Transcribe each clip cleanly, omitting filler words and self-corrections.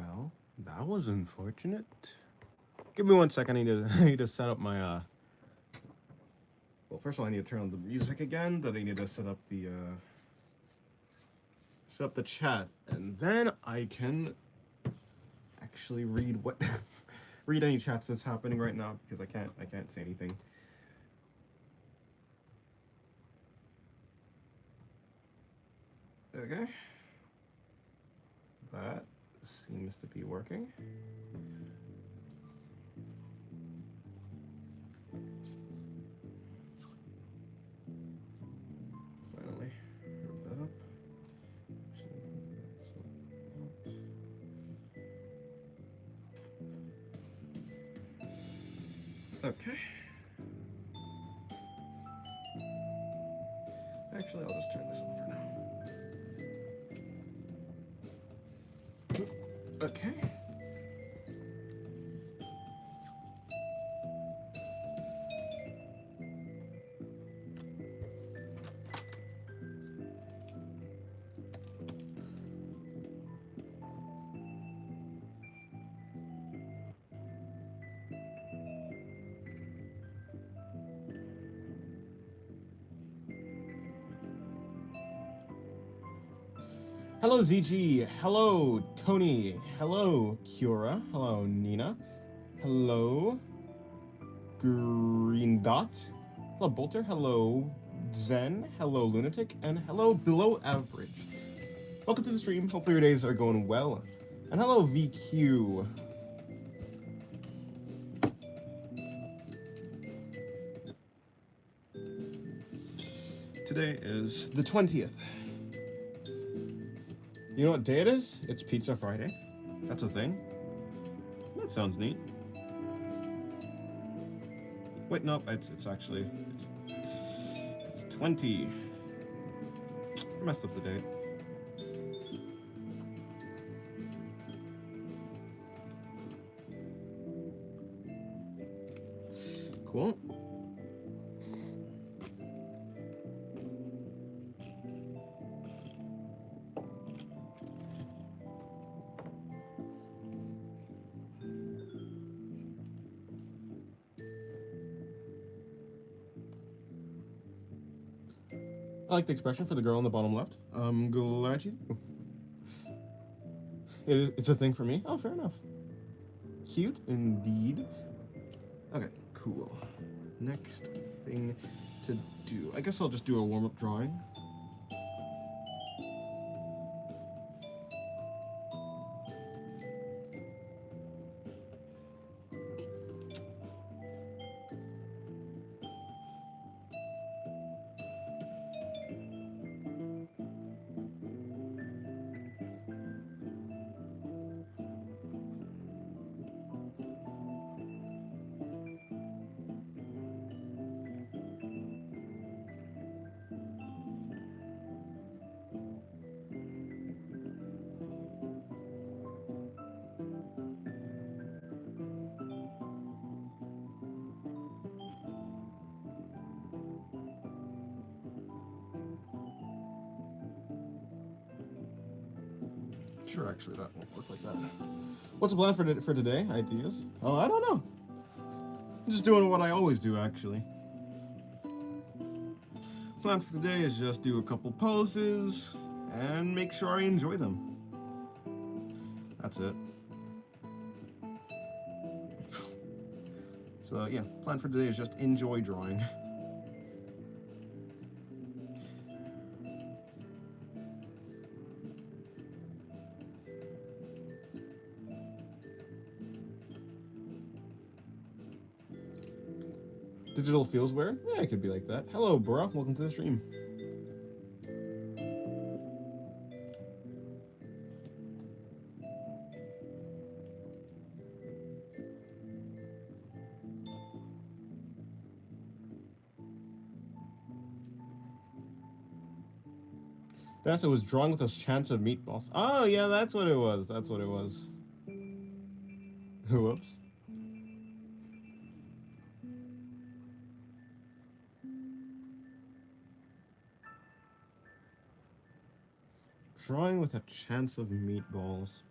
Well, that was unfortunate. Give me 1 second. I need to set up my Well, first of all, I need to turn on the music again. Then I need to set up the chat, and then I can actually read what read any chats that's happening right now because I can't say anything. Okay, that seems to be working. Finally, move that up. Okay. Actually, I'll just turn this off for now. Okay. Hello, ZG. Hello, Tony. Hello, Cura. Hello, Nina. Hello, Green Dot. Hello, Bolter. Hello, Zen. Hello, Lunatic. And hello, Below Average. Welcome to the stream. Hopefully your days are going well. And hello, VQ. Today is the 20th. You know what day it is? It's Pizza Friday. That's a thing. That sounds neat. Wait, nope. It's actually it's 20. I messed up the date. Cool. I like the expression for the girl on the bottom left. I'm glad you do. It's a thing for me. Oh, fair enough. Cute, indeed. Okay, cool. Next thing to do. I guess I'll just do a warm-up drawing. Sure, actually, that won't work like that. What's the plan for today? Ideas? Oh, I don't know. I'm just doing what I always do, actually. Plan for today is just do a couple poses and make sure I enjoy them. That's it. So yeah, plan for today is just enjoy drawing. Digital feels weird? Yeah, it could be like that. Hello, bro. Welcome to the stream. That's it was drawing with a chance of meatballs. Oh yeah, that's what it was. That's what it was. Whoops. Drawing with a chance of meatballs.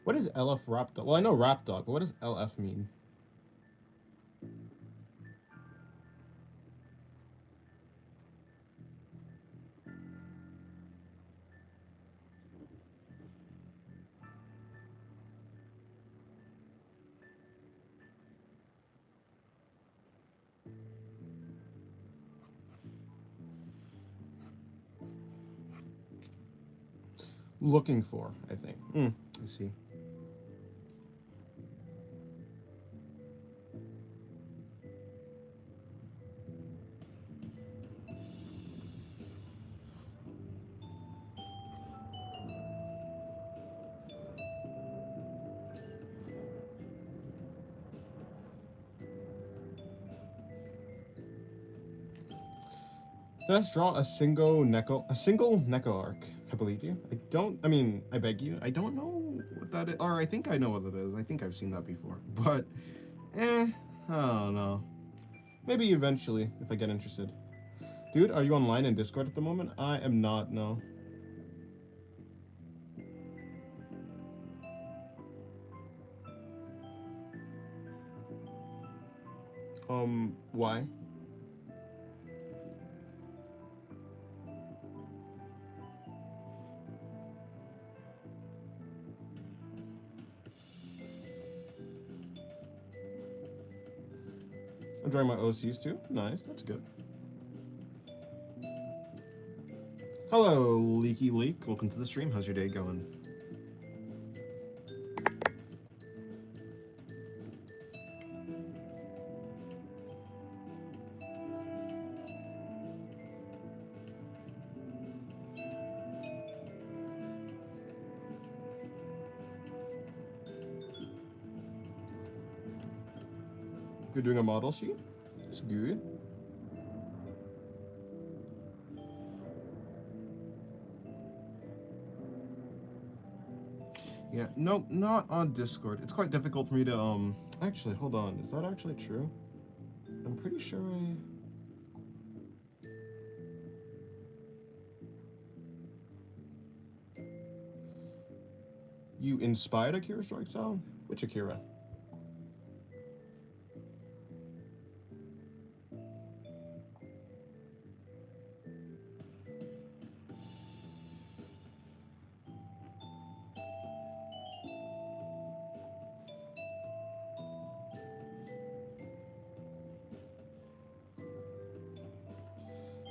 What is LF Rap Dog? Well, I know Rap Dog, but what does LF mean? Looking for, I think. I see. Let's draw a single Neko arc. I believe you. I don't. I mean, I beg you. I don't know what that is, or I think I know what it is. I think I've seen that before, but I don't know. Maybe eventually, if I get interested. Dude, are you online in Discord at the moment? I am not. No. Why? I'm drawing my OCs too. Nice, that's good. Hello, Leaky Leak. Welcome to the stream. How's your day going? You're doing a model sheet? It's good. Yeah, nope, not on Discord. It's quite difficult for me to, actually, hold on. Is that actually true? I'm pretty sure You inspired Akira Strike Sound? Which Akira?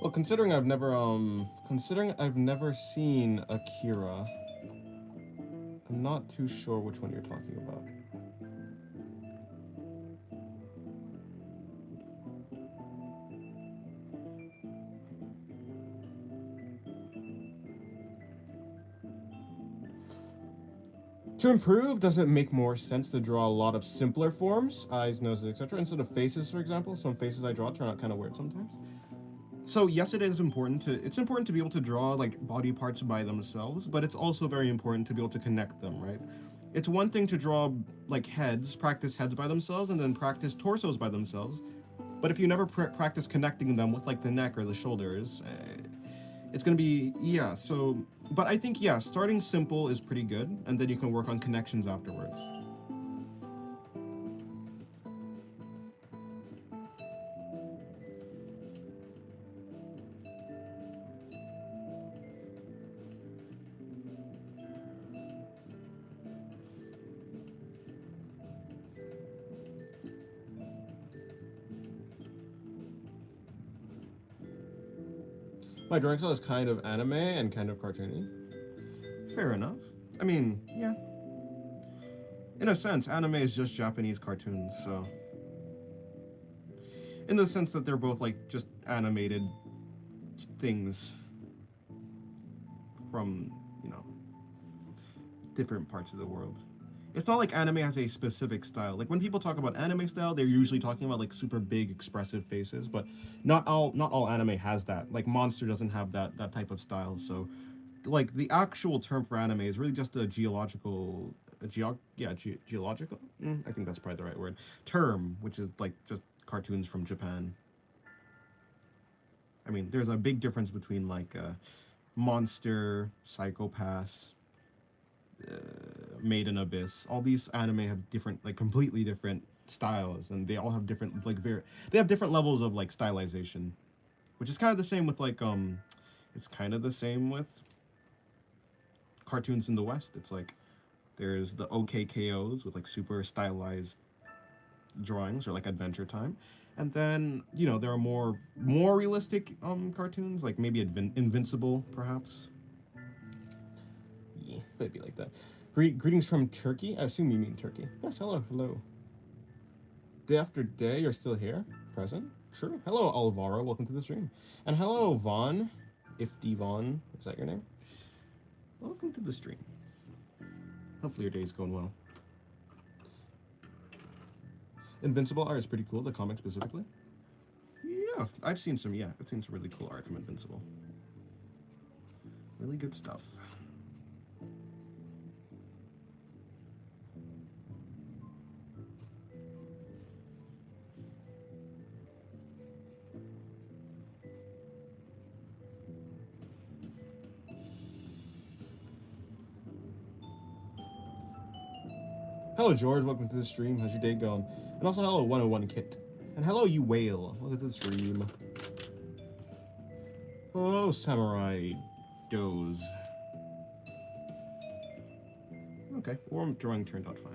Well, considering I've never seen Akira, I'm not too sure which one you're talking about. To improve, does it make more sense to draw a lot of simpler forms, eyes, noses, etc., instead of faces, for example? Some faces I draw turn out kind of weird sometimes. So yes, it is important to be able to draw like body parts by themselves, but it's also very important to be able to connect them, right? It's one thing to draw like heads, practice heads by themselves, and then practice torsos by themselves. But if you never practice connecting them with like the neck or the shoulders, it's gonna be So, but I think starting simple is pretty good, and then you can work on connections afterwards. My drawing style is kind of anime and kind of cartoony. Fair enough. I mean, yeah. In a sense, anime is just Japanese cartoons, so. In the sense that they're both like just animated things from, different parts of the world. It's not like anime has a specific style. Like when people talk about anime style, they're usually talking about like super big expressive faces, but not all anime has that. Like Monster doesn't have that type of style. So like the actual term for anime is really just a geological geological. I think that's probably the right word. Term, which is like just cartoons from Japan. I mean, there's a big difference between like Monster, Psycho Pass, Made in Abyss. All these anime have different, like completely different styles, and they all have different, like they have different levels of like stylization, which is kind of the same with like it's kind of the same with cartoons in the West. It's like there's the OKKOs with like super stylized drawings or like Adventure Time, and then you know there are more realistic cartoons like maybe Invincible perhaps. Yeah, maybe like that. Greetings from Turkey. I assume you mean Turkey. Yes, hello, hello. Day after day, you're still here, present. Sure. Hello, Alvaro. Welcome to the stream. And hello, Vaughn. Ifty Vaughn. Is that your name? Welcome to the stream. Hopefully your day's going well. Invincible art is pretty cool, the comic specifically. Yeah, I've seen some really cool art from Invincible. Really good stuff. Hello, George. Welcome to the stream. How's your day going? And also, hello, 101 Kit. And hello, you whale. Welcome to the stream. Hello, Samurai Doze. Okay, warm drawing turned out fine.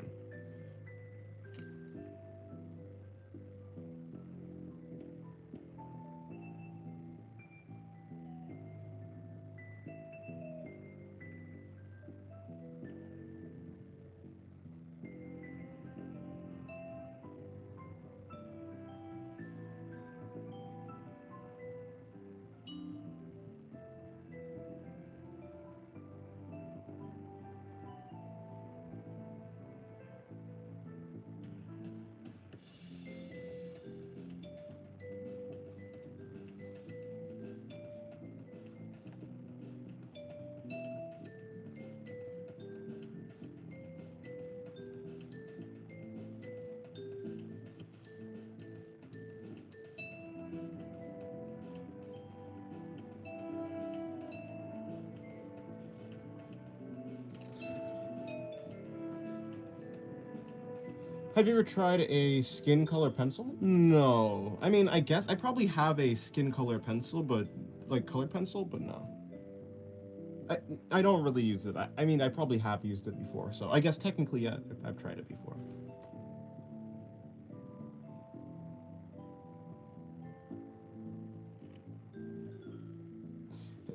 Have you ever tried a skin color pencil? No. I mean, I guess I probably have a skin color pencil, but like colored pencil, but no. I don't really use it. I mean, I probably have used it before, so I guess technically, yeah, I've tried it before.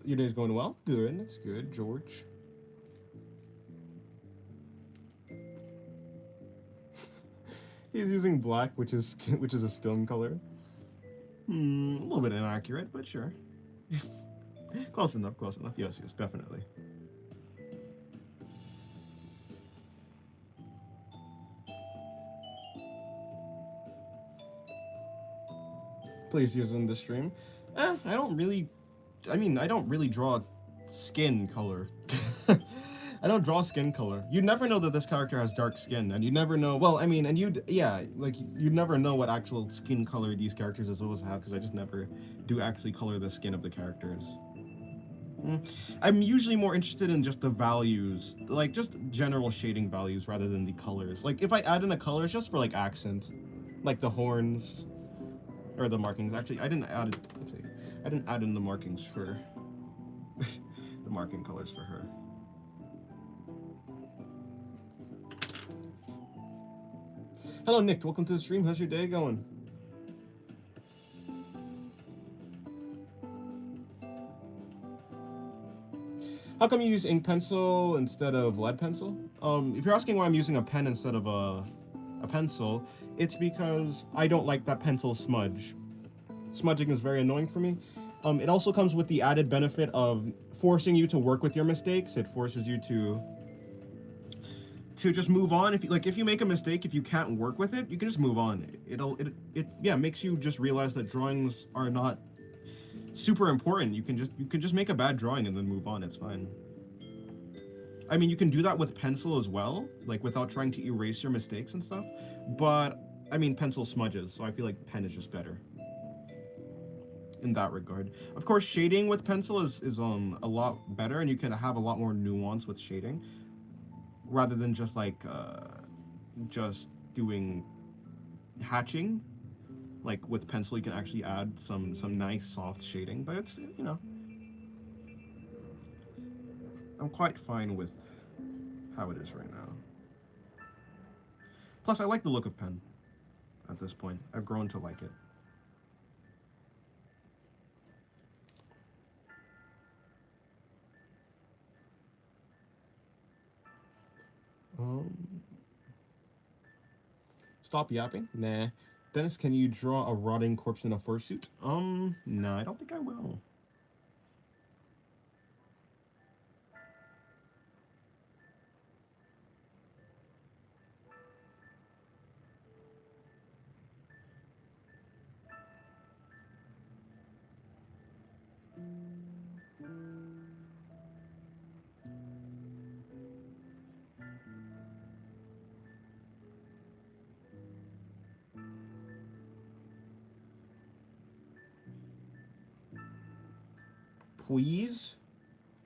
Your day's going well? Good, that's good, George. He's using black, which is a stone color. A little bit inaccurate, but sure. Close enough, close enough. Yes, yes, definitely. Please use in the stream. I don't really draw skin color. I don't draw skin color. You'd never know that this character has dark skin, and you'd never know. Well, I mean, and you'd never know what actual skin color these characters are supposed to have because I just never do actually color the skin of the characters. I'm usually more interested in just the values, like just general shading values rather than the colors. Like if I add in a color, it's just for like accent, like the horns or the markings. Actually, I didn't add in the markings for the marking colors for her. Hello, Nick. Welcome to the stream. How's your day going? How come you use ink pencil instead of lead pencil? If you're asking why I'm using a pen instead of a pencil, it's because I don't like that pencil smudge. Smudging is very annoying for me. It also comes with the added benefit of forcing you to work with your mistakes. It forces you to just move on. If you make a mistake, if you can't work with it, you can just move on. It makes you just realize that drawings are not super important. You can just make a bad drawing and then move on. It's fine. I mean, you can do that with pencil as well, like without trying to erase your mistakes and stuff. But I mean, pencil smudges, so I feel like pen is just better in that regard. Of course, shading with pencil is a lot better, and you can have a lot more nuance with shading. rather than just like just doing hatching. Like with pencil, you can actually add some nice soft shading, but it's, you know, I'm quite fine with how it is right now. Plus, I like the look of pen at this point. I've grown to like it. Stop yapping? Nah. Dennis, can you draw a rotting corpse in a fursuit? No, I don't think I will. Please?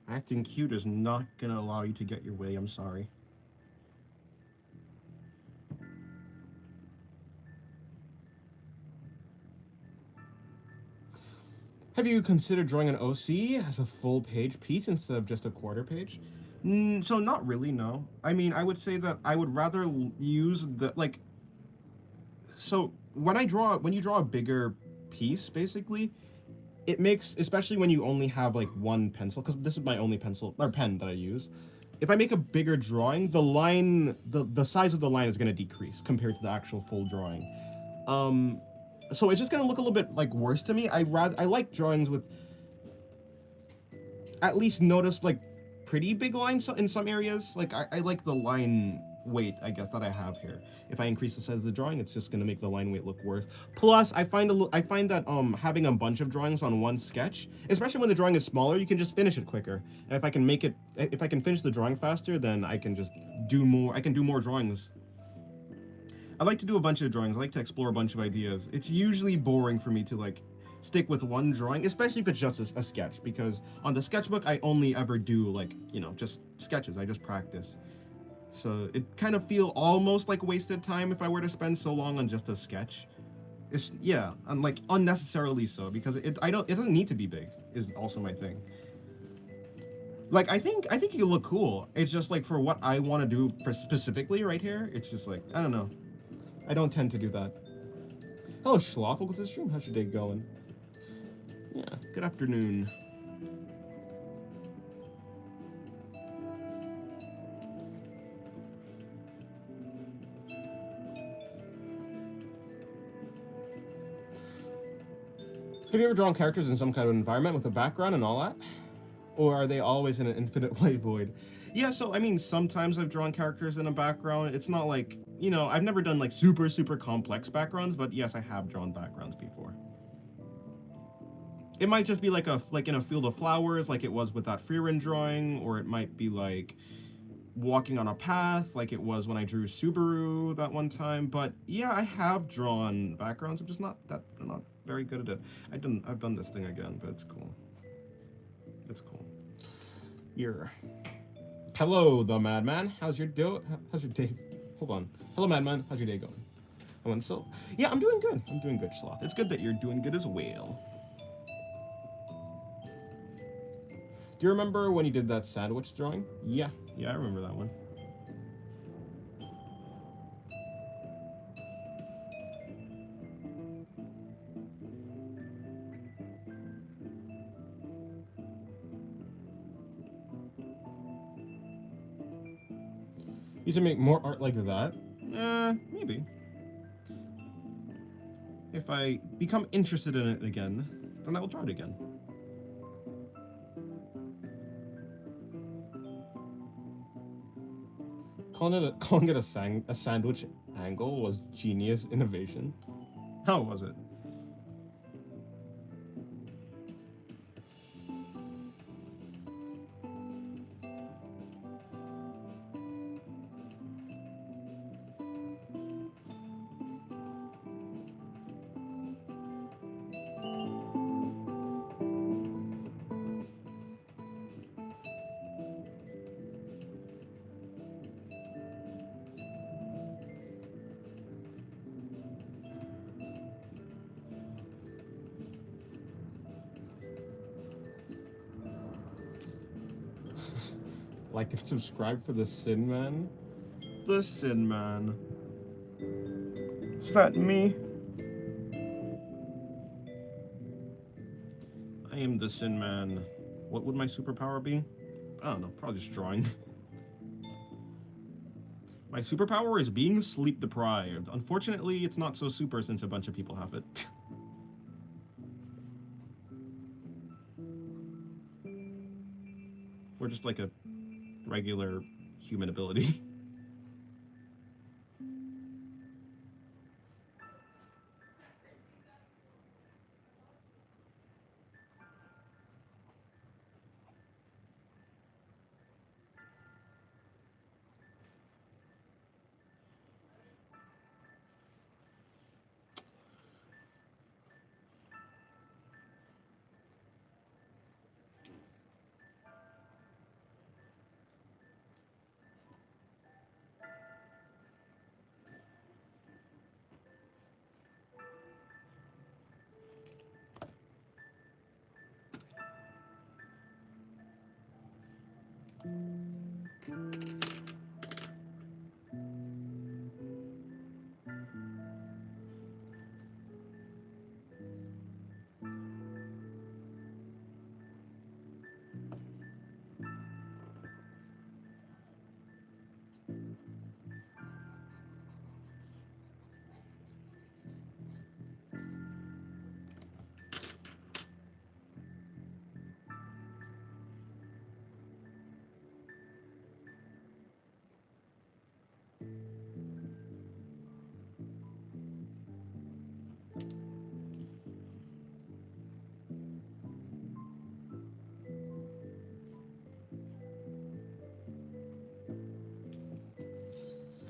Acting cute is not gonna allow you to get your way, I'm sorry. Have you considered drawing an OC as a full page piece instead of just a quarter page? So not really, no. I mean, I would say that I would rather use the, like, so when you draw a bigger piece, basically, it makes, especially when you only have like one pencil, because this is my only pencil or pen that I use. If I make a bigger drawing, the size of the line is going to decrease compared to the actual full drawing. So it's just going to look a little bit like worse to me. I like drawings with at least notice like pretty big lines in some areas. Like I like the line weight, I guess, that I have here. If I increase the size of the drawing, it's just gonna make the line weight look worse. Plus, I find that having a bunch of drawings on one sketch, especially when the drawing is smaller, you can just finish it quicker. And if I can finish the drawing faster, then I can just do more. I can do more drawings. I like to do a bunch of drawings. I like to explore a bunch of ideas. It's usually boring for me to like stick with one drawing, especially if it's just a sketch, because on the sketchbook I only ever do like, you know, just sketches. I just practice. So it kind of feel almost like wasted time if I were to spend so long on just a sketch. It's, yeah, and like unnecessarily so, because it doesn't need to be big is also my thing. Like I think it could look cool. It's just like for what I want to do for specifically right here, it's just like, I don't know. I don't tend to do that. Hello, Schloth. Welcome to the stream. How's your day going? Yeah, good afternoon. Have you ever drawn characters in some kind of environment with a background and all that? Or are they always in an infinite white void? Yeah, so I mean, sometimes I've drawn characters in a background. It's not like, you know, I've never done like super complex backgrounds, but yes, I have drawn backgrounds before. It might just be like in a field of flowers, like it was with that Frieren drawing, or it might be like walking on a path, like it was when I drew Subaru that one time. But yeah, I have drawn backgrounds. I'm not very good at it. I've done this thing again, but it's cool. It's cool. Here. Hello, the Madman. How's your day? Hold on. Hello, Madman. How's your day going? Yeah, I'm doing good. I'm doing good, Sloth. It's good that you're doing good as well. Do you remember when you did that sandwich drawing? Yeah, I remember that one. You should make more art like that? Maybe. If I become interested in it again, then I will try it again. Calling it a sandwich angle was genius innovation. How was it? Like and subscribe for the Sin Man. The Sin Man. Is that me? I am the Sin Man. What would my superpower be? I don't know, probably just drawing. My superpower is being sleep deprived. Unfortunately, it's not so super since a bunch of people have it. We're just like a regular human ability.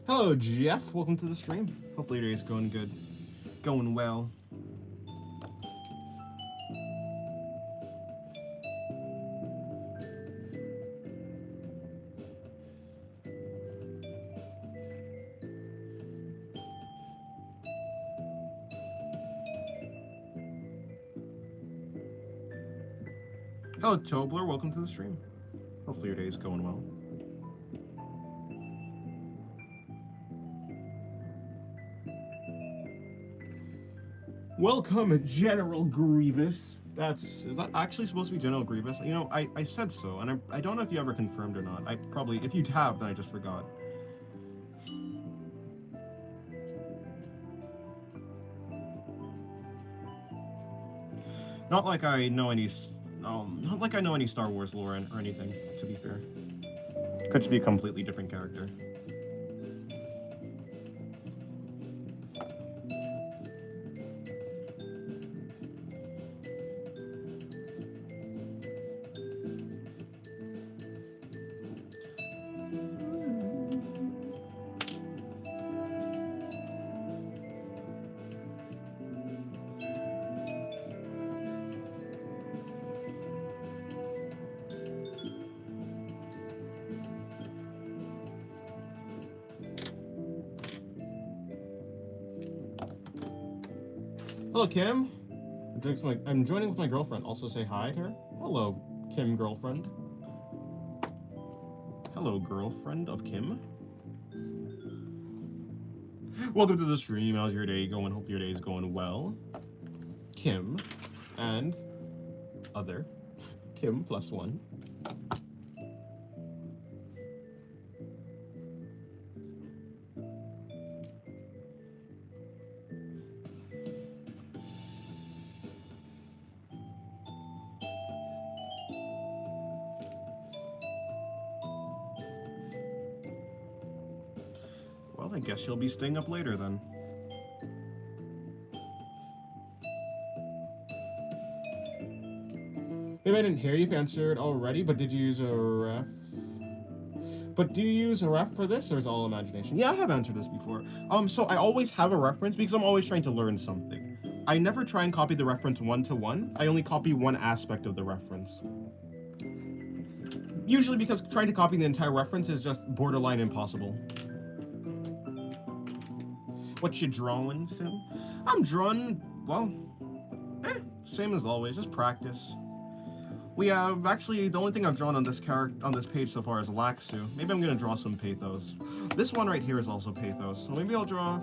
Hello, Jeff. Welcome to the stream. Hopefully your day's going good. Going well. Hello, Tobler. Welcome to the stream. Hopefully your day's going well. Welcome, General Grievous. Is that actually supposed to be General Grievous? You know, I said so, and I don't know if you ever confirmed or not. If you have, then I just forgot. Not like I know any Star Wars lore or anything, to be fair. Could just be a completely different character. Hello, Kim. I'm joining with my girlfriend. Also say hi to her. Hello, Kim girlfriend. Hello, girlfriend of Kim. Welcome to the stream. How's your day going? Hope your day is going well. Kim and other Kim +1. Well, I guess she'll be staying up later then. Maybe I didn't hear you if you answered already, but did you use a ref? But do you use a ref for this, or is it all imagination? Yeah, I have answered this before. So I always have a reference because I'm always trying to learn something. I never try and copy the reference one-to-one. I only copy one aspect of the reference. Usually because trying to copy the entire reference is just borderline impossible. What you drawing, Sim? I'm drawing, well, same as always, just practice. We have actually the only thing I've drawn on this page so far is Laxu. Maybe I'm gonna draw some Pathos. This one right here is also Pathos, so maybe I'll draw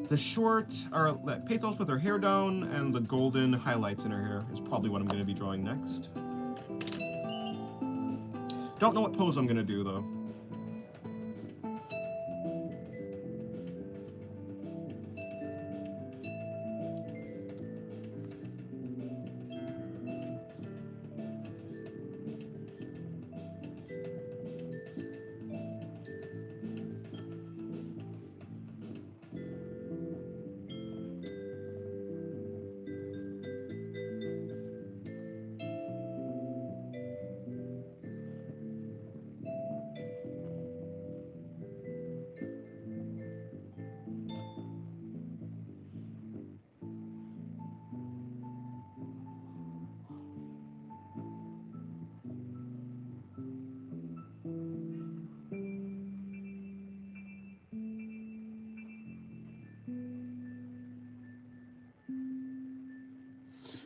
the short or Pathos with her hair down and the golden highlights in her hair is probably what I'm gonna be drawing next. Don't know what pose I'm gonna do though.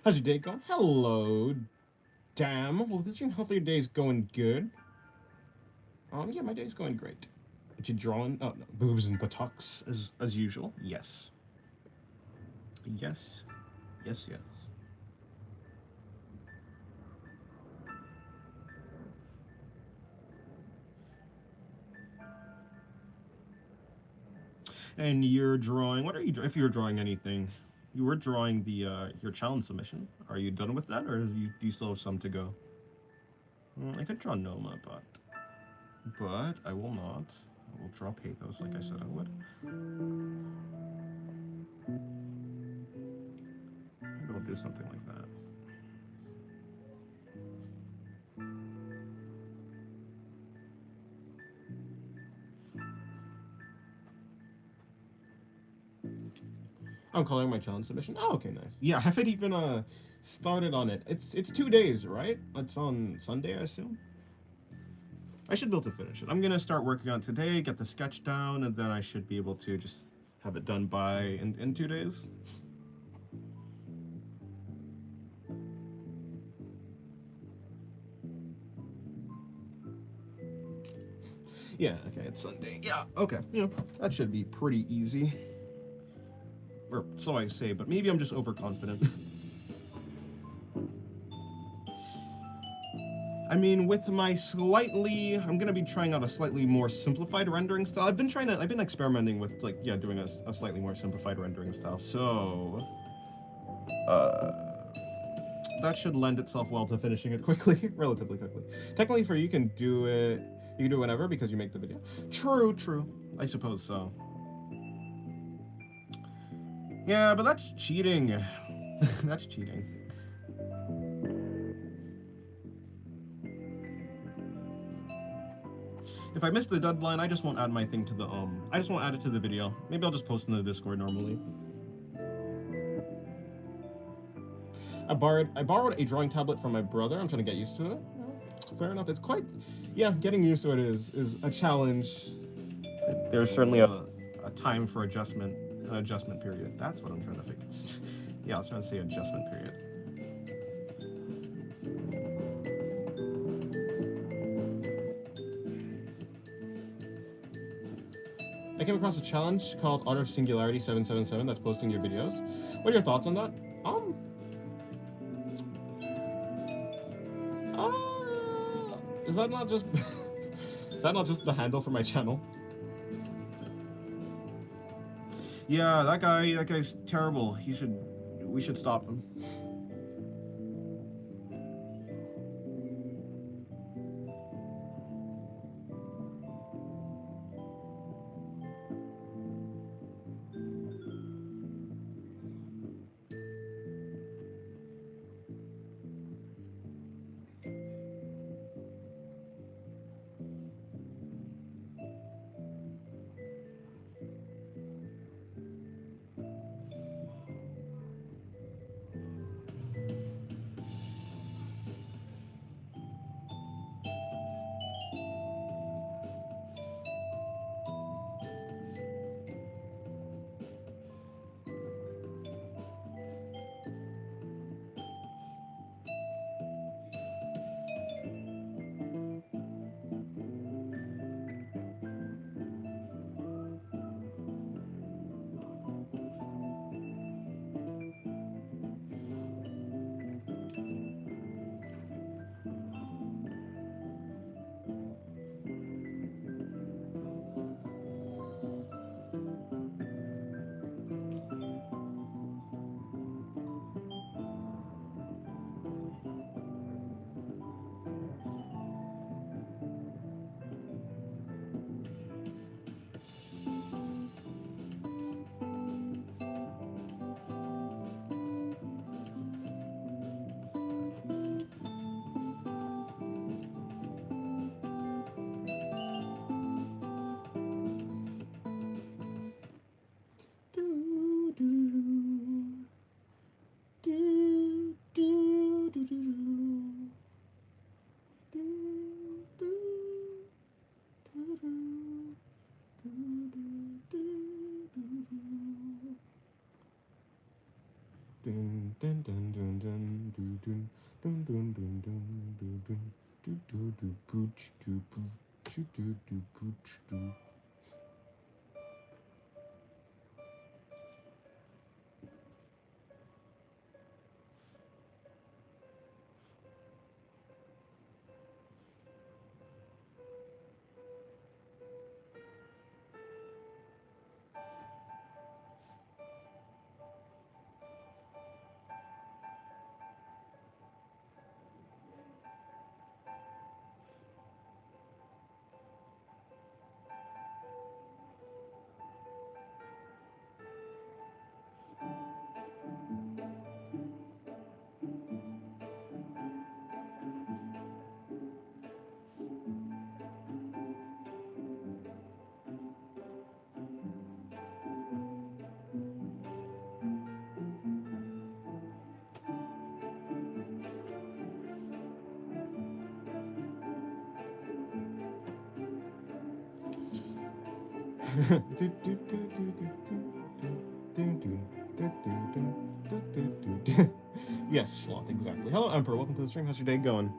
How's your day going? Hello, damn. Well, hopefully your day's going good. Yeah, my day's going great. Are you drawing? Oh, no, boobs and buttocks as usual. Yes. Yes. Yes, yes. And you're drawing. What are you? If you're drawing anything, you were drawing the your challenge submission. Are you done with that, or do you still have some to go? I could draw Noma, but I will not. I will draw Pathos, like I said I would. Maybe I'll do something like that. I'm calling my challenge submission. Oh, okay, nice. Yeah, I haven't even started on it. It's 2 days, right? It's on Sunday, I assume. I should be able to finish it. I'm gonna start working on it today, get the sketch down, and then I should be able to just have it done by in 2 days. Yeah, okay, it's Sunday. Yeah, okay. Yeah, that should be pretty easy. Or so I say, but maybe I'm just overconfident. I mean, with my I'm gonna be trying out a slightly more simplified rendering style. I've been experimenting with, like, yeah, doing a slightly more simplified rendering style, so, that should lend itself well to finishing it quickly, relatively quickly. Technically, you can do it whenever because you make the video. True, I suppose so. Yeah, but that's cheating. That's cheating. If I miss the deadline, I just won't add my thing to the I just won't add it to the video. Maybe I'll just post in the Discord normally. I borrowed a drawing tablet from my brother. I'm trying to get used to it. Fair enough. It's quite, yeah, getting used to it is a challenge. There's certainly a time for adjustment, an adjustment period. That's what I'm trying to fix. Yeah, I was trying to say adjustment period. I came across a challenge called Art of Singularity 777 that's posting your videos. What are your thoughts on that? Is that not just is that not just the handle for my channel? Yeah, that guy's terrible. We should stop him. dun dun dun dun dun dun dun dun dun dun dun do do do pooch do pooch do do pooch do. Yes, Sloth, exactly. Hello, Emperor. Welcome to the stream. How's your day going?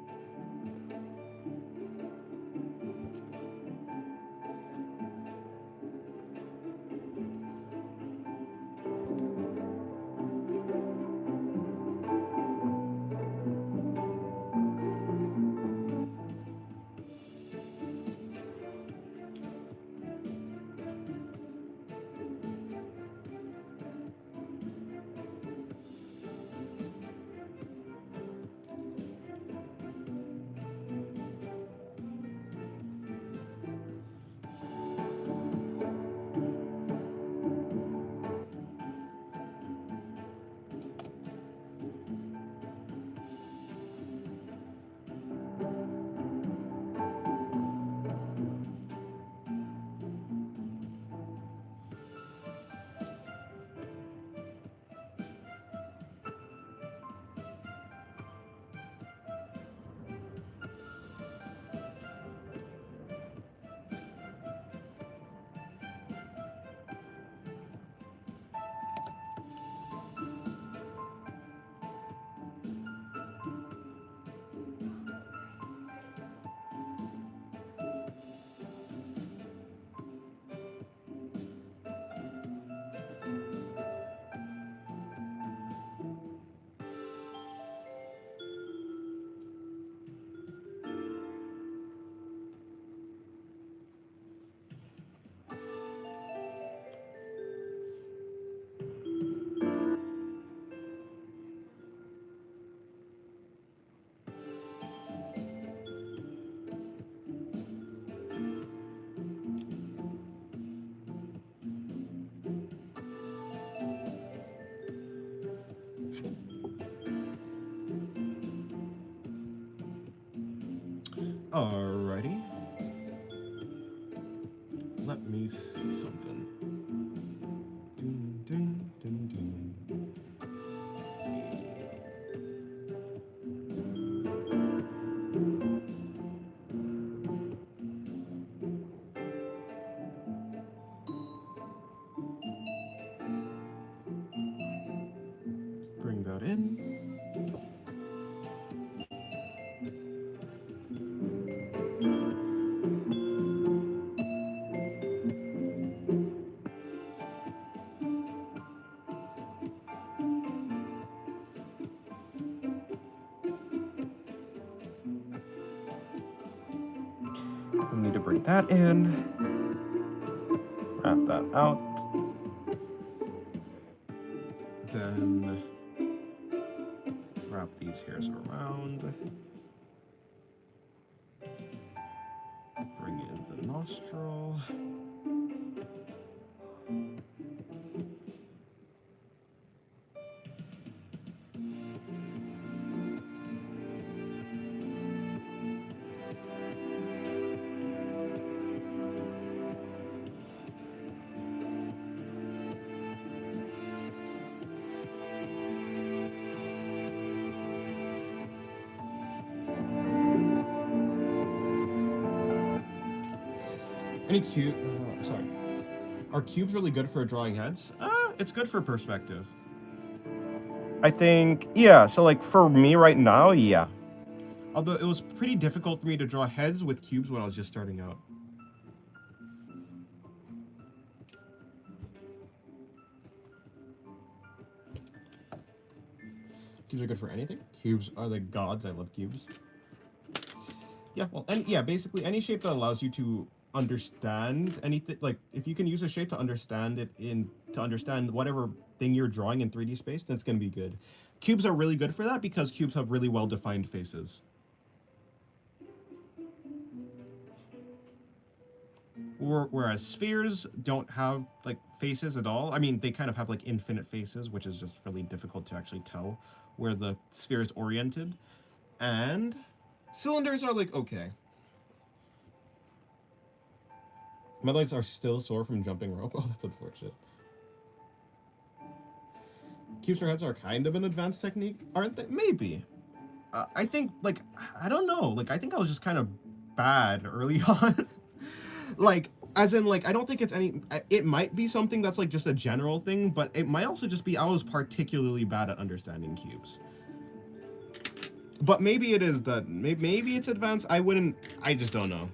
Alrighty. Let me see something. Dun, dun, dun, dun. Bring that in. We need to bring that in. Wrap that out. Then wrap these hairs around. Bring in the nostril. Any cube? Sorry. Are cubes really good for drawing heads? It's good for perspective. I think, yeah, so like for me right now, yeah. Although it was pretty difficult for me to draw heads with cubes when I was just starting out. Cubes are good for anything. Cubes are the gods. I love cubes. Yeah, well, and yeah, basically any shape that allows you to understand anything, like if you can use a shape to understand it to understand whatever thing you're drawing in 3D space, that's gonna be good. Cubes are really good for that because cubes have really well-defined faces. Whereas spheres don't have like faces at all. I mean, they kind of have like infinite faces, which is just really difficult to actually tell where the sphere is oriented. And cylinders are like okay. My legs are still sore from jumping rope. Oh, that's unfortunate. Cubes for heads are kind of an advanced technique, aren't they? Maybe. I think, like, I don't know. Like, I think I was just kind of bad early on. Like, as in, like, I don't think it's any. It might be something that's, like, just a general thing, but it might also just be I was particularly bad at understanding cubes. But maybe it is that. Maybe it's advanced. I just don't know.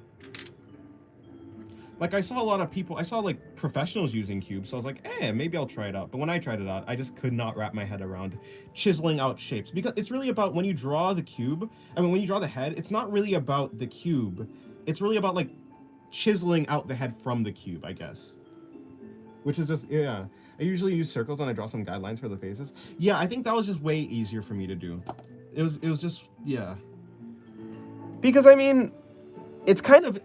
Like, I saw a lot of people, I saw, like, professionals using cubes, so I was like, maybe I'll try it out. But when I tried it out, I just could not wrap my head around chiseling out shapes. Because it's really about when you draw the cube, I mean, when you draw the head, it's not really about the cube. It's really about, like, chiseling out the head from the cube, I guess. Which is just, yeah. I usually use circles and I draw some guidelines for the faces. Yeah, I think that was just way easier for me to do. It was just, yeah. Because, I mean, it's kind of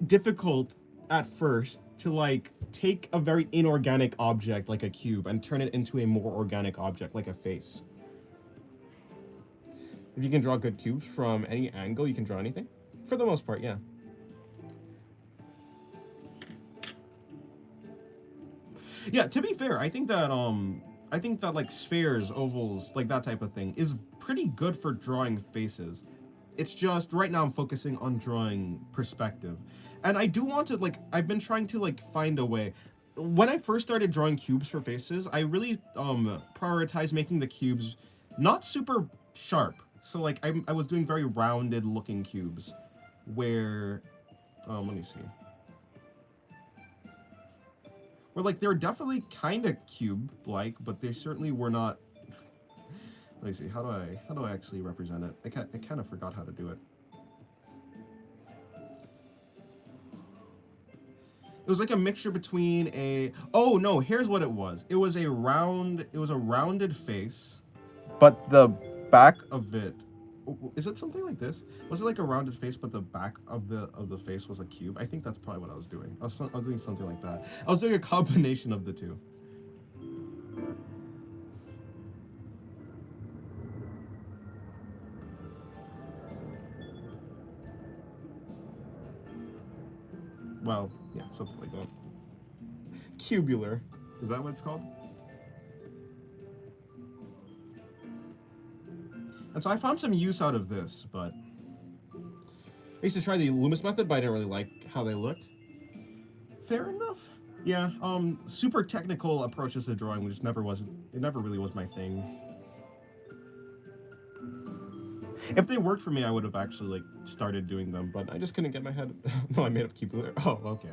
difficult at first to like take a very inorganic object like a cube and turn it into a more organic object like a face. If you can draw good cubes from any angle, you can draw anything. For the most part, yeah. Yeah, to be fair, I think that like spheres, ovals, like that type of thing is pretty good for drawing faces. It's just right now I'm focusing on drawing perspective. And I do want to like I've been trying to like find a way. When I first started drawing cubes for faces, I really prioritized making the cubes not super sharp. So like I was doing very rounded looking cubes where let me see. Where like they're definitely kind of cube-like, but they certainly were not. Let me see. How do I actually represent it? I kind of forgot how to do it. It was like a mixture between a. Oh no! Here's what it was. It was a rounded face, but the back of it. Is it something like this? Was it like a rounded face, but the back of the face was a cube? I think that's probably what I was doing. I was doing something like that. I was doing a combination of the two. Well, yeah, something like that. Cubular. Is that what it's called? And so I found some use out of this, but I used to try the Loomis method, but I didn't really like how they looked. Fair enough. Yeah, super technical approaches to drawing, which never really was my thing. If they worked for me, I would have actually like started doing them, but I just couldn't get my head. No, I made up cubular. Oh, okay.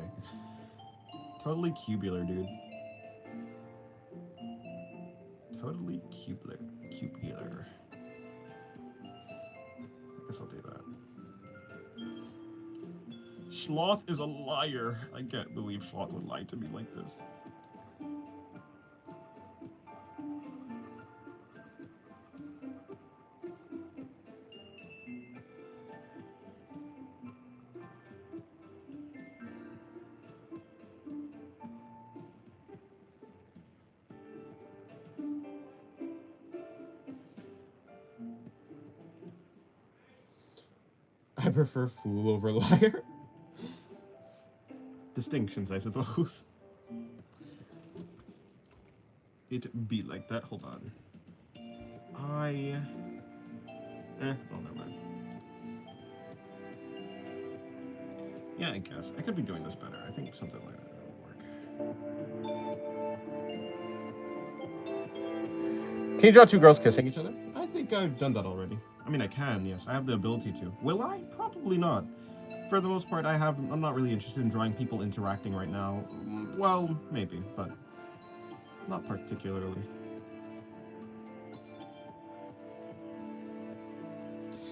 Totally cubular, dude. Totally cubular. Cubular. I guess I'll do that. Sloth is a liar. I can't believe Sloth would lie to me like this. I prefer fool over liar. Distinctions, I suppose. It be like that. Hold on. Oh, never mind. Yeah, I guess. I could be doing this better. I think something like that would work. Can you draw two girls kissing each other? I think I've done that already. I mean, I can, yes. I have the ability to. Will I? Probably not. For the most part, I'm not really interested in drawing people interacting right now. Well, maybe, but not particularly.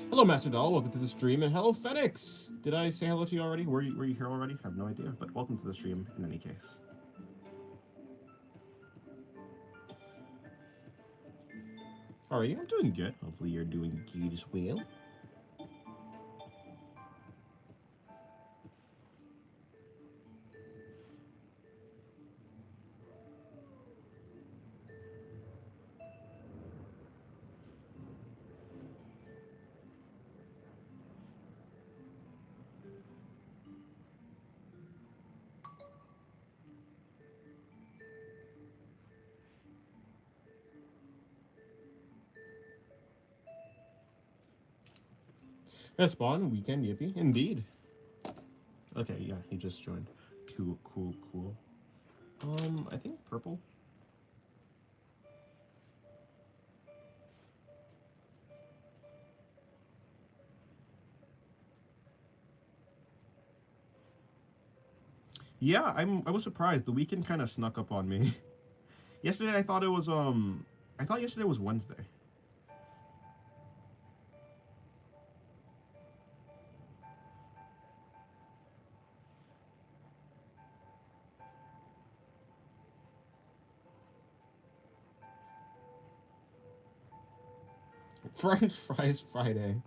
Hello, Master Doll. Welcome to the stream, and hello, Phoenix. Did I say hello to you already? Were you here already? I have no idea, but welcome to the stream in any case. How are you? I'm doing good. Hopefully, you're doing good as well. Spawn weekend yippee, indeed. Okay, yeah, he just joined. Cool. I think purple. Yeah, I was surprised. The weekend kind of snuck up on me. Yesterday I thought yesterday was Wednesday. French fries Friday.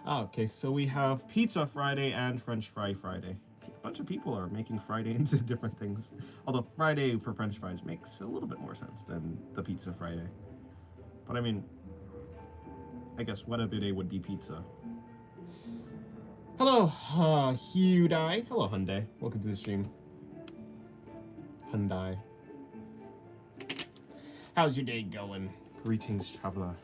Oh, okay, so we have pizza Friday and French fry Friday. A bunch of people are making Friday into different things. Although Friday for French fries makes a little bit more sense than the pizza Friday. But I mean, I guess what other day would be pizza? Hello, Hyundai. Hello, Hyundai. Welcome to the stream. Hyundai. How's your day going? Greetings, traveler.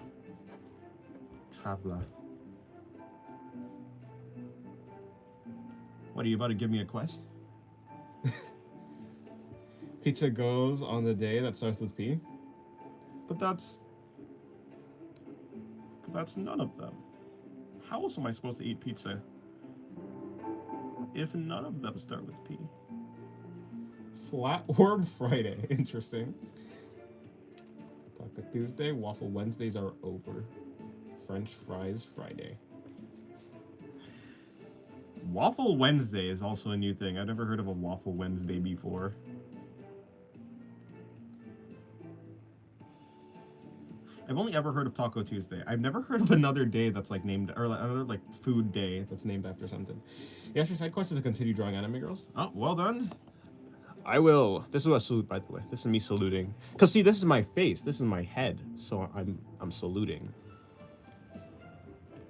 What, are you about to give me a quest? Pizza goes on the day that starts with P. But that's none of them. How else am I supposed to eat pizza if none of them start with P? Flatworm Friday. Interesting. Taco Tuesday. Waffle Wednesdays are over. French fries Friday. Waffle Wednesday is also a new thing. I've never heard of a Waffle Wednesday before. I've only ever heard of Taco Tuesday. I've never heard of another day that's like named, or another like food day that's named after something. Yes, your side quest is to continue drawing anime girls. Oh, well done. I will. This is a salute, by the way. This is me saluting. Cause see, this is my face. This is my head. So I'm saluting.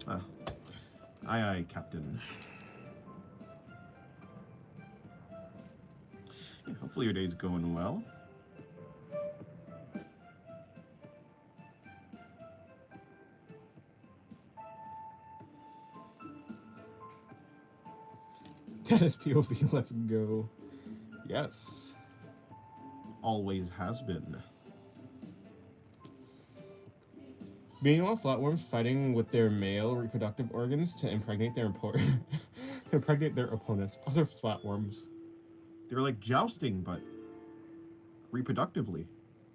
Ah. Aye, Captain. Yeah, hopefully your day's going well. That is POV, let's go. Yes. Always has been. Meanwhile, flatworms fighting with their male reproductive organs to impregnate their opponents. Other flatworms. They're like jousting, but reproductively,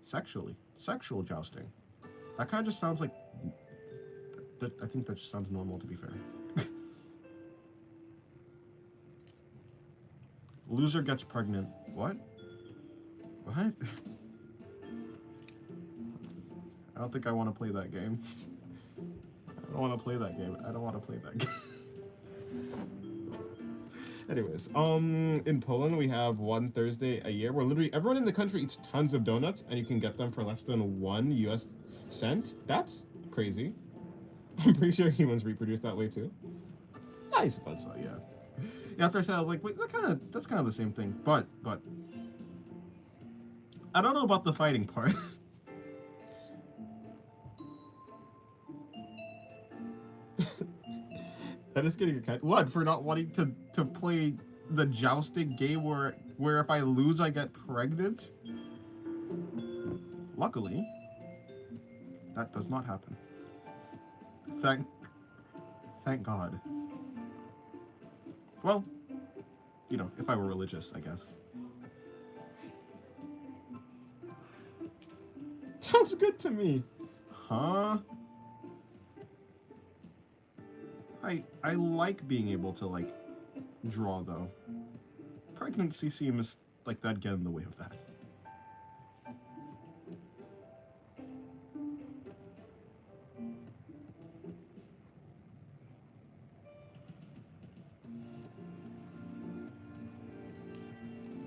sexually, sexual jousting. That kind of just sounds like. I think that just sounds normal, to be fair. Loser gets pregnant. What? What? I don't think I want to play that game. I don't want to play that game. Anyways, in Poland we have one Thursday a year where literally everyone in the country eats tons of donuts and you can get them for less than 1 US cent. That's crazy. I'm pretty sure humans reproduce that way too. I suppose so, yeah. After I said, I was like, wait, that's kind of the same thing, but I don't know about the fighting part. That is getting a cut. What, for not wanting to play the jousting game where if I lose I get pregnant? Luckily, That does not happen. Thank God. Well, you know, if I were religious, I guess. Sounds good to me. Huh? I like being able to, like, draw, though. Pregnancy seems like that'd get in the way of that.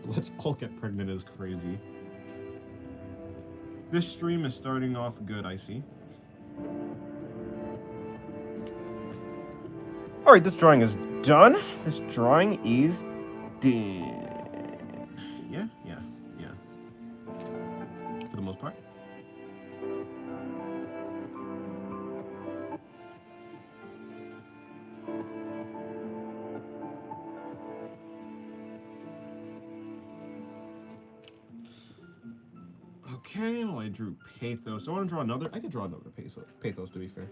Let's all get pregnant is crazy. This stream is starting off good, I see. Alright, this drawing is done. This drawing is done. Yeah. For the most part. Okay, well, I drew Pathos. I want to draw another. I could draw another Pathos, to be fair.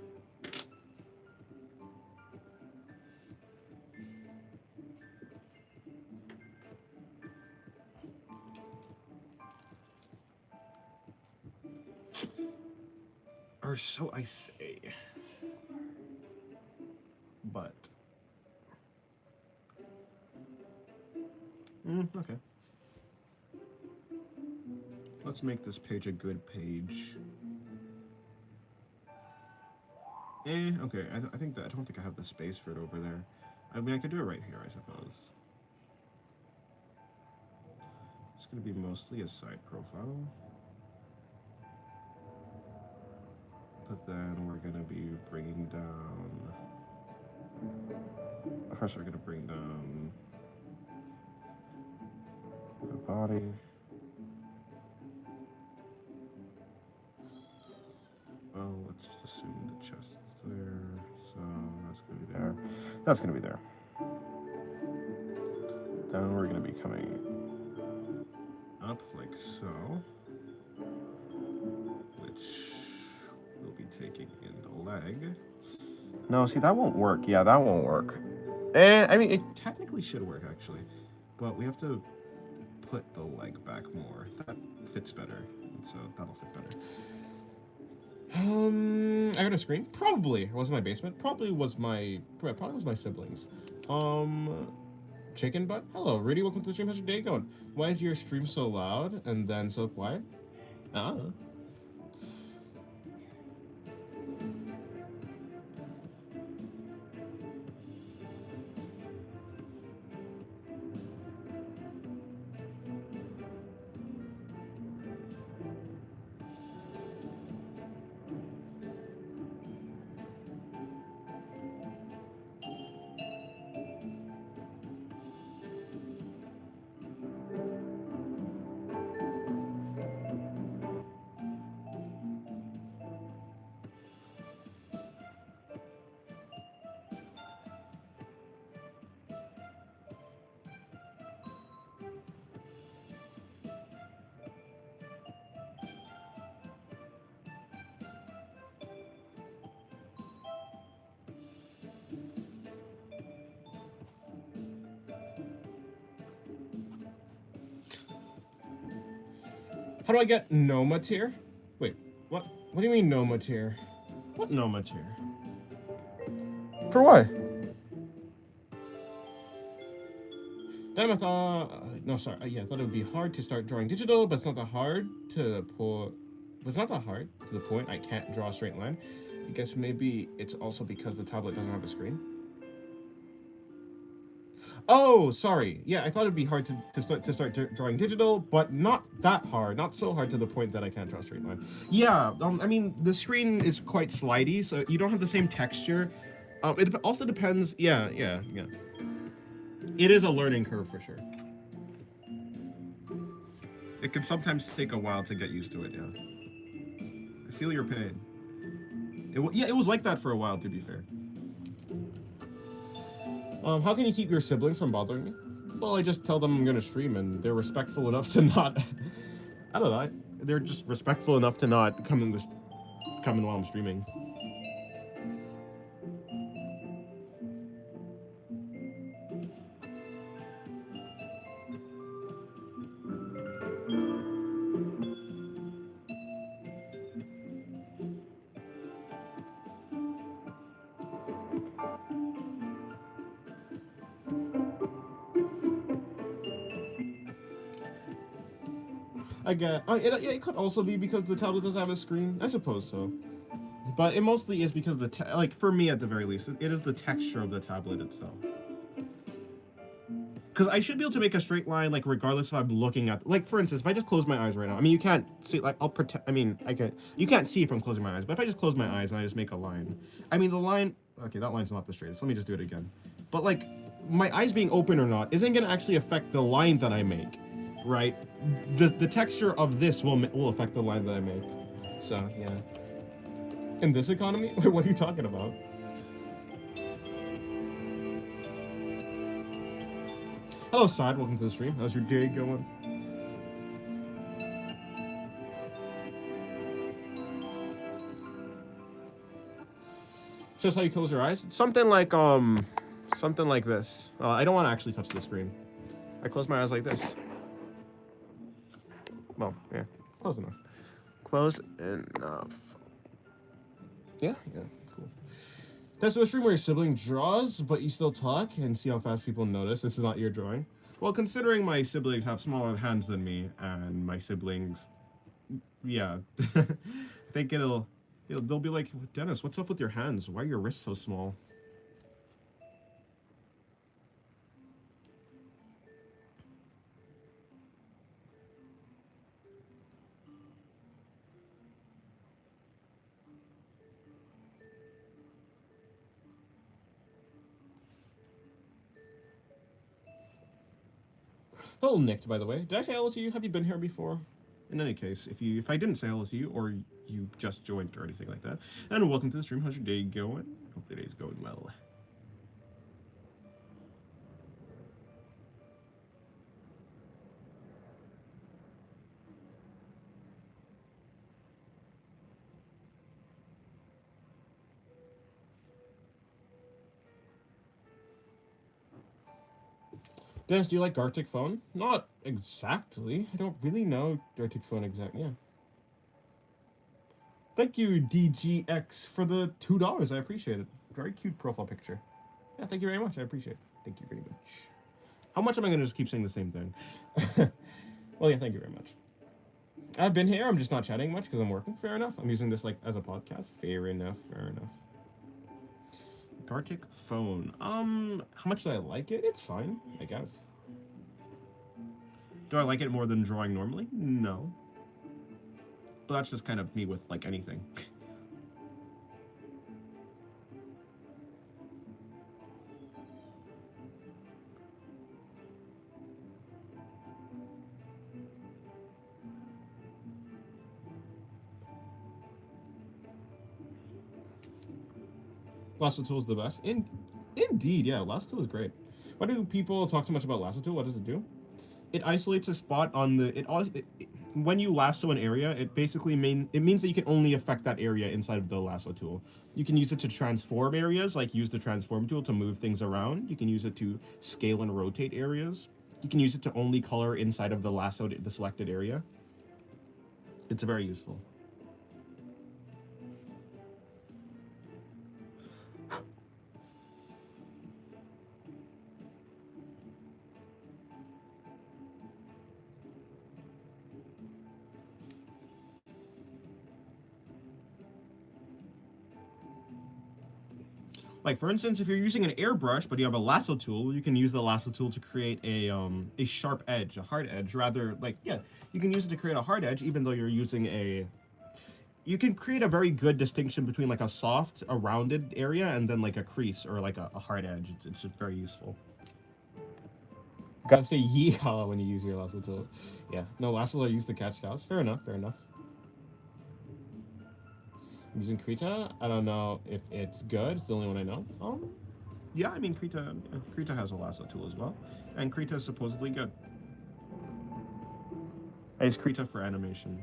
Or so I say. But. Okay. Let's make this page a good page. Okay. I think that I don't think I have the space for it over there. I mean, I could do it right here, I suppose. It's gonna be mostly a side profile. But then we're gonna be bringing down. First, we're gonna bring down the body. Well, let's just assume the chest is there. So that's gonna be there. That's gonna be there. Then we're gonna be coming up like so, which we'll be taking in the leg. No, see, that won't work. Yeah, that won't work. I mean, it technically should work, actually. But we have to put the leg back more. That fits better. So that'll fit better. I got a screen? Probably. It wasn't my basement. Probably was my siblings. Chicken butt? Hello, Rudy. Welcome to the stream. How's your day going? Why is your stream so loud and then so quiet? Ah. How do I get Noma tier? Wait, what? What do you mean Noma tier? What Noma tier? For what? Damn, I thought. No, sorry. Yeah, I thought it would be hard to start drawing digital, but it's not that hard to the point. But it's not that hard to the point I can't draw a straight line. I guess maybe it's also because the tablet doesn't have a screen. Oh, sorry. Yeah, I thought it'd be hard to start drawing digital, but not that hard. Not so hard to the point that I can't draw a straight line. Yeah, I mean, the screen is quite slidey, so you don't have the same texture. It also depends. Yeah. It is a learning curve for sure. It can sometimes take a while to get used to it. Yeah. I feel your pain. It was like that for a while, to be fair. How can you keep your siblings from bothering me? Well, I just tell them I'm gonna stream, and they're respectful enough to not. I don't know. They're just respectful enough to not come coming while I'm streaming. I get. It could also be because the tablet doesn't have a screen. I suppose so. But it mostly is because like for me at the very least, it is the texture of the tablet itself. Because I should be able to make a straight line, like regardless if I'm looking at, like for instance, if I just close my eyes right now. I mean, you can't see. Like I'll pretend. I mean, I can. You can't see if I'm closing my eyes. But if I just close my eyes and I just make a line, I mean the line. Okay, that line's not the straightest. Let me just do it again. But like, my eyes being open or not isn't gonna actually affect the line that I make, right? The texture of this will affect the line that I make. So yeah. In this economy? What are you talking about? Hello, Side. Welcome to the stream. How's your day going? Just how you close your eyes? Something like this. I don't want to actually touch the screen. I close my eyes like this. Well, yeah, close enough. Close enough. Yeah, cool. That's a stream where your sibling draws, but you still talk and see how fast people notice. This is not your drawing. Well, considering my siblings have smaller hands than me, and my siblings, yeah, I think they'll be like, Dennis, what's up with your hands? Why are your wrists so small? Hello, Nick, by the way. Did I say hello to you? Have you been here before? In any case, if I didn't say hello to you, or you just joined or anything like that, and welcome to the stream. How's your day going? Hope the day's going well. Dennis, do you like Gartic Phone? Not exactly. I don't really know Gartic Phone exactly. Yeah. Thank you, DGX, for the $2. I appreciate it. Very cute profile picture. Yeah, thank you very much. I appreciate it. Thank you very much. How much am I going to just keep saying the same thing? Well, yeah, thank you very much. I've been here. I'm just not chatting much because I'm working. Fair enough. I'm using this like as a podcast. Fair enough. Fair enough. Gartic Phone. How much do I like it? It's fine, I guess. Do I like it more than drawing normally? No. But that's just kind of me with like anything. Lasso Tool is the best. Indeed, yeah, Lasso Tool is great. Why do people talk so much about Lasso Tool? What does it do? It isolates a spot on the. When you lasso an area, it basically means that you can only affect that area inside of the lasso tool. You can use it to transform areas, like use the transform tool to move things around. You can use it to scale and rotate areas. You can use it to only color inside of the selected area. It's very useful. Like for instance, if you're using an airbrush but you have a lasso tool, you can use the lasso tool to create a sharp edge, a hard edge. Rather, like yeah, you can use it to create a hard edge, even though you're using a. You can create a very good distinction between like a soft, a rounded area, and then like a crease or like a hard edge. It's just very useful. Gotta say yeehaw when you use your lasso tool. Yeah, no, lassos are used to catch cows. Fair enough. Fair enough. I'm using Krita. I don't know if it's good. It's the only one I know. Yeah, I mean Krita has a lasso tool as well, and Krita is supposedly good. I use Krita for animation.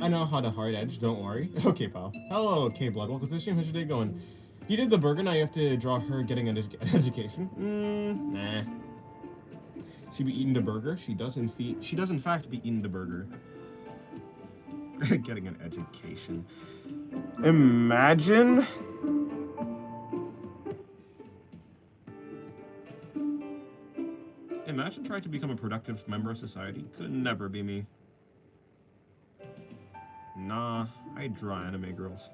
I know how to hard edge, don't worry. Okay, pal. Hello, K-Blood. Welcome to the stream. How's your day going? You did the burger, now you have to draw her getting an education? Nah. She be eating the burger? She does in fact be eating the burger. Getting an education. Imagine trying to become a productive member of society. Could never be me. Nah, I draw anime girls.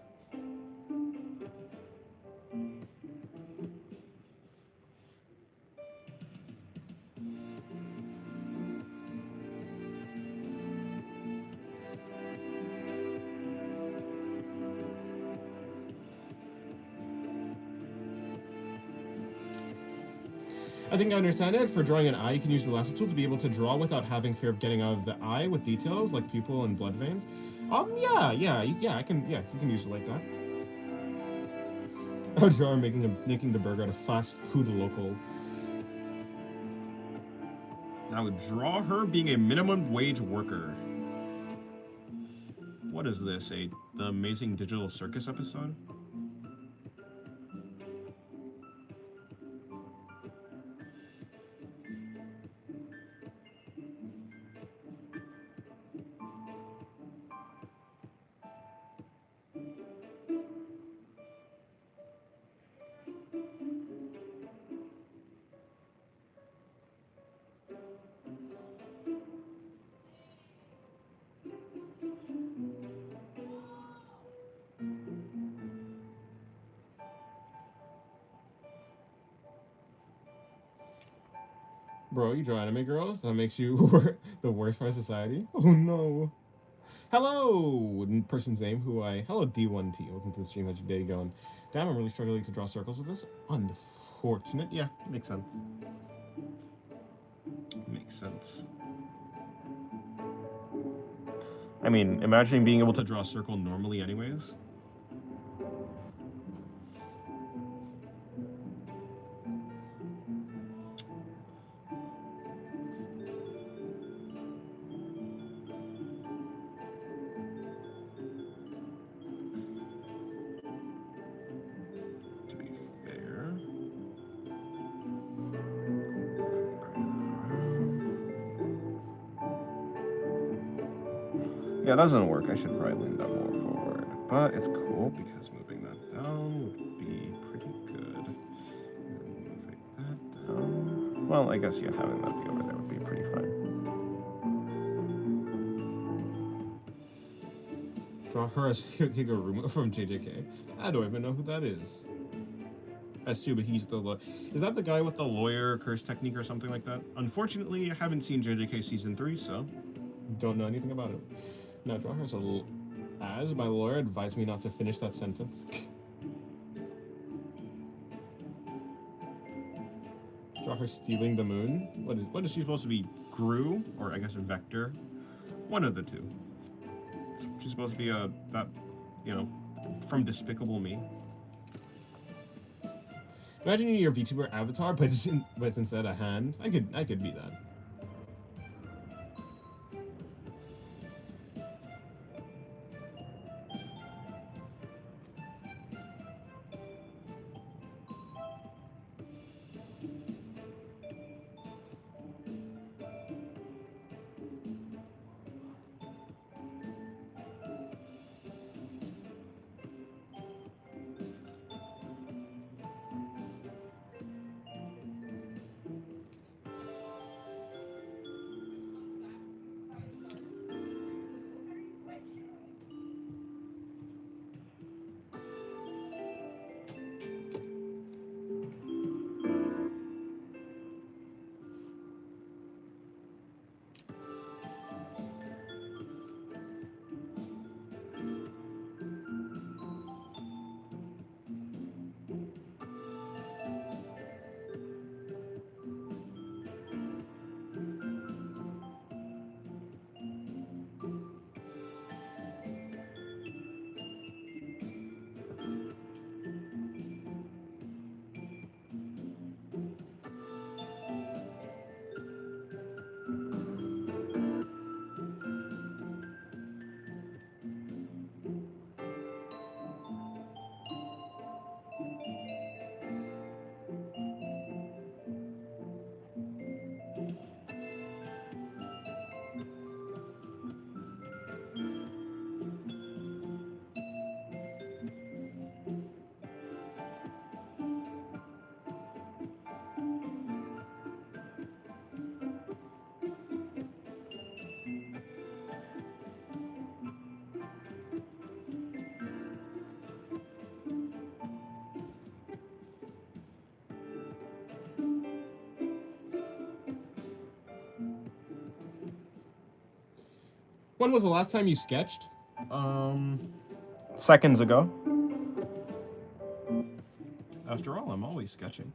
I think I understand it. For drawing an eye, you can use the lasso tool to be able to draw without having fear of getting out of the eye with details like pupil and blood veins. Yeah, you can use it like that. I'll draw making the burger at a fast food local. I would draw her being a minimum wage worker. What is this? The Amazing Digital Circus episode? Bro, you draw anime girls? That makes you the worst for society? Oh no. Hello! Person's name Hello, D1T. Welcome to the stream. How's your day going? Damn, I'm really struggling to draw circles with this. Unfortunate. Yeah, makes sense. Makes sense. I mean, imagining being able to draw a circle normally anyways. Yeah, that doesn't work. I should probably lean that more forward. But it's cool because moving that down would be pretty good. And moving that down... Well, I guess, yeah, having that be over there would be pretty fine. Draw her as Higuruma from JJK. I don't even know who that is. I assume he's is that the guy with the lawyer curse technique or something like that? Unfortunately, I haven't seen JJK Season 3, so... Don't know anything about it. Now, draw her as my lawyer advised me not to finish that sentence. Draw her stealing the moon? What is she supposed to be? Gru? Or I guess a vector? One of the two. She's supposed to be from Despicable Me. Imagine your VTuber avatar, but it's instead a hand. I could be that. When was the last time you sketched? Seconds ago. After all, I'm always sketching.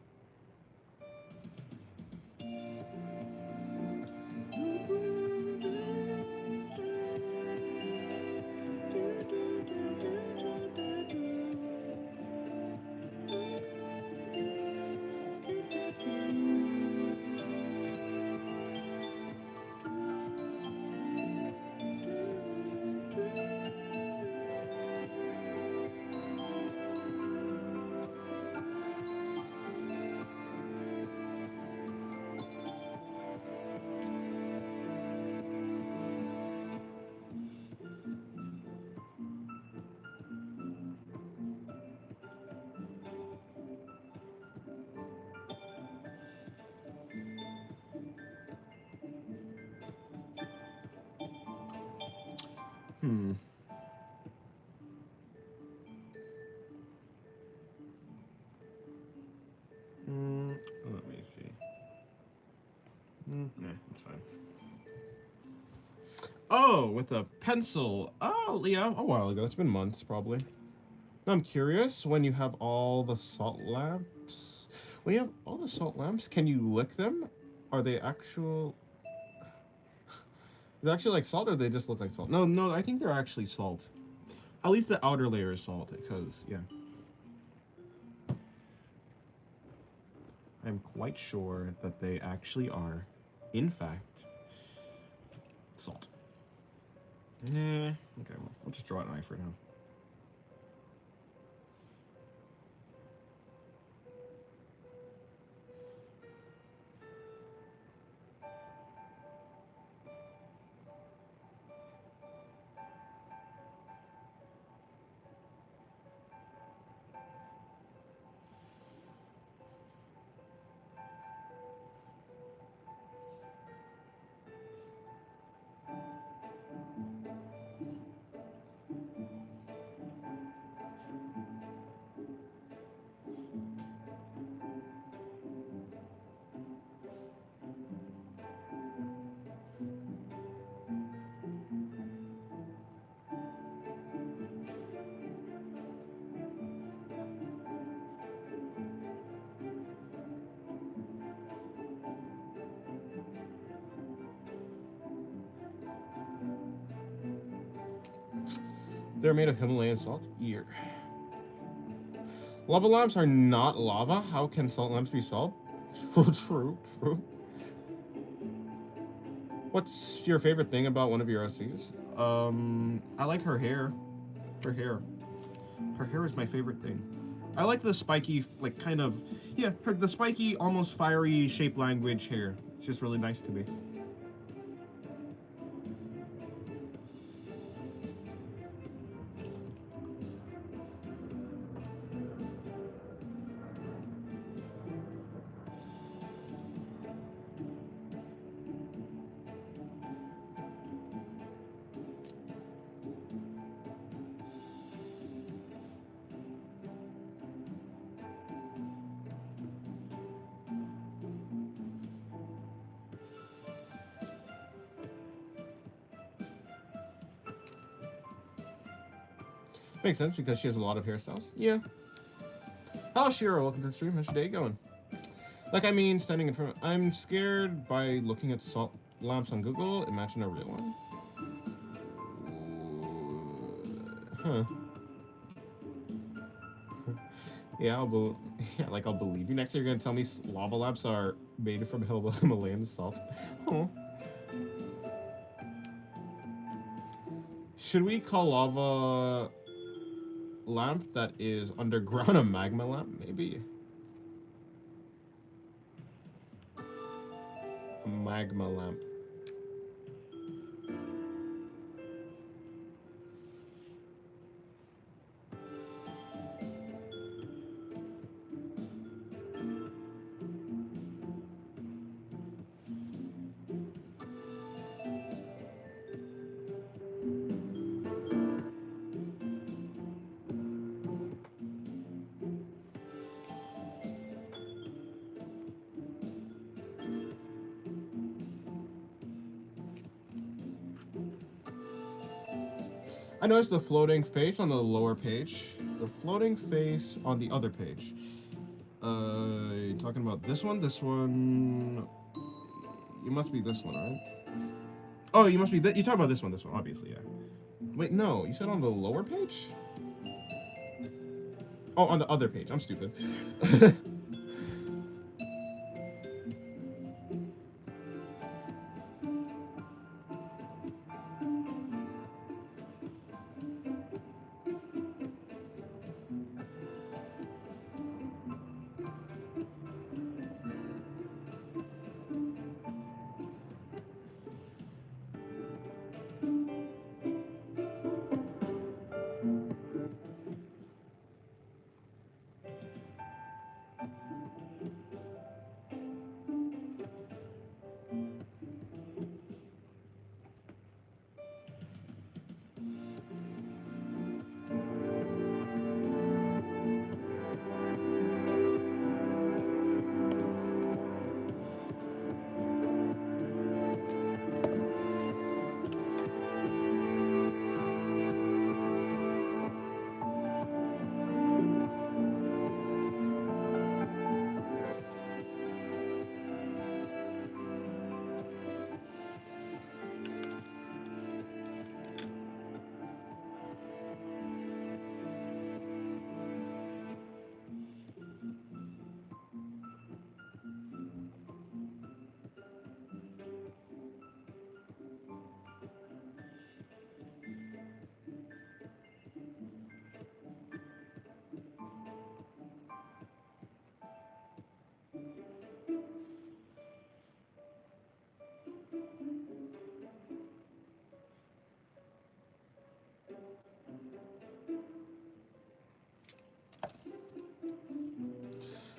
Let me see. Nah, it's fine. Oh, with a pencil. Oh, yeah, a while ago. It's been months, probably. I'm curious, when you have all the salt lamps... When you have all the salt lamps, can you lick them? Are they actual... They're actually like salt, or they just look like salt? No, I think they're actually salt. At least the outer layer is salt, because, yeah. I'm quite sure that they actually are, in fact, salt. Nah, okay, well, we'll just draw an eye for now. They're made of Himalayan salt? Yeah. Lava lamps are not lava? How can salt lamps be salt? True. What's your favorite thing about one of your OCs? I like her hair. Her hair is my favorite thing. I like the spiky, like, kind of... Yeah, the spiky, almost fiery shape language hair. It's just really nice to me. Makes sense because she has a lot of hairstyles. Yeah. Hello, Shiro. Welcome to the stream. How's your day going? Like, I mean, standing in front. I'm scared by looking at salt lamps on Google. Imagine a real one. Huh. Yeah, I'll believe you. Next, you're gonna tell me lava lamps are made from Himalayan salt. Oh. Should we call lava lamp that is underground a magma lamp? Maybe. A magma lamp. I noticed the floating face on the lower page. The floating face on the other page. Talking about this one? This one... You must be this one, right? Oh, you must be... You talk about this one, obviously, yeah. Wait, no. You said on the lower page? Oh, on the other page. I'm stupid.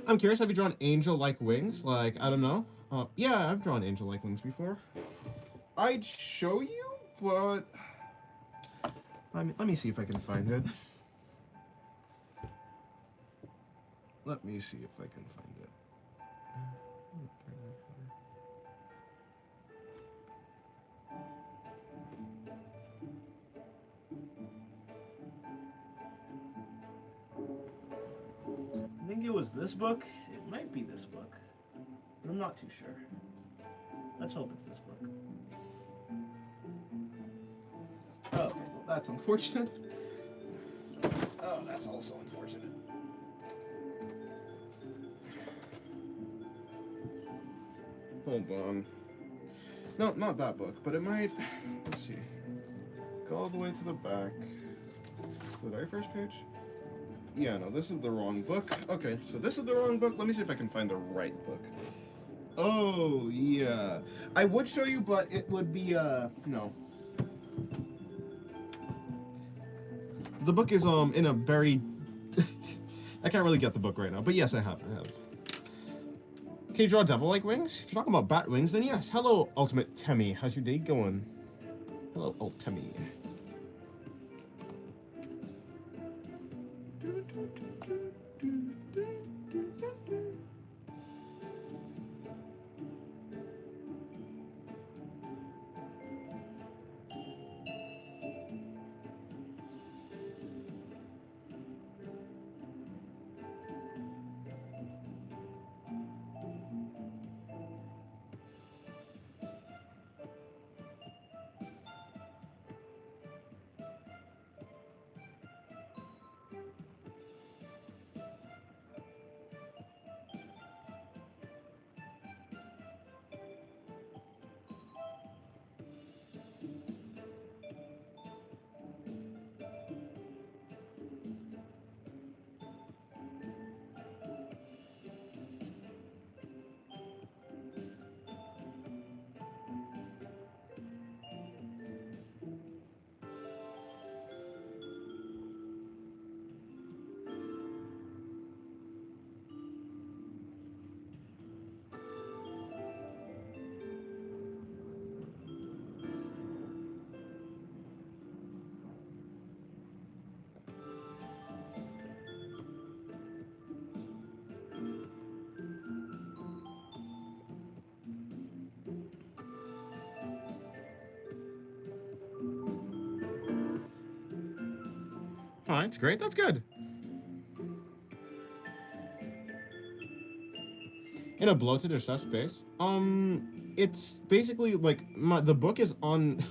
I'm curious, have you drawn angel-like wings? Like, I don't know. Yeah, I've drawn angel-like wings before. I'd show you, but... Let me see if I can find it. Let me see if I can find it. I think it was this book. It might be this book, but I'm not too sure. Let's hope it's this book. Oh, okay, well, that's unfortunate. Oh, that's also unfortunate. Hold on. No, not that book, but it might... Let's see. Go all the way to the back. The very first page? Yeah, no, this is the wrong book. Okay, so this is the wrong book. Let me see if I can find the right book. Oh, yeah. I would show you, but it would be, no. The book is, in a very... I can't really get the book right now, but yes, I have. Can you draw devil-like wings? If you're talking about bat wings, then yes. Hello, Ultimate Temmie. How's your day going? Hello, Ultemmie. Alright, great, that's good. In a bloated or sus space? It's basically like the book is on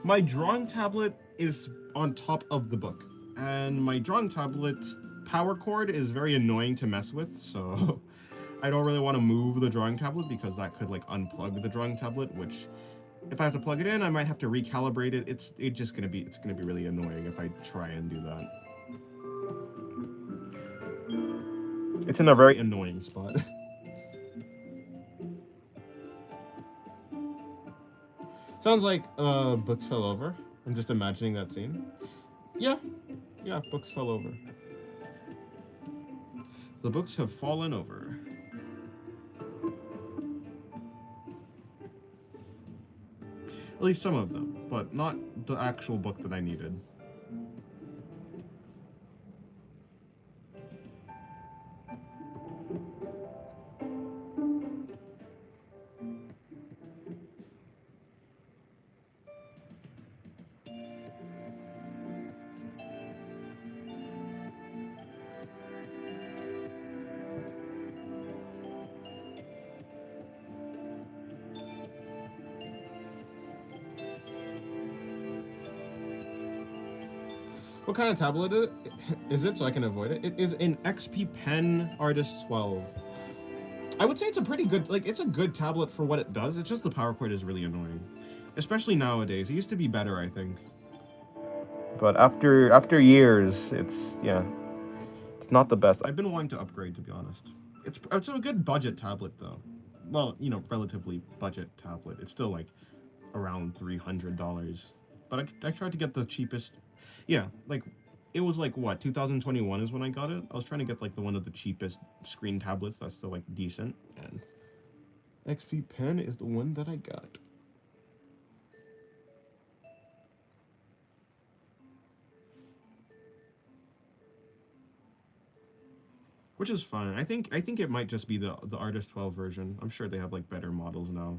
my drawing tablet is on top of the book. And my drawing tablet's power cord is very annoying to mess with, so I don't really want to move the drawing tablet because that could like unplug the drawing tablet, which if I have to plug it in, I might have to recalibrate it. It's gonna be really annoying if I try and do that. It's in a very annoying spot. Sounds like books fell over. I'm just imagining that scene. Yeah, books fell over. The books have fallen over. At least some of them, but not the actual book that I needed. What kind of tablet is it so I can avoid it? It is an XP Pen Artist 12. I would say it's a pretty good, like, it's a good tablet for what it does. It's just the power cord is really annoying. Especially nowadays. It used to be better, I think. But after years, it's not the best. I've been wanting to upgrade, to be honest. It's a good budget tablet, though. Well, relatively budget tablet. It's still, like, around $300. But I tried to get the cheapest. Yeah, like, it was like, what, 2021 is when I got it? I was trying to get, like, one of the cheapest screen tablets that's still, like, decent. And XP Pen is the one that I got. Which is fine. I think it might just be the Artist 12 version. I'm sure they have, like, better models now.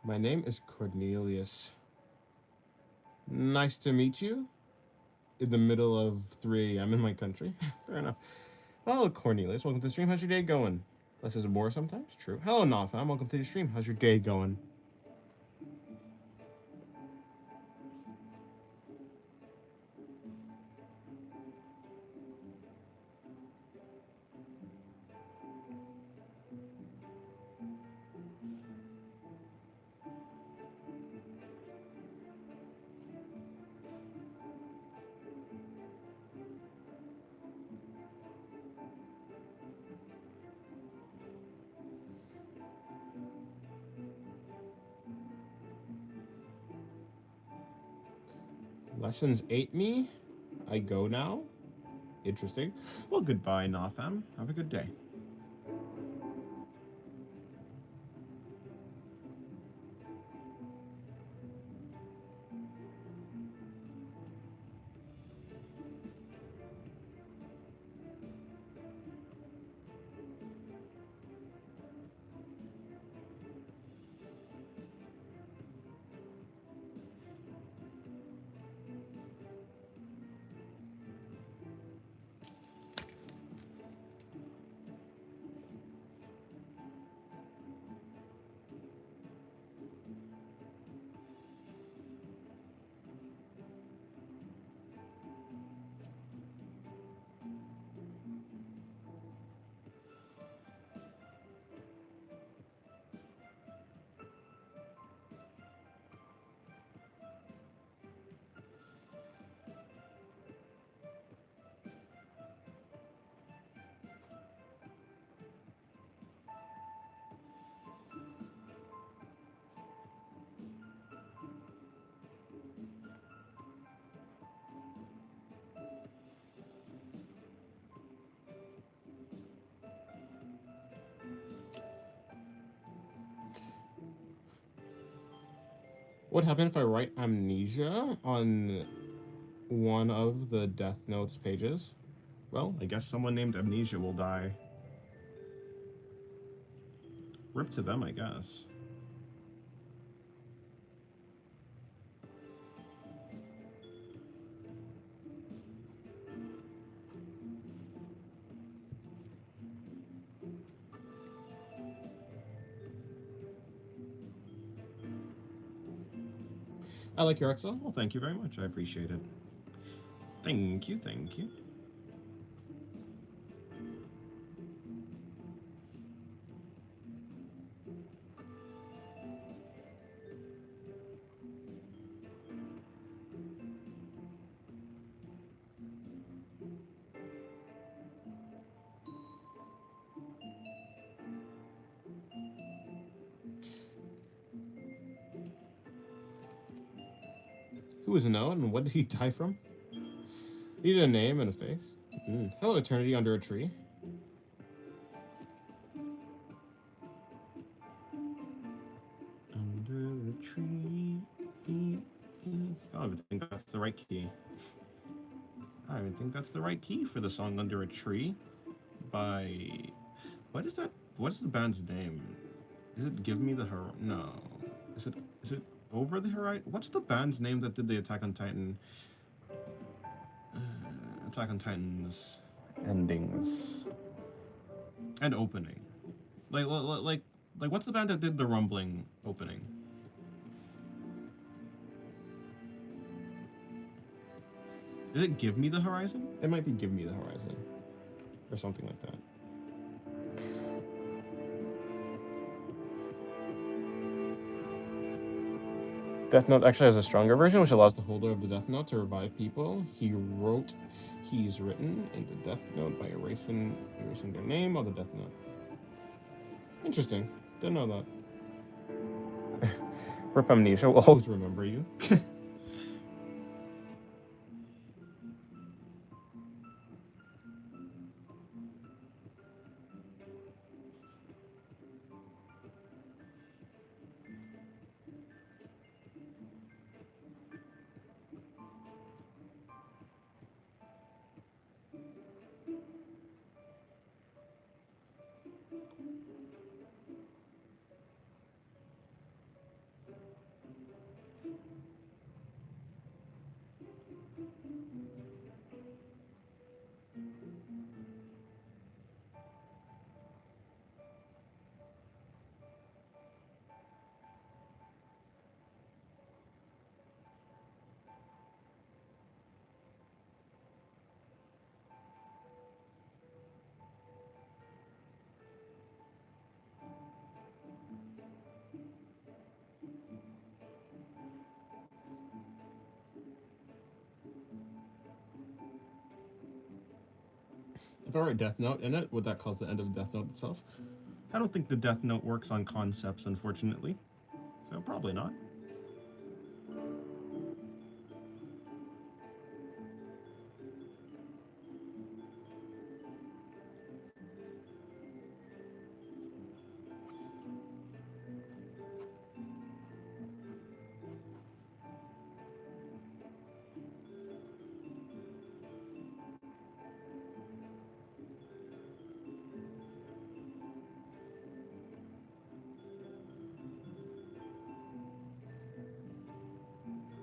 My name is Cornelius. Nice to meet you. In the middle of 3 a.m. in my country. Fair enough. Hello, Cornelius. Welcome to the stream. How's your day going? Less is more sometimes. True. Hello, Nafam. Welcome to the stream. How's your day going? Lessons ate me. I go now. Interesting. Well, goodbye, Nafam. Have a good day. What happened if I write amnesia on one of the Death Notes pages? Well, I guess someone named Amnesia will die. Rip to them, I guess. I like your art style. Well, thank you very much. I appreciate it. Thank you, thank you. Who is Noah and what did he die from? Needed a name and a face. Hello, Eternity under a tree. Under the tree. I don't even think that's the right key. I don't even think that's the right key for the song Under a Tree by... What is that? What's the band's name? Is it Give Me the No. Is it Over the Horizon? What's the band's name that did the Attack on Titan? Attack on Titan's endings and opening. Like what's the band that did the Rumbling opening? Is it Give Me the Horizon? It might be Give Me the Horizon or something like that. Death Note actually has a stronger version, which allows the holder of the Death Note to revive people. He's written in the Death Note by erasing their name on the Death Note. Interesting. Didn't know that. Rip Amnesia will always remember you. If I write Death Note in it, would that cause the end of the Death Note itself? I don't think the Death Note works on concepts, unfortunately. So probably not.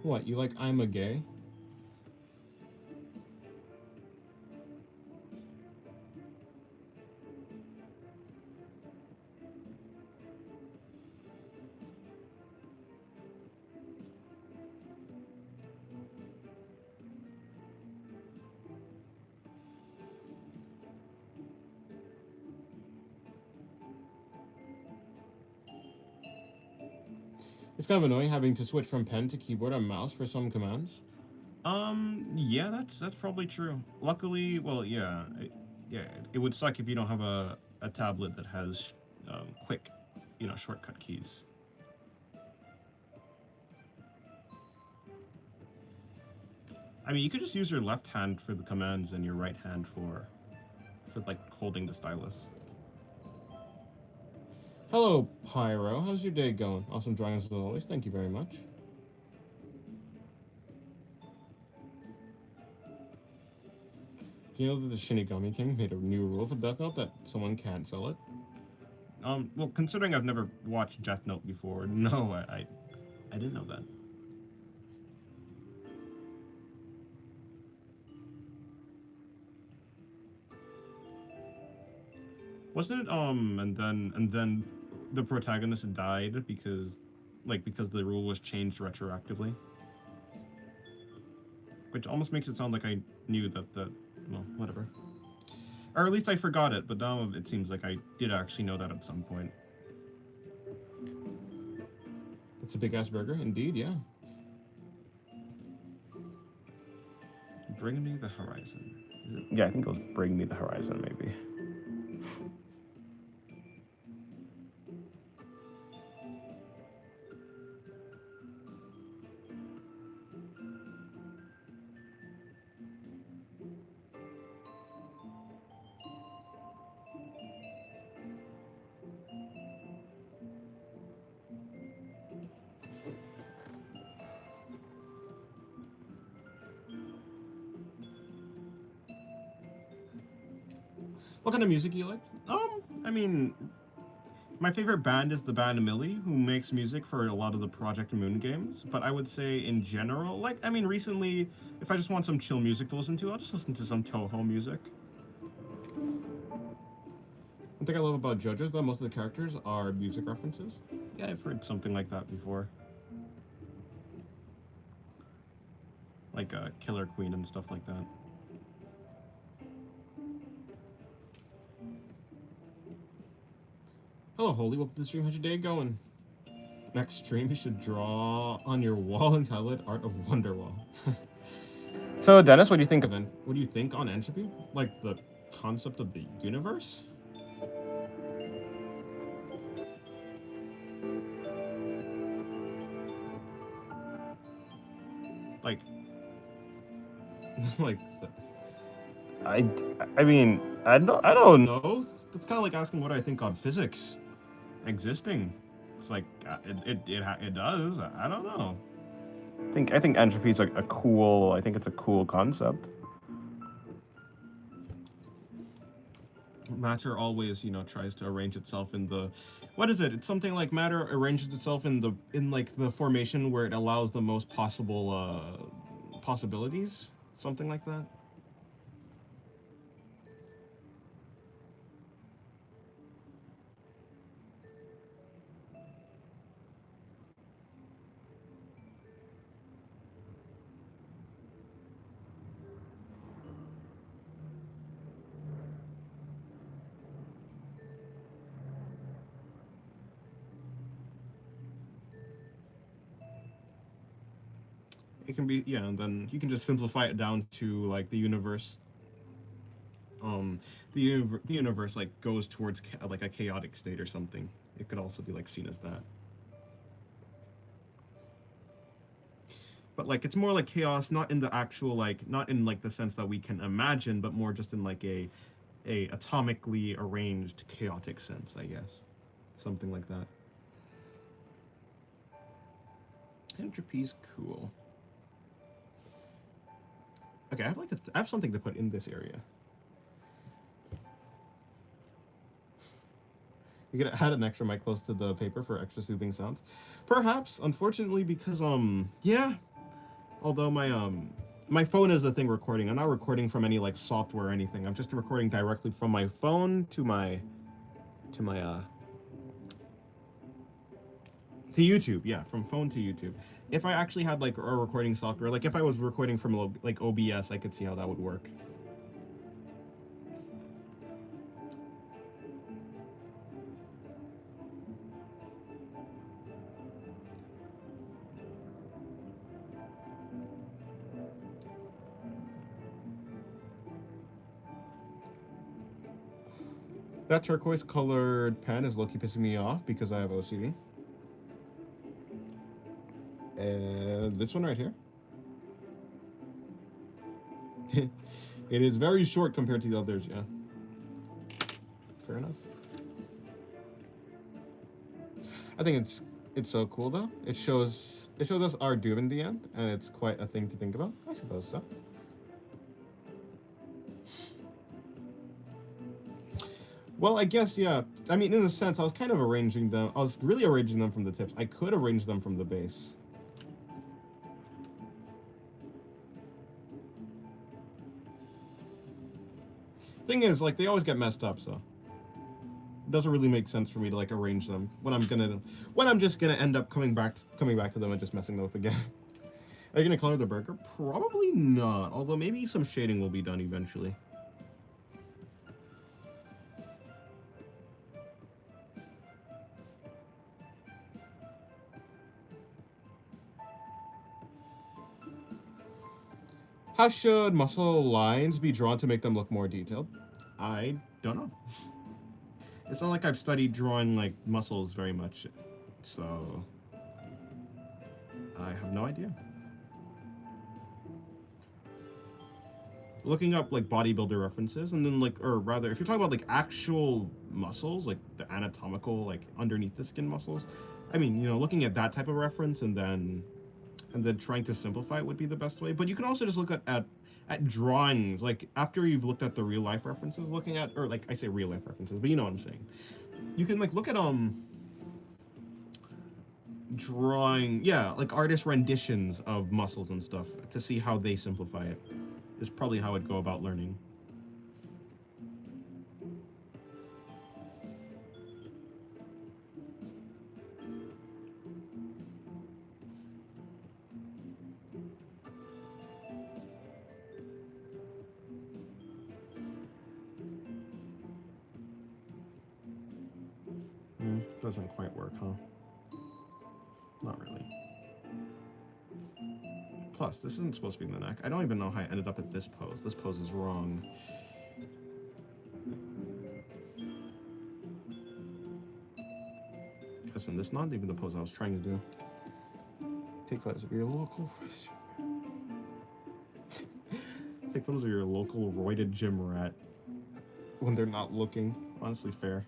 What, you like I'm a Gay? It's kind of annoying having to switch from pen to keyboard and mouse for some commands. Yeah, that's probably true. Luckily, well, yeah, it would suck if you don't have a tablet that has quick, shortcut keys. I mean, you could just use your left hand for the commands and your right hand for like holding the stylus. Hello, Pyro. How's your day going? Awesome drawing as always. Thank you very much. Do you know that the Shinigami King made a new rule for Death Note that someone can't sell it? Well, considering I've never watched Death Note before, no, I didn't know that. Wasn't it and then the protagonist died because the rule was changed retroactively? Which almost makes it sound like I knew that well, whatever. Or at least I forgot it, but now it seems like I did actually know that at some point. It's a big ass burger, indeed, yeah. Bring Me the Horizon. Is it? Yeah, I think it was Bring Me the Horizon, maybe. What kind of music do you like? I mean, my favorite band is the band Millie, who makes music for a lot of the Project Moon games. But I would say in general, recently, if I just want some chill music to listen to, I'll just listen to some Toho music. One thing I love about JoJo is that most of the characters are music references. Yeah, I've heard something like that before. Like Killer Queen and stuff like that. Hello, Holy. Welcome to the stream. How's your day going? Next stream, you should draw on your wall and title it Art of Wonderwall. So, Dennis, what do you think of it? What do you think on entropy? Like the concept of the universe? Like, like, I mean, I don't know. It's kind of like asking what I think on physics existing. It's like it does. I don't know. I think entropy is a cool. I think it's a cool concept. Matter always, tries to arrange itself in the. What is it? It's something like matter arranges itself in the formation where it allows the most possible possibilities. Something like that. It can be, yeah, and then you can just simplify it down to like the universe. The universe like goes towards like a chaotic state or something. It could also be like seen as that. But like it's more like chaos, not in the actual not in like the sense that we can imagine, but more just in like a atomically arranged chaotic sense, I guess. Something like that. Entropy's cool. Okay, I have something to put in this area. You could add an extra mic close to the paper for extra soothing sounds. Perhaps, unfortunately, because yeah. Although my phone is the thing recording. I'm not recording from any like software or anything. I'm just recording directly from my phone to YouTube. Yeah, from phone to YouTube. If I actually had like a recording software, like if I was recording from like OBS, I could see how that would work. That turquoise colored pen is low-key pissing me off because I have OCD. And this one right here. It is very short compared to the others, yeah. Fair enough. I think it's so cool though. It shows us our doom in the end, and it's quite a thing to think about. I suppose so. Well, I guess, yeah. I mean, in a sense, I was kind of arranging them. I was really arranging them from the tips. I could arrange them from the base. Thing is, like, they always get messed up, so it doesn't really make sense for me to like arrange them when I'm just gonna end up coming back to them and just messing them up again. Are you gonna color the burger? Probably not. Although maybe some shading will be done eventually. How should muscle lines be drawn to make them look more detailed? I don't know. It's not like I've studied drawing like muscles very much, so I have no idea. Looking up like bodybuilder references, and then like, or rather, if you're talking about like actual muscles, like the anatomical, like underneath the skin muscles, I mean, you know, looking at that type of reference and then trying to simplify it would be the best way. But you can also just look at drawings, like after you've looked at the real life references, looking at, or like I say real life references, but you know what I'm saying. You can like look at drawing, yeah, like artist renditions of muscles and stuff to see how they simplify it. Is probably how I'd go about learning. Doesn't quite work, huh? Not really. Plus, this isn't supposed to be in the neck. I don't even know how I ended up at this pose. This pose is wrong. Listen, this is not even the pose I was trying to do. Take photos of your local... Take photos of your local roided gym rat when they're not looking. Honestly, fair.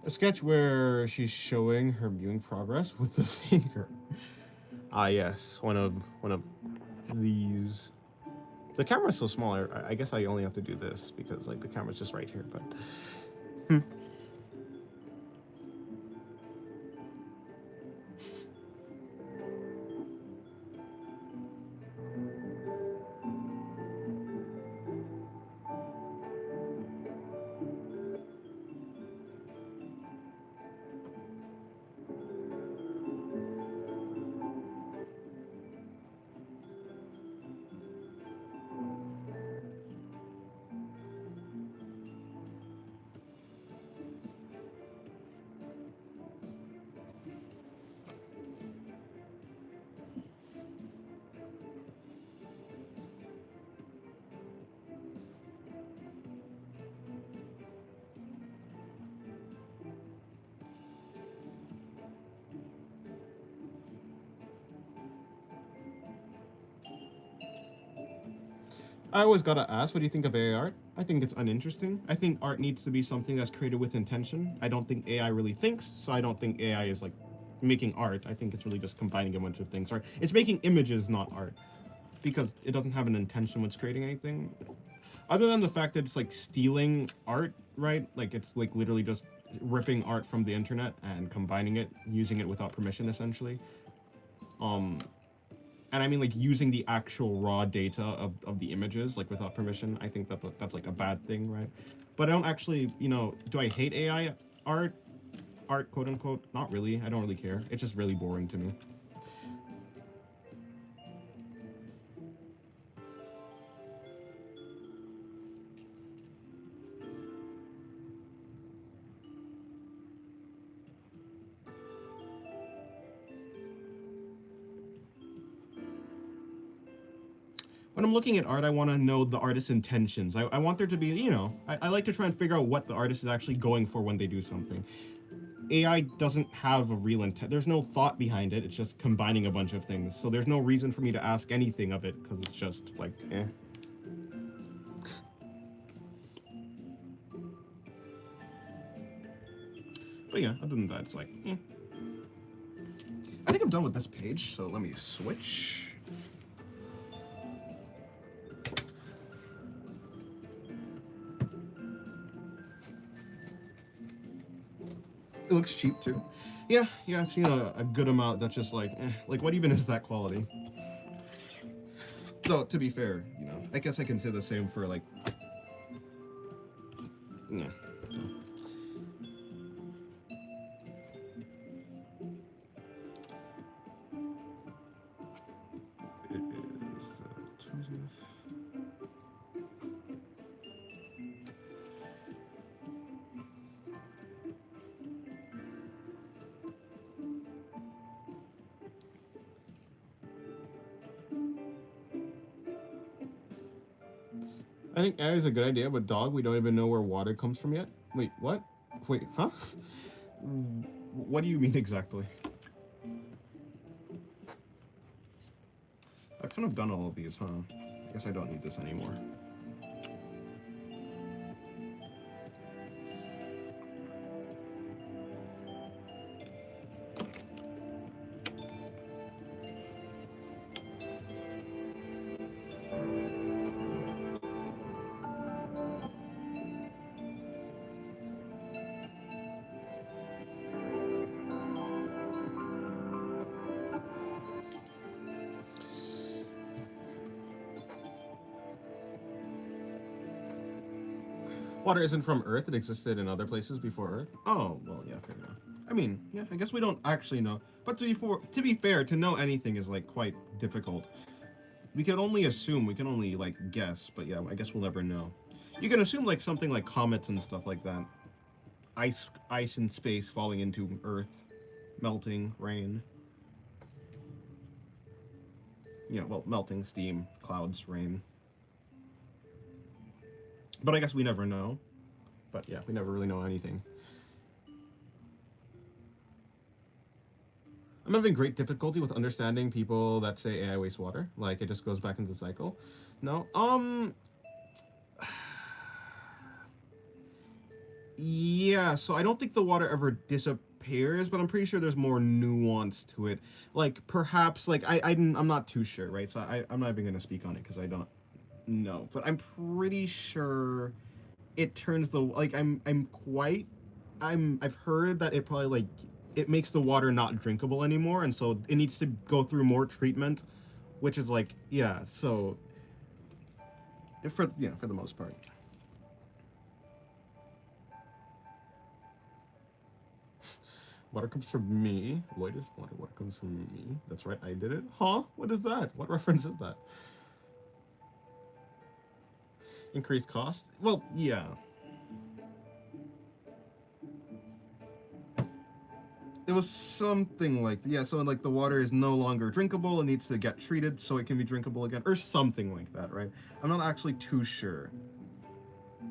A sketch where she's showing her viewing progress with the finger. Ah, yes, one of these. The camera's so small. I guess I only have to do this because like the camera's just right here. But I always gotta ask, what do you think of AI art? I think it's uninteresting. I think art needs to be something that's created with intention. I don't think AI really thinks, so I don't think AI is like making art. I think it's really just combining a bunch of things. Or it's making images, not art, because it doesn't have an intention when it's creating anything. Other than the fact that it's like stealing art, right? Like it's like literally just ripping art from the internet and combining it, using it without permission, essentially. Um, and I mean like using the actual raw data of the images like without permission. I think that that's like a bad thing, right? But I don't actually, do I hate AI art, quote unquote? Not really. I don't really care. It's just really boring to me. When I'm looking at art, I want to know the artist's intentions. I want there to be, I like to try and figure out what the artist is actually going for when they do something. AI doesn't have a real intent. There's no thought behind it. It's just combining a bunch of things. So there's no reason for me to ask anything of it because it's just like, eh. But yeah, other than that, it's like, eh. I think I'm done with this page, so let me switch. It looks cheap too. Yeah, I've seen a good amount that's just like, like what even is that quality? Though, to be fair, I guess I can say the same for like, yeah. It is the 20th. I think AI is a good idea, but dog, we don't even know where water comes from yet. Wait, what? Wait, huh? What do you mean exactly? I've kind of done all of these, huh? I guess I don't need this anymore. Water isn't from Earth. It existed in other places before Earth. Oh, well, yeah, fair enough. I mean, yeah, I guess we don't actually know. But to be fair, to know anything is like quite difficult. We can only assume. We can only like guess. But yeah, I guess we'll never know. You can assume like something like comets and stuff like that. Ice in space falling into Earth, melting, rain. Well, melting, steam, clouds, rain. But I guess we never know. But yeah, we never really know anything. I'm having great difficulty with understanding people that say AI wastes water. Like, it just goes back into the cycle. No? Yeah, so I don't think the water ever disappears, but I'm pretty sure there's more nuance to it. Like, perhaps, like, I'm not too sure, right? So I'm not even going to speak on it because I don't know. But I'm pretty sure it turns the, like, I've heard that it probably, like, it makes the water not drinkable anymore, and so it needs to go through more treatment, which is like, yeah, so for the most part. Water comes from me. Loiter's water. Water comes from me. That's right, I did it. Huh? What is that? What reference is that? Increased cost? Well, yeah. It was something like, yeah, so like the water is no longer drinkable and needs to get treated so it can be drinkable again, or something like that, right? I'm not actually too sure.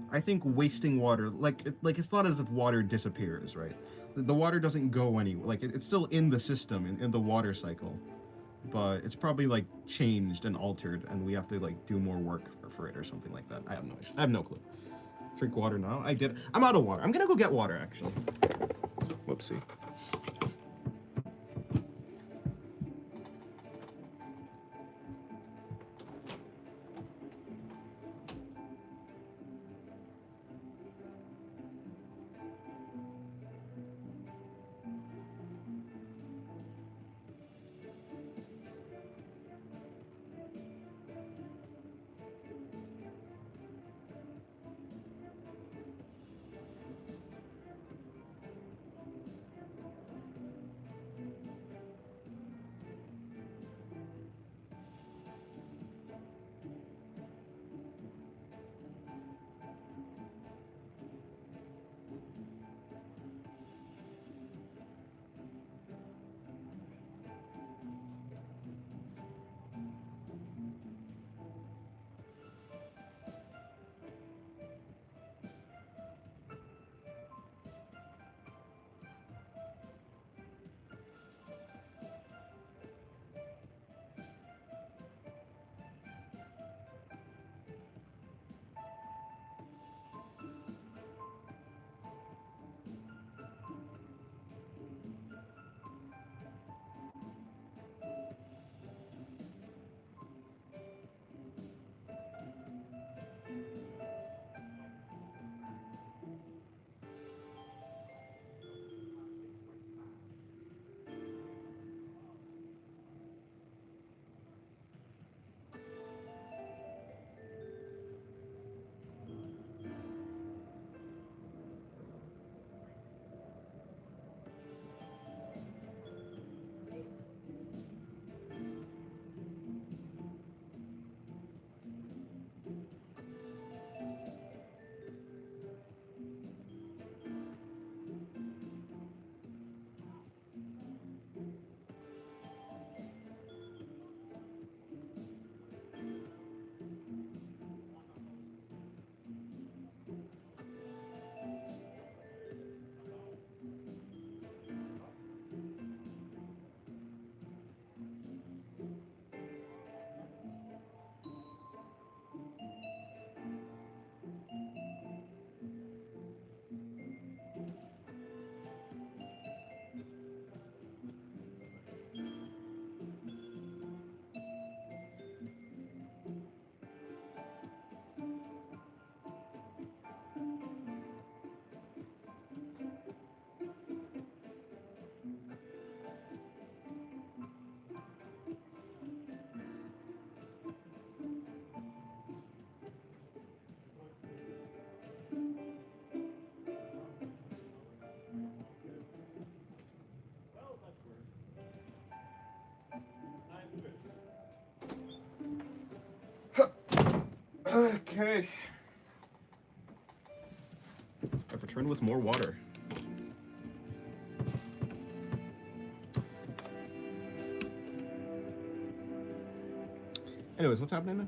I think wasting water, like it's not as if water disappears, right? The water doesn't go anywhere. Like it's still in the system, in the water cycle. but it's probably like changed and altered, and we have to like do more work for it or something like that. I have no clue. Drink water now. I'm out of water. I'm gonna go get water actually. Whoopsie. Okay. I've returned with more water. Anyways, what's happening now?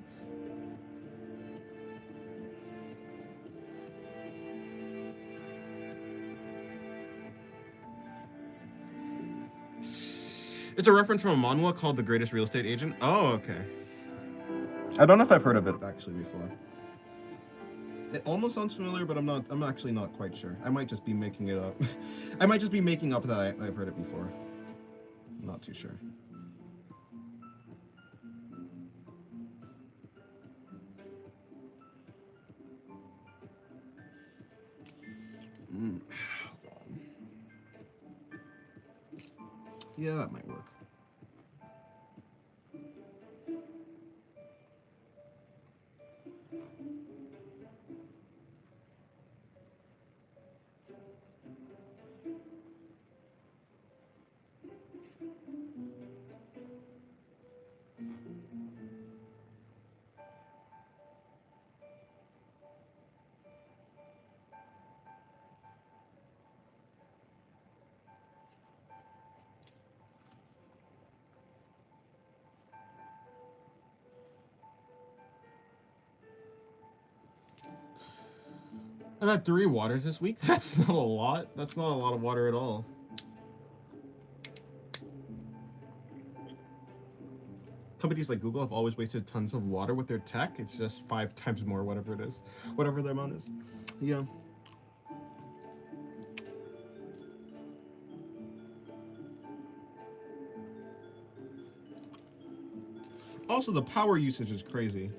It's a reference from a manhwa called The Greatest Real Estate Agent. Oh, okay. I don't know if I've heard of it actually before. It almost sounds familiar, but I'm actually not quite sure. I might just be making it up. I might just be making up that I've heard it before. I'm not too sure. Hold on. Yeah, that might work. I've had 3 waters this week. That's not a lot. That's not a lot of water at all. companies like Google have always wasted tons of water with their tech. It's just 5 times more, whatever it is, whatever the amount is. Yeah. Also, the power usage is crazy.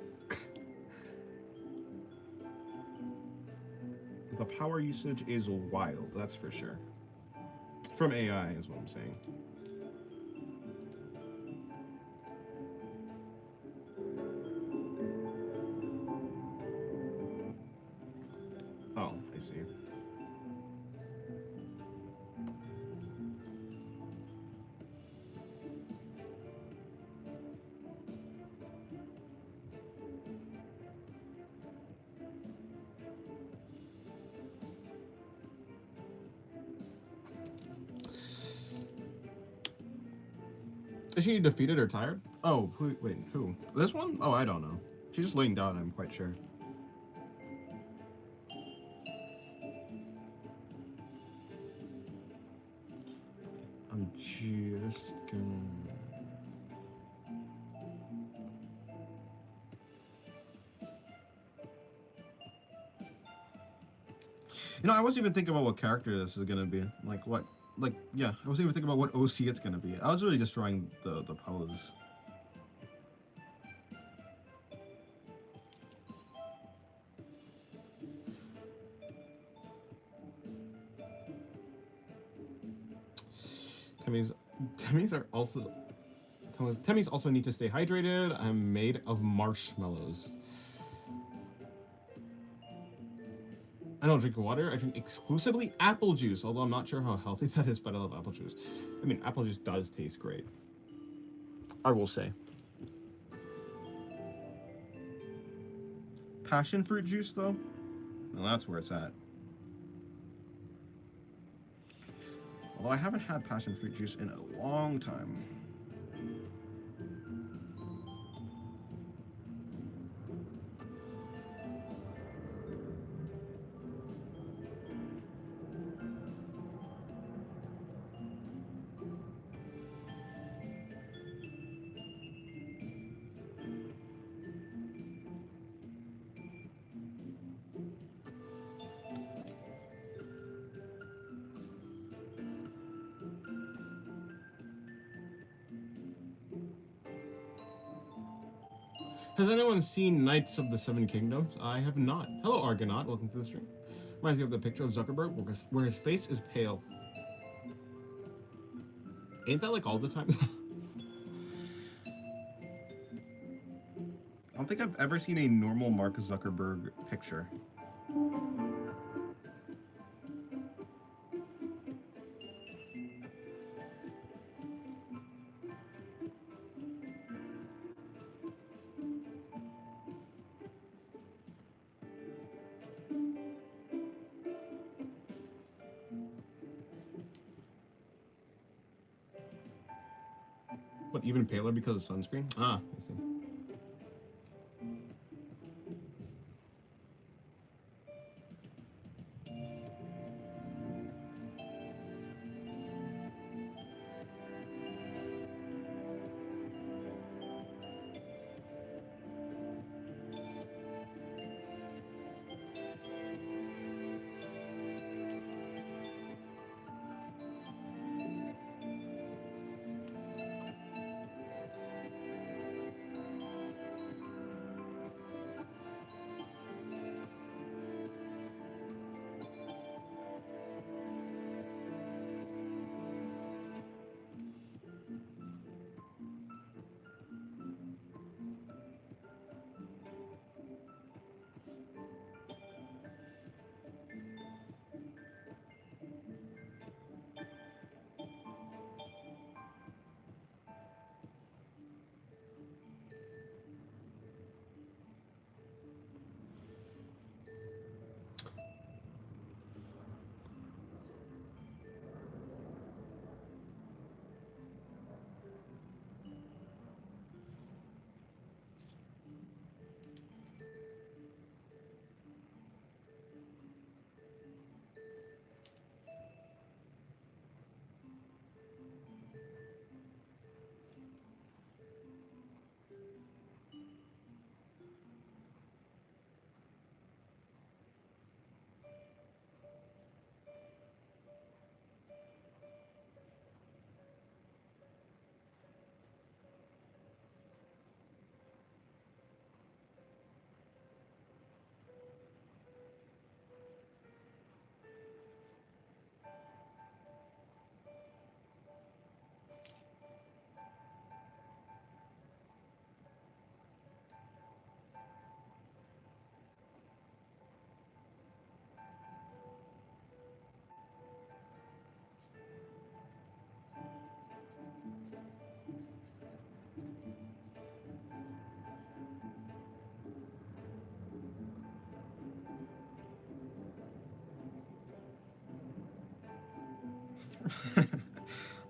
The power usage is wild, that's for sure. From AI is what I'm saying. Oh, I see. Is she defeated or tired? Oh, wait, who? This one? Oh, I don't know. She's just laying down, I'm quite sure. I'm just gonna... You know, I wasn't even thinking about what character this is gonna be. Like, what... Like, yeah, I wasn't even thinking about what OC it's gonna be. I was really just drawing the pose. Temmys are also... Temmys also need to stay hydrated. I'm made of marshmallows. I don't drink water. I drink exclusively apple juice, although I'm not sure how healthy that is, but I love apple juice. I mean, apple juice does taste great, I will say. Passion fruit juice, though? Well, that's where it's at. Although I haven't had passion fruit juice in a long time. Has anyone seen Knights of the Seven Kingdoms? I have not. Hello, Argonaut. Welcome to the stream. Reminds me of the picture of Zuckerberg where his face is pale. Ain't that like all the time? I don't think I've ever seen a normal Mark Zuckerberg picture. But even paler because of sunscreen? Ah, I see.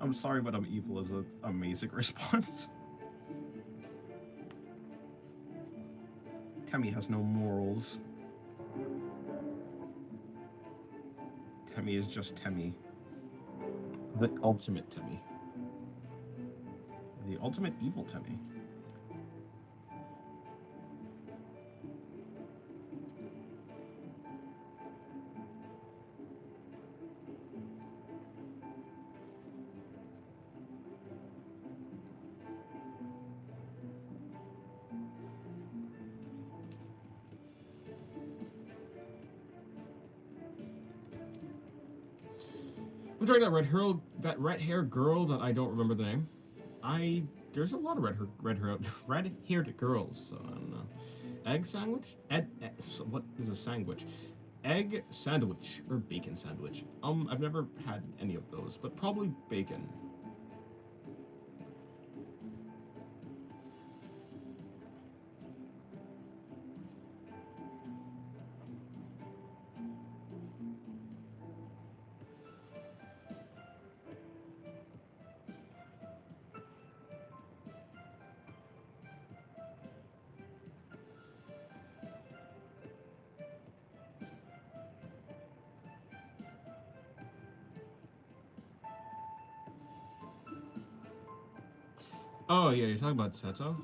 I'm sorry, but I'm evil is an amazing response. Temmie has no morals. Temmie is just Temmie. The ultimate Temmie. The ultimate evil Temmie. I'm talking that red hair girl that I don't remember the name. There's a lot of red-haired girls, so I don't know. Egg sandwich? So what is a sandwich? Egg sandwich or bacon sandwich? I've never had any of those, but probably bacon. Oh yeah, you're talking about Seto?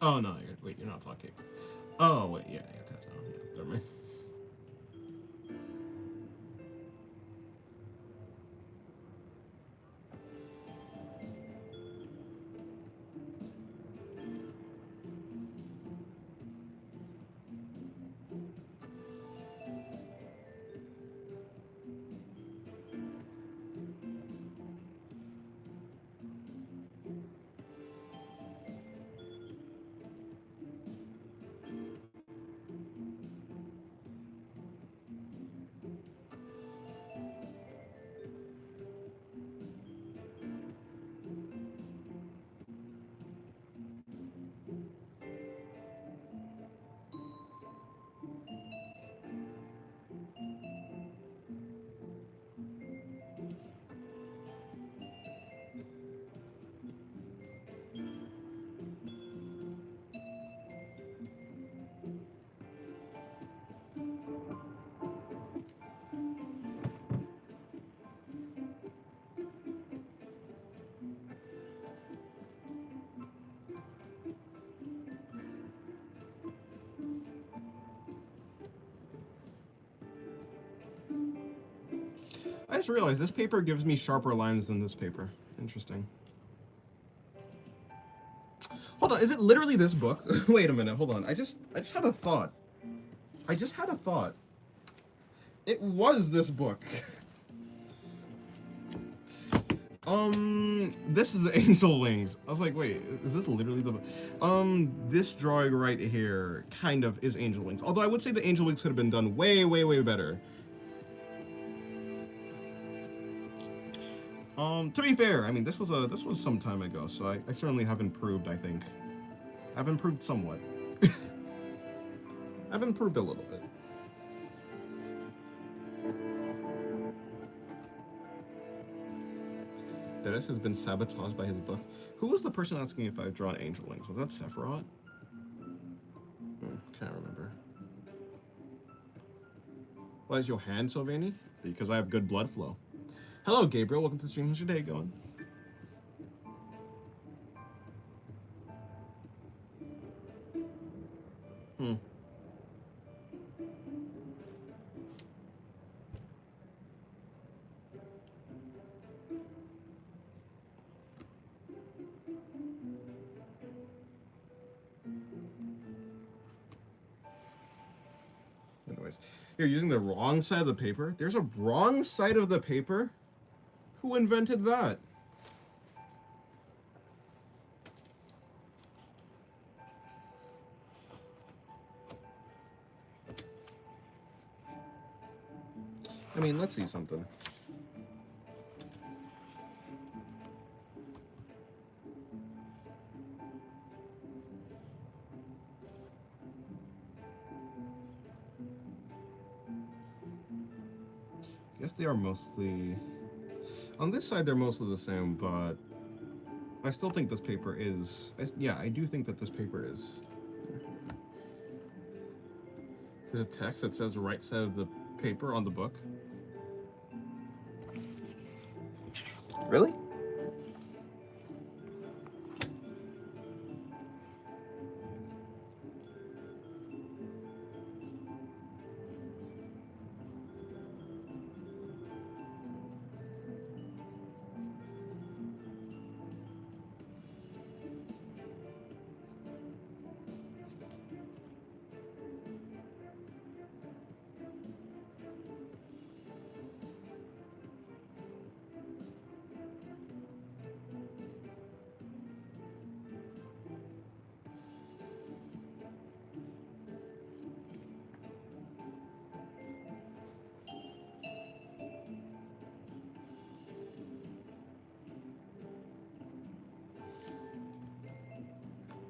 Oh no, you're not talking. Oh wait, yeah, Seto. Yeah, never mind. I just realized this paper gives me sharper lines than this paper. Interesting. Hold on, is it literally this book? Wait a minute, hold on. I just had a thought. I just had a thought. It was this book. This is the Angel Wings. I was like, wait, is this literally the book? This drawing right here kind of is Angel Wings. Although I would say the Angel Wings could have been done way, way, way better. To be fair, I mean, this was some time ago, so I certainly have improved, I think. I've improved somewhat. I've improved a little bit. Dennis has been sabotaged by his book. Who was the person asking if I've drawn Angel Wings? Was that Sephiroth? Can't remember. Why is your hand so veiny? Because I have good blood flow. Hello, Gabriel. Welcome to the stream. How's your day going? Anyways, you're using the wrong side of the paper? There's a wrong side of the paper? Who invented that? I mean, let's see something. I guess they are mostly... On this side, they're mostly the same, but I still think this paper is... Yeah, I do think that this paper is... There's a text that says right side of the paper on the book. Really?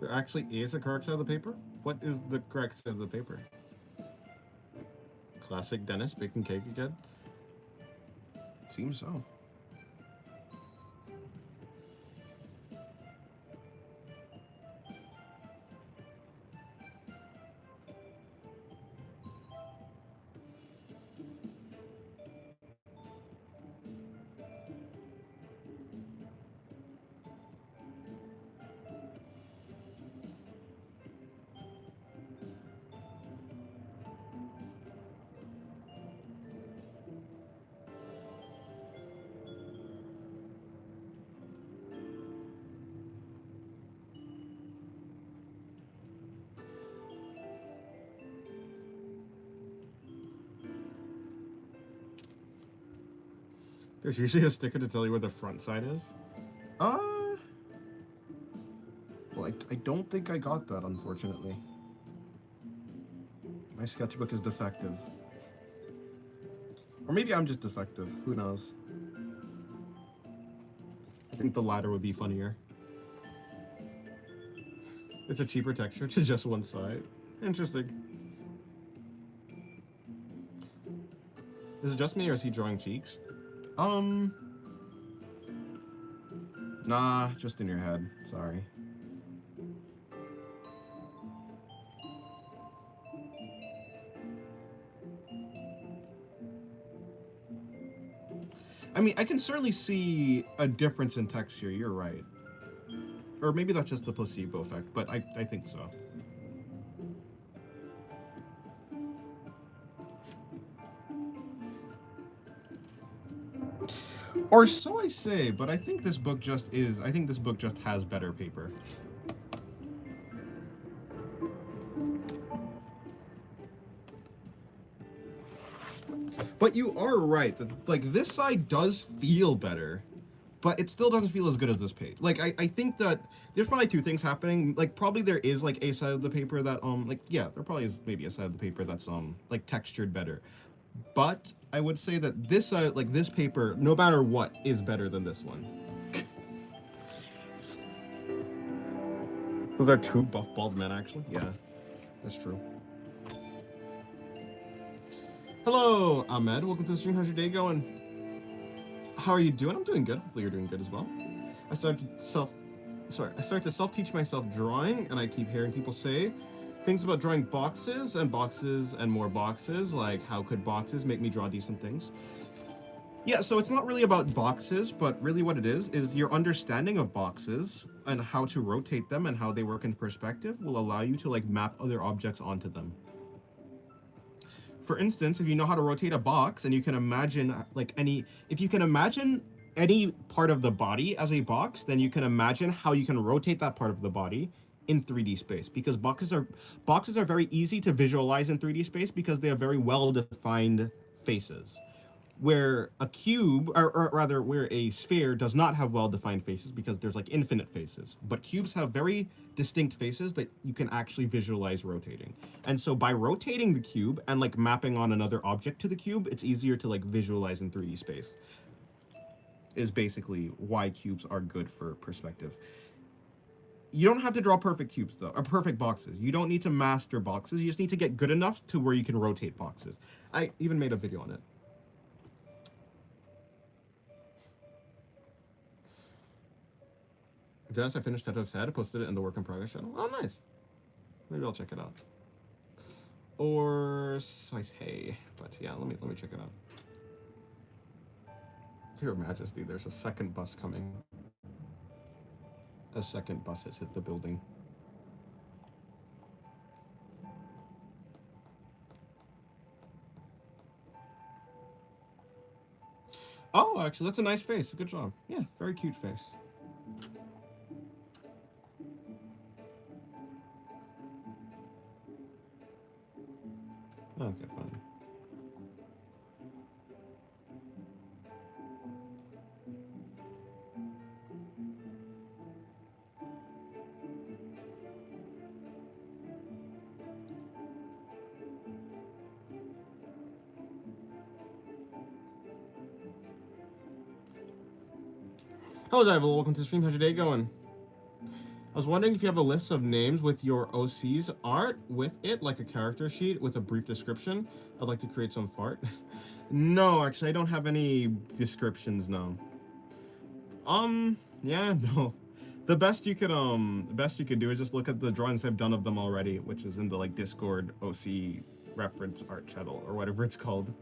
There actually is a correct side of the paper? What is the correct side of the paper? Classic Dennis baking cake again? Seems so. There's usually a sticker to tell you where the front side is. Well, I don't think I got that, unfortunately. My sketchbook is defective. Or maybe I'm just defective. Who knows? I think the latter would be funnier. It's a cheaper texture to just one side. Interesting. Is it just me or is he drawing cheeks? Nah, just in your head. Sorry. I mean, I can certainly see a difference in texture, you're right. Or maybe that's just the placebo effect, but I think so. Or so I say, but I think this book just has better paper. But you are right that like this side does feel better, but it still doesn't feel as good as this page. Like I think that there's probably two things happening. Like probably there is like a side of the paper that like yeah, there probably is maybe a side of the paper that's like textured better. But I would say that this side, like this paper, no matter what, is better than this one. Those are two buff bald men actually. Yeah, that's true. Hello, Ahmed. Welcome to the stream. How's your day going? How are you doing? I'm doing good. Hopefully you're doing good as well. I started to self-teach myself drawing, and I keep hearing people say things about drawing boxes and more boxes, like how could boxes make me draw decent things? Yeah, so it's not really about boxes, but really what it is your understanding of boxes and how to rotate them and how they work in perspective will allow you to like map other objects onto them. For instance, if you know how to rotate a box and you can imagine if you can imagine any part of the body as a box, then you can imagine how you can rotate that part of the body in 3D space, because boxes are very easy to visualize in 3D space because they have very well-defined faces. where a cube, or rather where a sphere does not have well-defined faces because there's like infinite faces, but cubes have very distinct faces that you can actually visualize rotating. And so by rotating the cube and like mapping on another object to the cube, it's easier to like visualize in 3D space. Is basically why cubes are good for perspective. You don't have to draw perfect cubes though, or perfect boxes. You don't need to master boxes. You just need to get good enough to where you can rotate boxes. I even made a video on it. Dennis, I finished Teto's Head, posted it in the work in progress channel. Oh, nice. Maybe I'll check it out. Or Slice Hay, but yeah, let me check it out. Your Majesty, there's a second bus coming. A second bus has hit the building. Oh, actually, that's a nice face. Good job. Yeah, very cute face. Okay, fine. Hello, Dival. Welcome to the stream. How's your day going? I was wondering if you have a list of names with your OC's art with it, like a character sheet with a brief description. I'd like to create some fart. No, actually, I don't have any descriptions, no. Yeah, no. The best you could do is just look at the drawings I've done of them already, which is in the like Discord OC reference art channel or whatever it's called.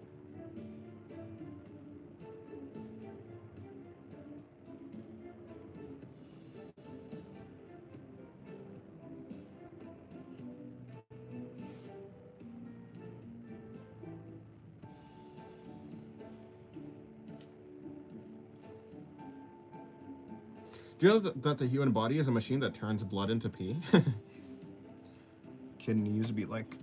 Do you know that the human body is a machine that turns blood into pee? Can use a beat like.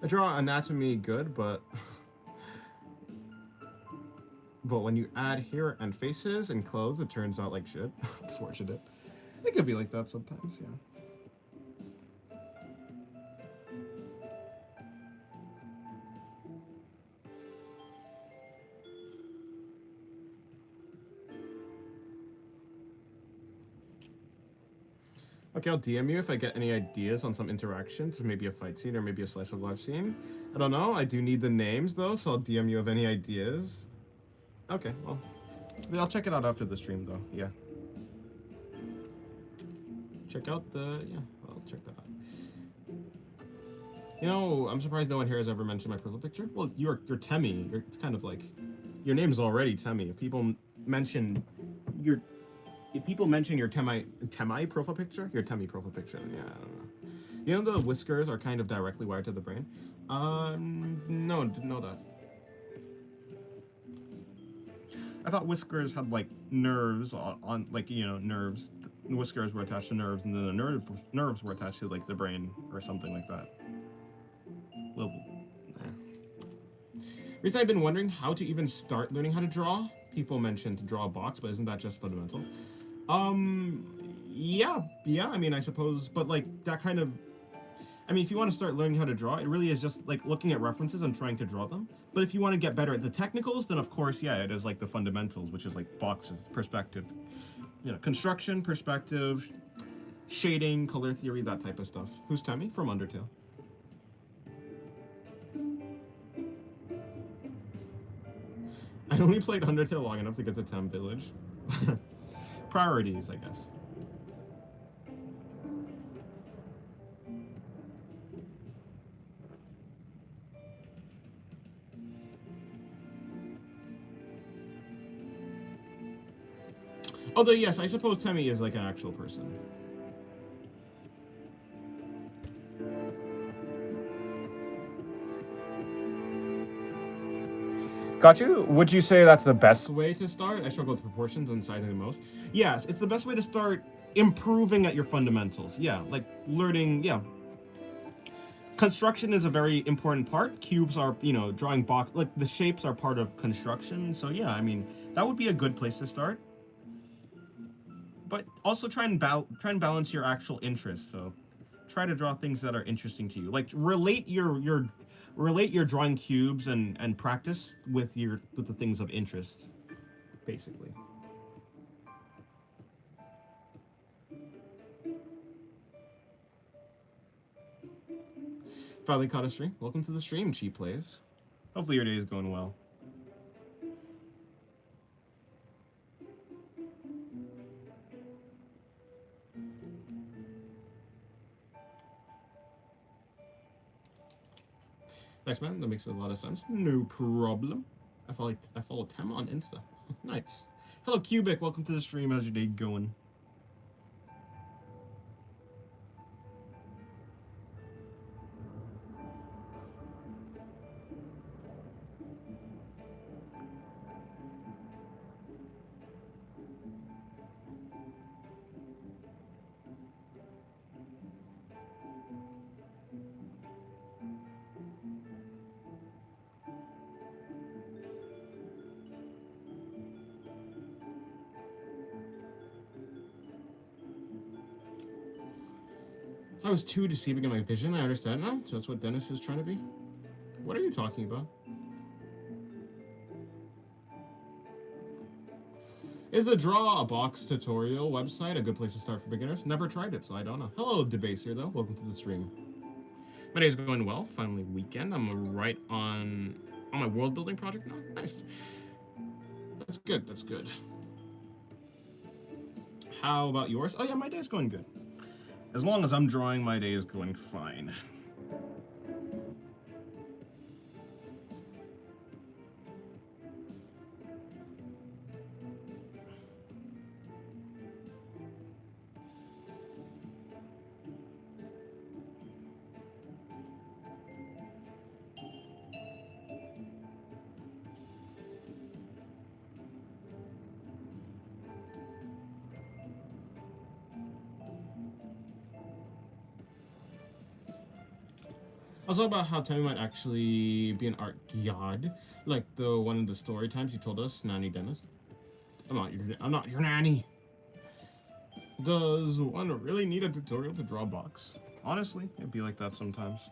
I draw anatomy good, but when you add hair and faces and clothes, it turns out like shit. Unfortunate. It could be like that sometimes, yeah. Okay, I'll DM you if I get any ideas on some interactions, maybe a fight scene or maybe a slice of life scene. I don't know. I do need the names though, so I'll DM you of any ideas. Okay, well, I'll check it out after the stream though. Yeah. Check out I'll check that out. You know, I'm surprised no one here has ever mentioned my profile picture. Well, you're Temmie. It's kind of like your name's already Temmie. If people mention your Temmie profile picture, your Temmie profile picture, yeah, I don't know. You know the whiskers are kind of directly wired to the brain? No, didn't know that. I thought whiskers had like nerves on like, you know, nerves. The whiskers were attached to nerves, and then the nerves were attached to like the brain or something like that. Well, Recently I've been wondering how to even start learning how to draw. People mentioned to draw a box, but isn't that just fundamentals? Yeah, I mean, I suppose, but like that kind of, I mean, if you want to start learning how to draw, it really is just like looking at references and trying to draw them. But if you want to get better at the technicals, then of course, yeah, it is like the fundamentals, which is like boxes, perspective, you know, construction, perspective, shading, color theory, that type of stuff. Who's Temmie? From Undertale. I only played Undertale long enough to get to Tem Village. Priorities, I guess. Although, yes, I suppose Temmie is like an actual person. Got you. Would you say that's the best? Way to start. I struggle with proportions and sizing the most. Yes, it's the best way to start improving at your fundamentals. Yeah, like learning. Yeah, construction is a very important part. Cubes are, drawing box, like the shapes are part of construction. So yeah, I mean, that would be a good place to start. But also try and balance your actual interests. So try to draw things that are interesting to you. Like relate your drawing cubes and practice with the things of interest, basically. Finally caught a stream. Welcome to the stream, Cheap Plays. Hopefully your day is going well. Thanks, man. That makes a lot of sense. No problem. I follow Tem on Insta. Nice. Hello, Cubic. Welcome to the stream. How's your day going? I was too deceiving in my vision. I understand now. So that's what Dennis is trying to be. What are you talking about? Is the Draw a Box tutorial website a good place to start for beginners? Never tried it, so I don't know. Hello, Debaser, though. Welcome to the stream. My day's going well. Finally weekend. I'm right on my world building project now. Nice. That's good. That's good. How about yours? Oh yeah, my day's going good. As long as I'm drawing, my day is going fine. Also about how Tammy might actually be an art god, like the one in the story times you told us, Nanny Dennis. I'm not your nanny. Does one really need a tutorial to draw a box? Honestly, it'd be like that sometimes.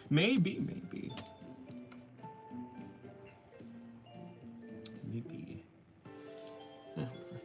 Maybe. Maybe. Yeah, whatever.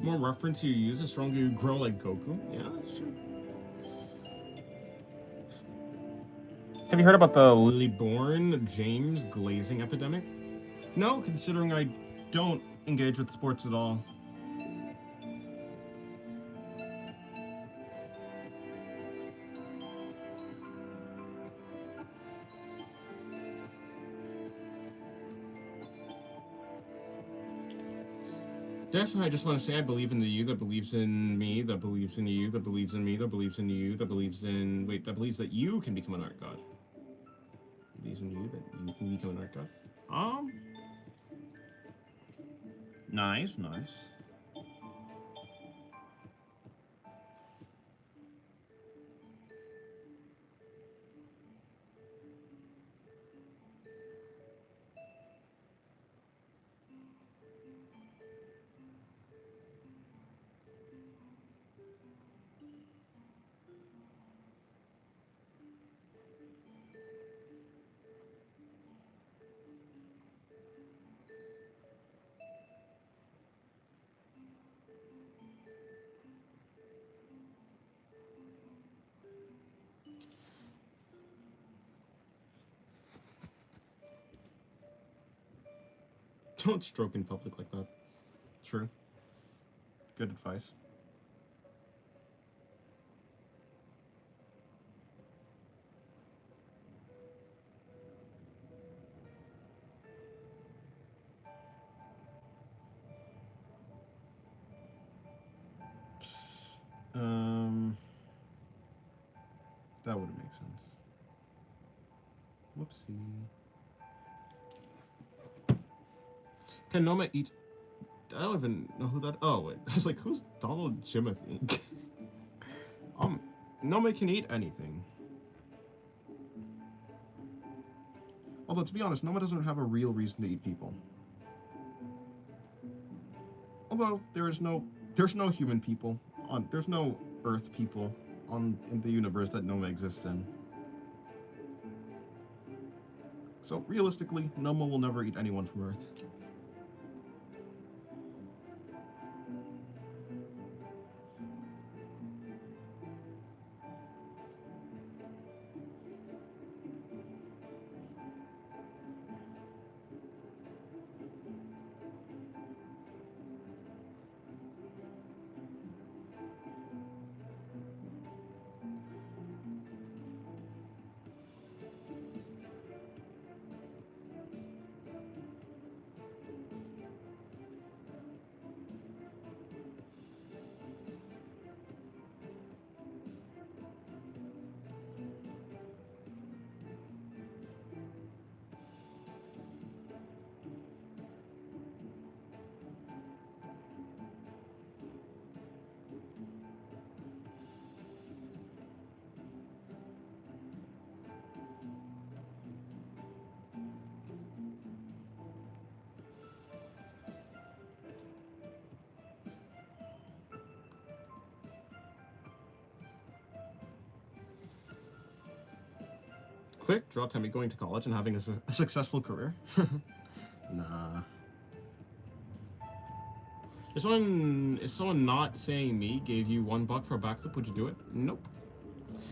More reference you use, the stronger you grow like Goku. Yeah, that's true. Have you heard about the Lily-born James glazing epidemic? No, considering I don't engage with sports at all. That's why I just want to say I believe in the you that believes in me, that believes in you, that believes in me, that believes in you, that believes in... Wait, that believes that you can become an art god. Believes in you, that you can become an art god. Nice, nice. Don't stroke in public like that. True. Good advice. That wouldn't make sense. Whoopsie. Can Noma eat? I don't even know who that. Oh wait, I was like, who's Donald Jimothy? Noma can eat anything. Although to be honest, Noma doesn't have a real reason to eat people. Although there's no human people there's no Earth people in the universe that Noma exists in. So realistically, Noma will never eat anyone from Earth. Quick, draw Temmie going to college and having a successful career. Nah. If someone not saying me gave you $1 for a backflip, would you do it? Nope.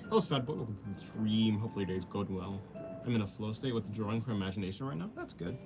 Oh, sad boy, welcome to the stream. Hopefully your day's going well. I'm in a flow state with the drawing for imagination right now. That's good.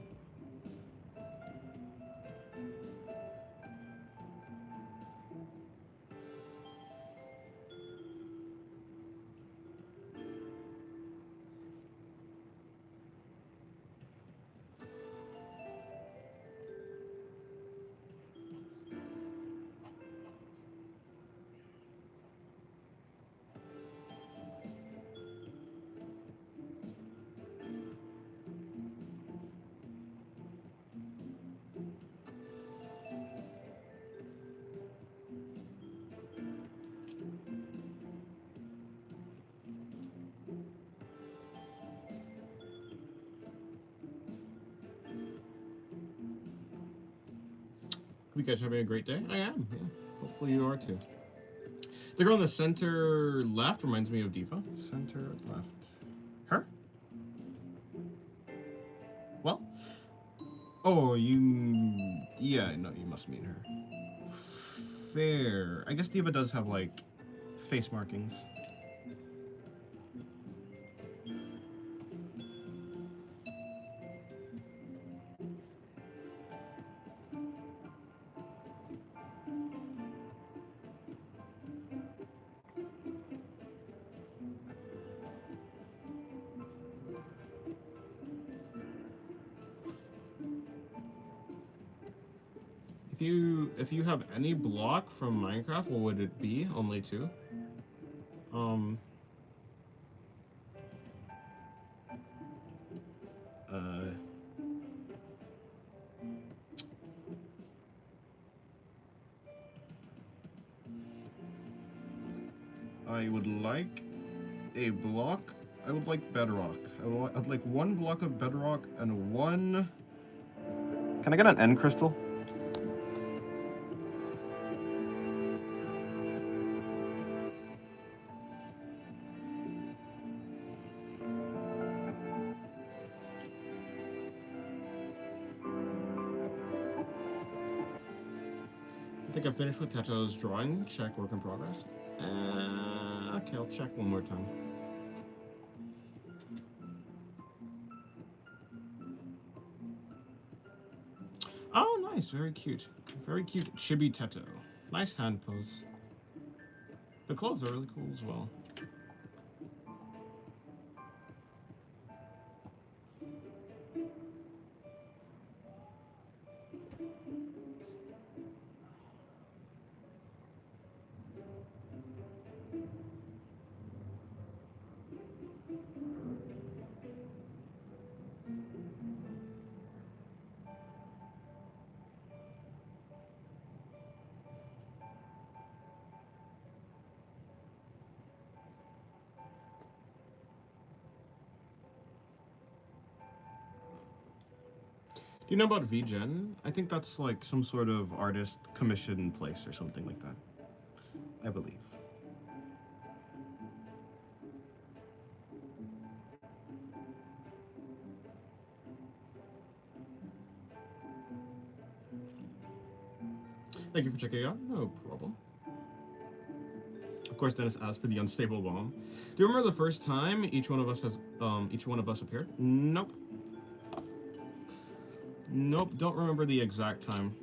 You guys having a great day? I am, yeah. Hopefully you are too. The girl in the center left reminds me of Diva. Center left. Her? Well? Oh, you... Yeah, no, you must mean her. fair. I guess Diva does have, like, face markings. If you have any block from Minecraft, what would it be? Only 2? I would like a block. I would like bedrock. I'd like 1 block of bedrock and 1... Can I get an end crystal? I think I'm finished with Teto's drawing. Check work in progress. Okay, I'll check one more time. Oh, nice. Very cute. Very cute chibi Teto. Nice hand pose. The clothes are really cool as well. Do you know about VGen? I think that's like some sort of artist commission place or something like that. I believe. Thank you for checking out. No problem. Of course, Dennis asked for the unstable bomb. Do you remember the first time each one of us appeared? Nope. Nope, don't remember the exact time.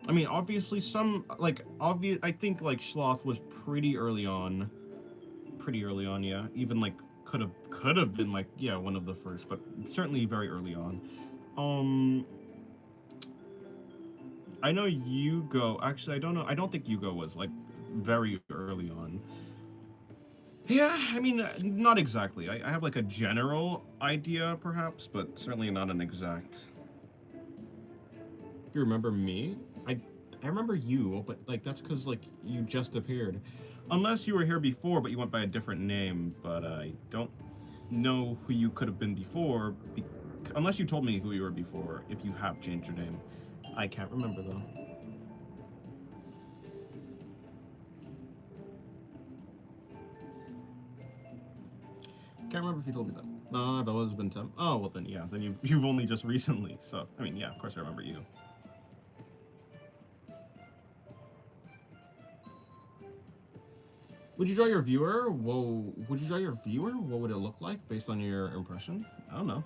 I mean, obviously I think like Sloth was pretty early on. Yeah. Even like could have been like, yeah, one of the first, but certainly very early on. I know Yugo, actually I don't know. I don't think Yugo was like very early on. Yeah, I mean, not exactly. I have like a general idea, perhaps, but certainly not an exact. You remember me? I remember you, but like that's because like you just appeared. Unless you were here before, but you went by a different name. But I don't know who you could have been before, unless you told me who you were before, if you have changed your name. I can't remember, though. Can't remember if you told me that. No, I've always been Tim. Oh, well then, yeah. Then you've only just recently. So, I mean, yeah, of course I remember you. Would you draw your viewer? Whoa. Would you draw your viewer? What would it look like based on your impression? I don't know.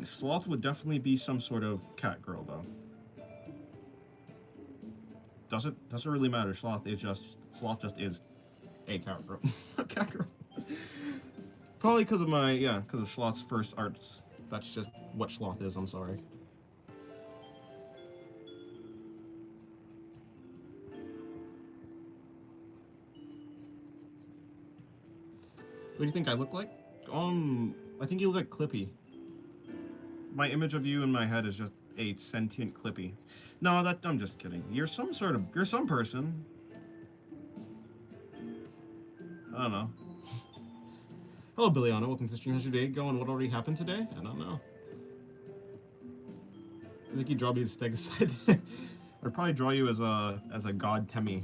Sloth would definitely be some sort of cat girl, though. Doesn't really matter. Sloth just is a cat girl. A cat girl. Probably because of Sloth's first arts. That's just what Sloth is, I'm sorry. What do you think I look like? I think you look like Clippy. My image of you in my head is just a sentient Clippy. No, I'm just kidding. You're some person. I don't know. Hello, Billiana. Welcome to the stream. How's your day going? What already happened today? I don't know. I think you draw me as Stegocyte. I'd probably draw you as a god Temmie.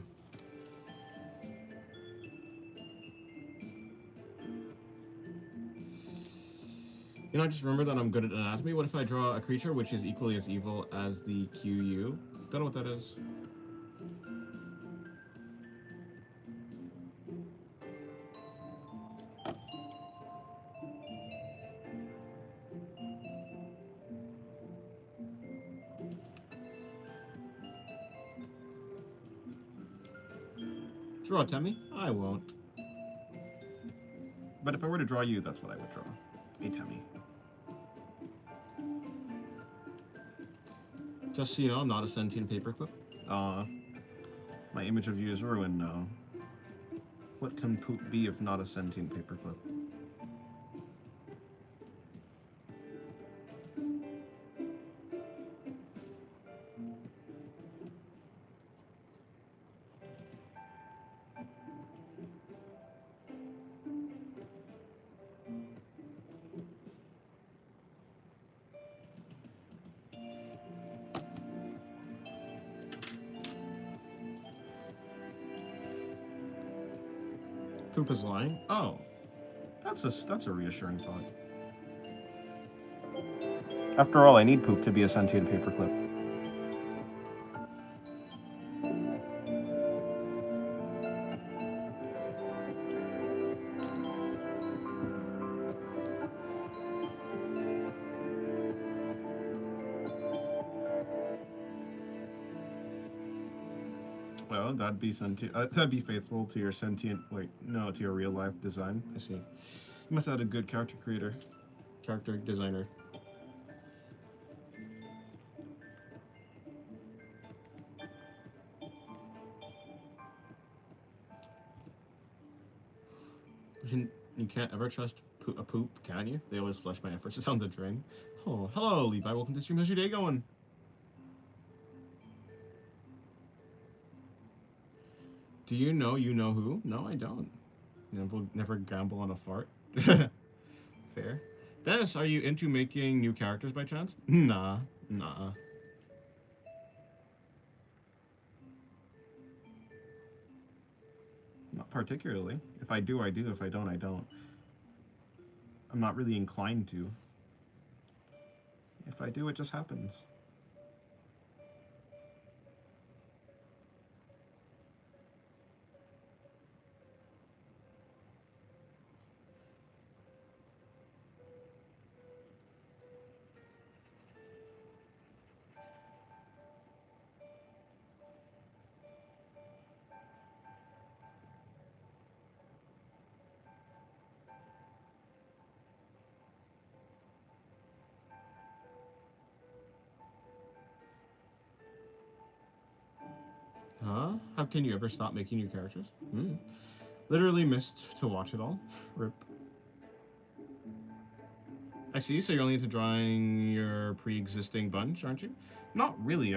You know, I just remember that I'm good at anatomy. What if I draw a creature which is equally as evil as the QU? Don't know what that is. Draw Temmie? I won't. But if I were to draw you, that's what I would draw. A Temmie. Just so you know, I'm not a sentient paperclip. My image of you is ruined now. What can poop be if not a sentient paperclip? Poop is lying? Oh. That's a reassuring thought. After all, I need poop to be a sentient paperclip. Well, that'd be sentient. That'd be faithful to your sentient. Wait, no, to your real life design. I see. You must have had a good character designer. You can't ever trust a poop, can you? They always flush my efforts down the drain. Oh, hello, Levi. Welcome to the stream. How's your day going? Do you know who? No, I don't. Never gamble on a fart. Fair. Dennis, are you into making new characters by chance? Nah. Not particularly. If I do, I do. If I don't, I don't. I'm not really inclined to. If I do, it just happens. Huh? How can you ever stop making new characters? Literally missed to watch it all. Rip. I see, so you're only into drawing your pre-existing bunch, aren't you? Not really,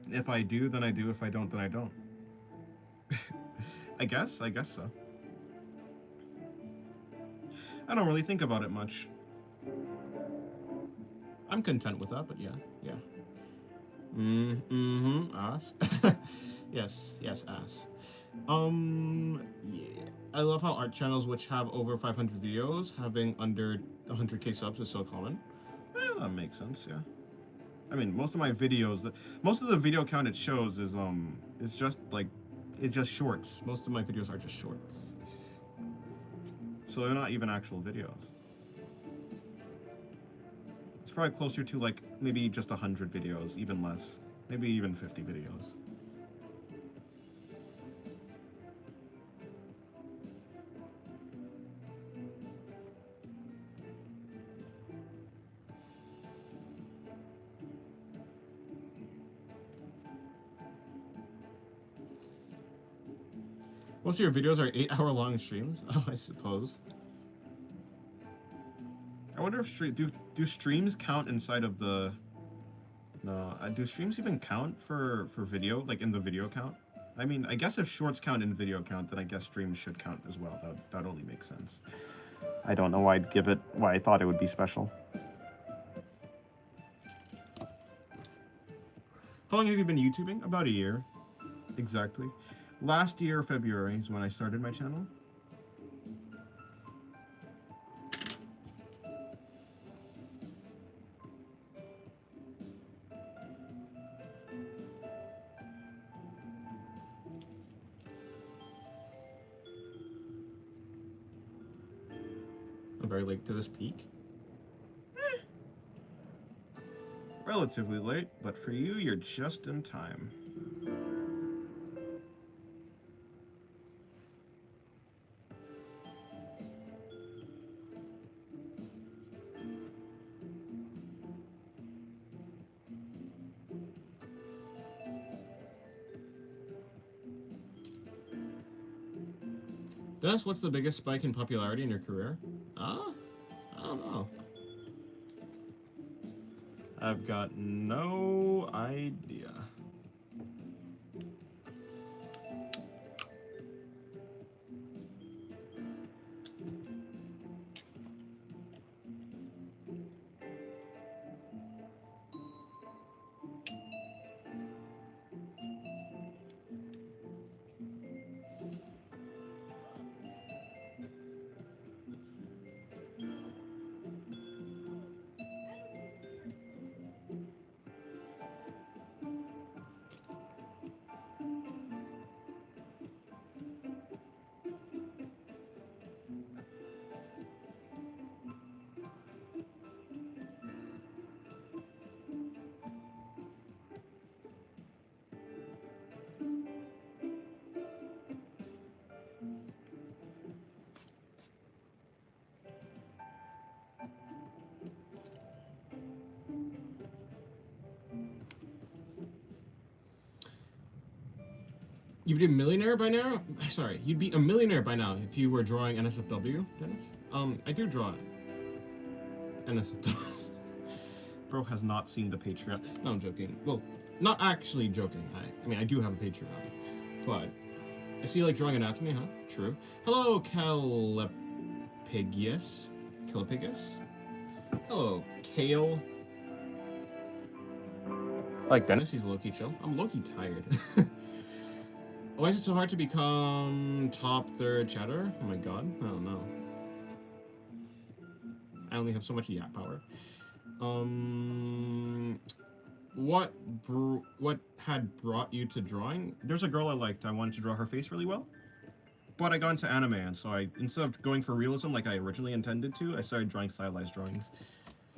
if I do, then I do. If I don't, then I don't. I guess so. I don't really think about it much. I'm content with that, but yeah. Ass. yes, ass. Yeah. I love how art channels which have over 500 videos having under 100k subs is so common. That makes sense, yeah. I mean, most of my videos, most of the video count it shows is it's just shorts. Most of my videos are just shorts. So they're not even actual videos. It's probably closer to like maybe just 100 videos, even less, maybe even 50 videos. Most of your videos are 8-hour-long streams. Oh, I suppose. I wonder if do streams count inside of the? No, do streams even count for video, like in the video count? I mean, I guess if shorts count in video count, then I guess streams should count as well. That only makes sense. I don't know why I thought it would be special. How long have you been YouTubing? About a year, exactly. Last year, February is when I started my channel. very late to this peak. Relatively late, but for you, you're just in time. Dennis, what's the biggest spike in popularity in your career? I don't know. I've got no idea. You'd be a millionaire by now? Sorry, you'd be a millionaire by now if you were drawing NSFW, Dennis. I do draw NSFW. Bro has not seen the Patreon. No, I'm joking. Well, not actually joking. I mean, I do have a Patreon, but I see you like drawing anatomy, huh? True. Hello, Calipigus. Calipigus. Hello, Kale. Like Dennis, he's low-key chill. I'm low-key tired. Why is it so hard to become top third chatter? Oh my god, I don't know. I only have so much yak power. What had brought you to drawing? There's a girl I liked. I wanted to draw her face really well. But I got into anime, and so instead of going for realism like I originally intended to, I started drawing stylized drawings.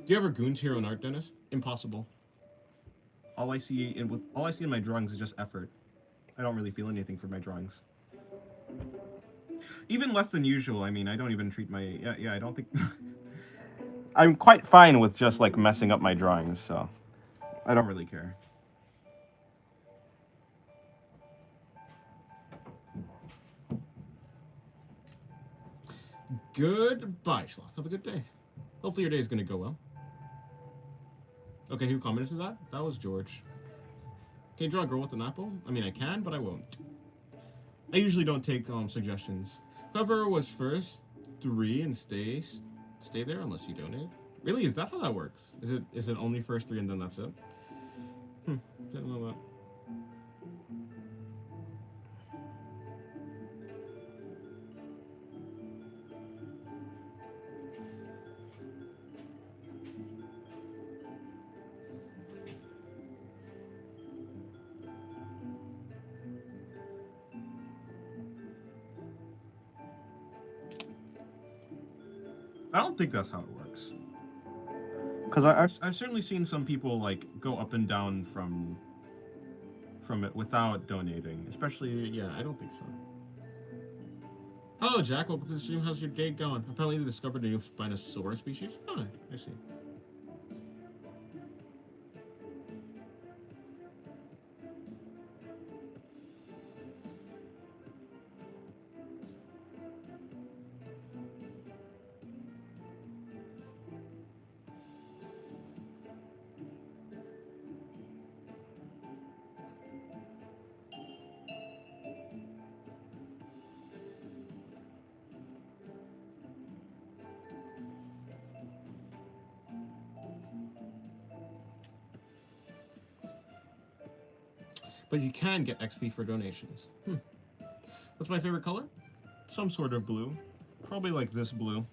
Do you ever goon to your own art, Dennis? Impossible. All I see in my drawings is just effort. I don't really feel anything for my drawings. Even less than usual. I mean, I don't even treat my... Yeah, I don't think... I'm quite fine with just, like, messing up my drawings, so... I don't really care. Goodbye, Sloth. Have a good day. Hopefully your day is going to go well. Okay, who commented to that? That was George. Can you draw a girl with an apple? I mean, I can, but I won't. I usually don't take suggestions. Whoever was first, 3 and stay there unless you donate. Really? Is that how that works? Is it only first 3 and then that's it? Didn't know that. I don't think that's how it works. Because I've certainly seen some people, like, go up and down from it without donating. Especially... Yeah, I don't think so. Hello, Jack. Welcome to the stream. How's your day going? Apparently they discovered a new Spinosaurus species. Oh, I see. But you can get XP for donations. What's my favorite color? Some sort of blue. Probably like this blue.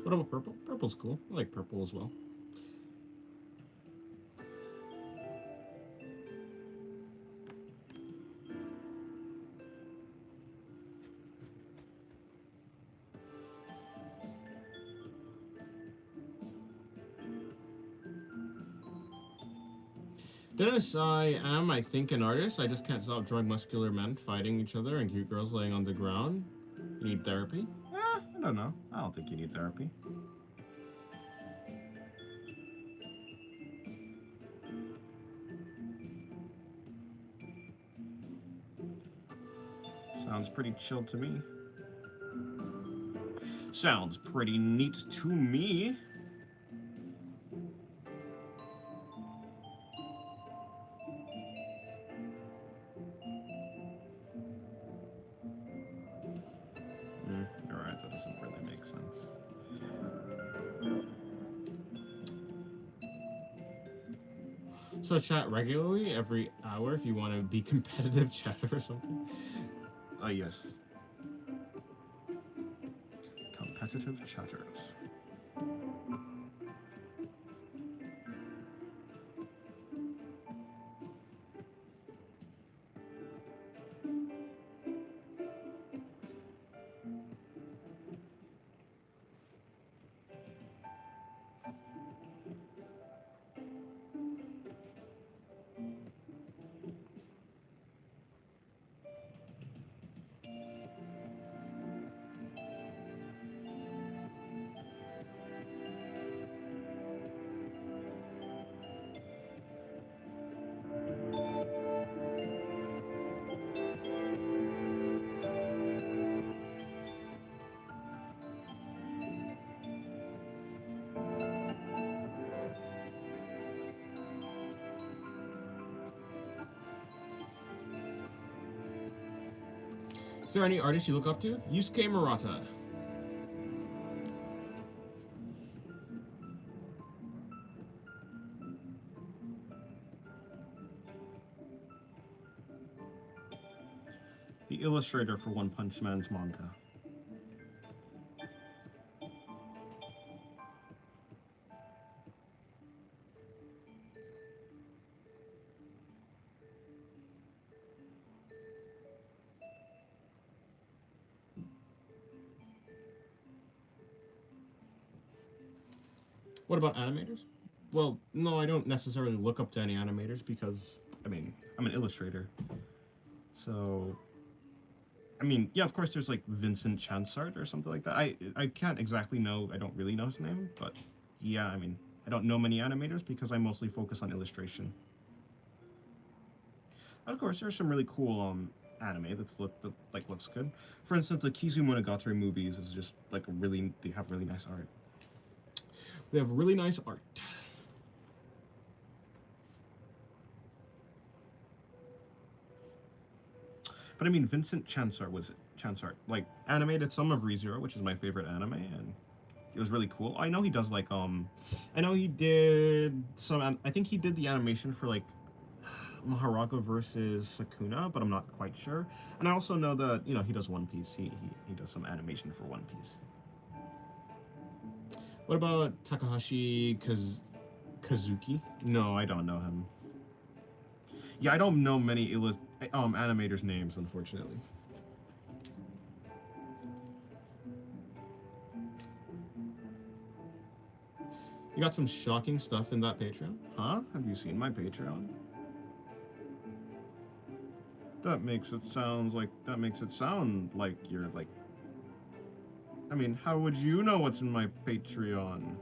What about purple? Purple's cool. I like purple as well. Dennis, I think, an artist. I just can't stop drawing muscular men fighting each other and cute girls laying on the ground. You need therapy? I don't know. I don't think you need therapy. Sounds pretty chill to me. Sounds pretty neat to me. Alright, that doesn't really make sense. So chat regularly every hour if you want to be competitive chatter or something. Yes. Competitive chatters. Is there any artist you look up to? Yusuke Murata. The illustrator for One Punch Man's manga. What about animators? Well, no, I don't necessarily look up to any animators because, I mean, I'm an illustrator. So, I mean, yeah, of course there's like Vincent Chansart or something like that. I can't exactly know, I don't really know his name, but yeah, I mean, I don't know many animators because I mostly focus on illustration. Of course, there's some really cool anime that looks good. For instance, the Kizu Monogatari movies is just like they have really nice art. they have really nice art. But I mean, Vincent Chansart like animated some of ReZero, which is my favorite anime, and it was really cool. I know he does like I know he did some. I think he did the animation for like Maharaga versus Sakuna, but I'm not quite sure. And I also know that he does One Piece. He does some animation for One Piece. What about Takahashi Kazuki? No, I don't know him. Yeah, I don't know many animators' names, unfortunately. You got some shocking stuff in that Patreon. Huh? Have you seen my Patreon? That makes it sound like you're like. I mean, how would you know what's in my Patreon?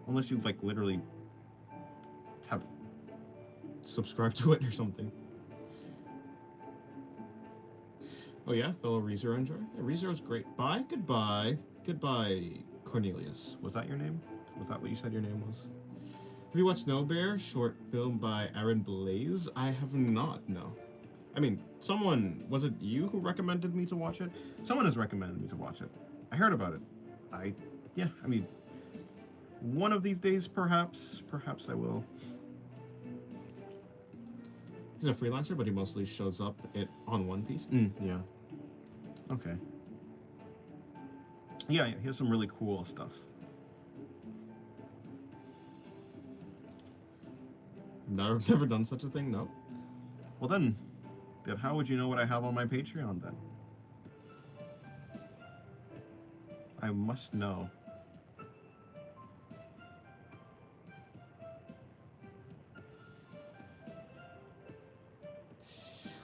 Unless you like literally have Subscribe to it or something. Oh yeah, fellow ReZero enjoyer. Yeah, ReZero's great. Bye, goodbye. Goodbye, Cornelius. Was that your name? Was that what you said your name was? Have you watched Snow Bear, short film by Aaron Blaze? I have not, no. I mean, was it you who recommended me to watch it? Someone has recommended me to watch it. I heard about it. I mean, one of these days, perhaps I will. He's a freelancer, but he mostly shows up on One Piece. Yeah. Okay. Yeah, he has some really cool stuff. Never done such a thing. No. Well then how would you know what I have on my Patreon then? I must know.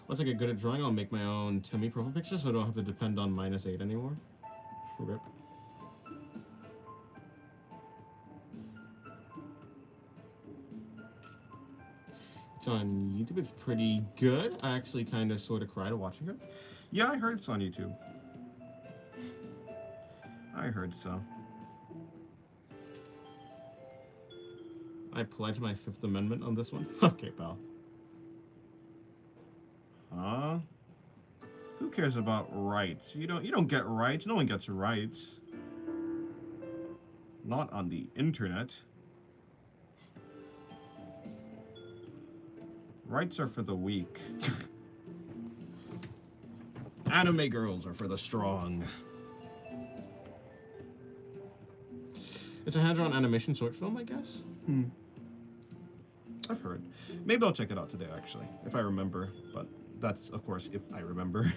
Once I get good at drawing, I'll make my own Timmy profile picture so I don't have to depend on -8 anymore. Rip. It's on YouTube. It's pretty good. I actually kind of sort of cried watching it. Yeah, I heard it's on YouTube. I heard so. I pledge my Fifth Amendment on this one. Okay, pal. Huh? Who cares about rights? You don't get rights. No one gets rights. Not on the internet. Rights are for the weak. Anime girls are for the strong. It's a hand-drawn animation short film, I guess. I've heard. Maybe I'll check it out today, actually, if I remember. But that's, of course, if I remember.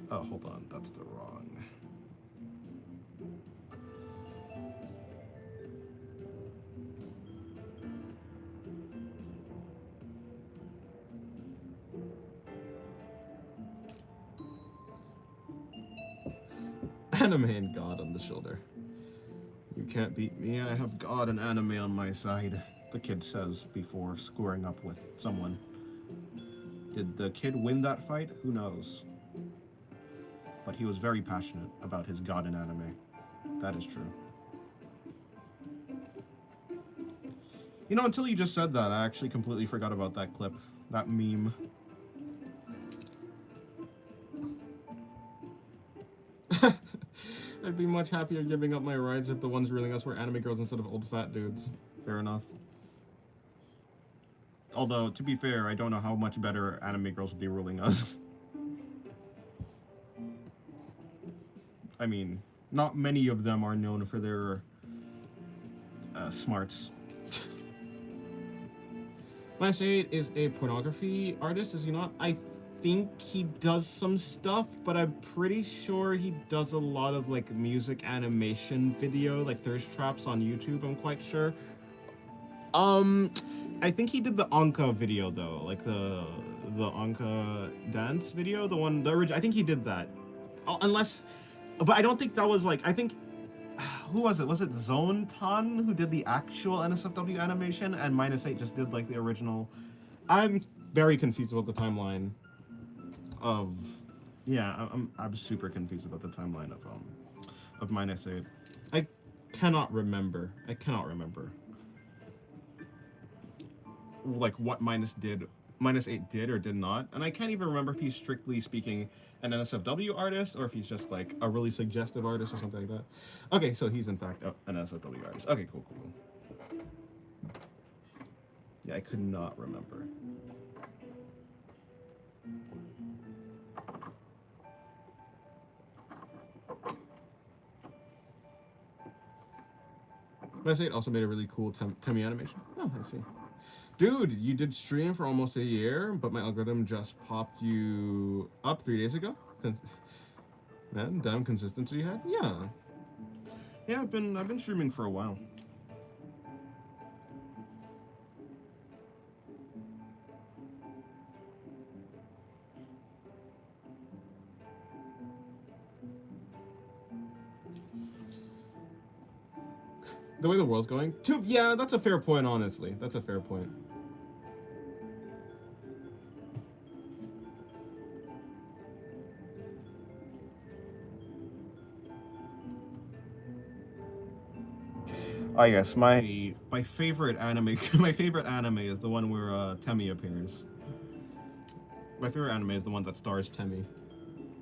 Oh, hold on. That's the wrong. Anime and God on the shoulder. You can't beat me. I have God and anime on my side, the kid says before squaring up with someone. Did the kid win that fight? Who knows? But he was very passionate about his God and anime. That is true. You know, until you just said that, I actually completely forgot about that clip, that meme. I'd be much happier giving up my rides if the ones ruling us were anime girls instead of old fat dudes. Fair enough. Although, to be fair, I don't know how much better anime girls would be ruling us. I mean, not many of them are known for their smarts. -8 is a pornography artist, is he not? I think he does some stuff, but I'm pretty sure he does a lot of like music animation video, like thirst traps on YouTube, I'm quite sure. I think he did the Anka video though, like the Anka dance video, the original. I think he did that. Unless, but I don't think that was like, I think, who was it? Was it Zone Ton who did the actual NSFW animation and -8 just did like the original? I'm very confused about the timeline of, yeah, I'm super confused about the timeline of -8. I cannot remember. Like what -8 did or did not, and I can't even remember if he's strictly speaking an NSFW artist or if he's just like a really suggestive artist or something like that. Okay, so he's in fact an NSFW artist. Okay, cool. Yeah, I could not remember. -8 also made a really cool Temmie animation. Oh, I see. Dude, you did stream for almost a year, but my algorithm just popped you up 3 days ago? Man, damn consistency you had? Yeah. Yeah, I've been streaming for a while. The way the world's going? Yeah, that's a fair point, honestly. That's a fair point. Yes, my favorite anime my favorite anime is the one where Temmie appears. My favorite anime is the one that stars Temmie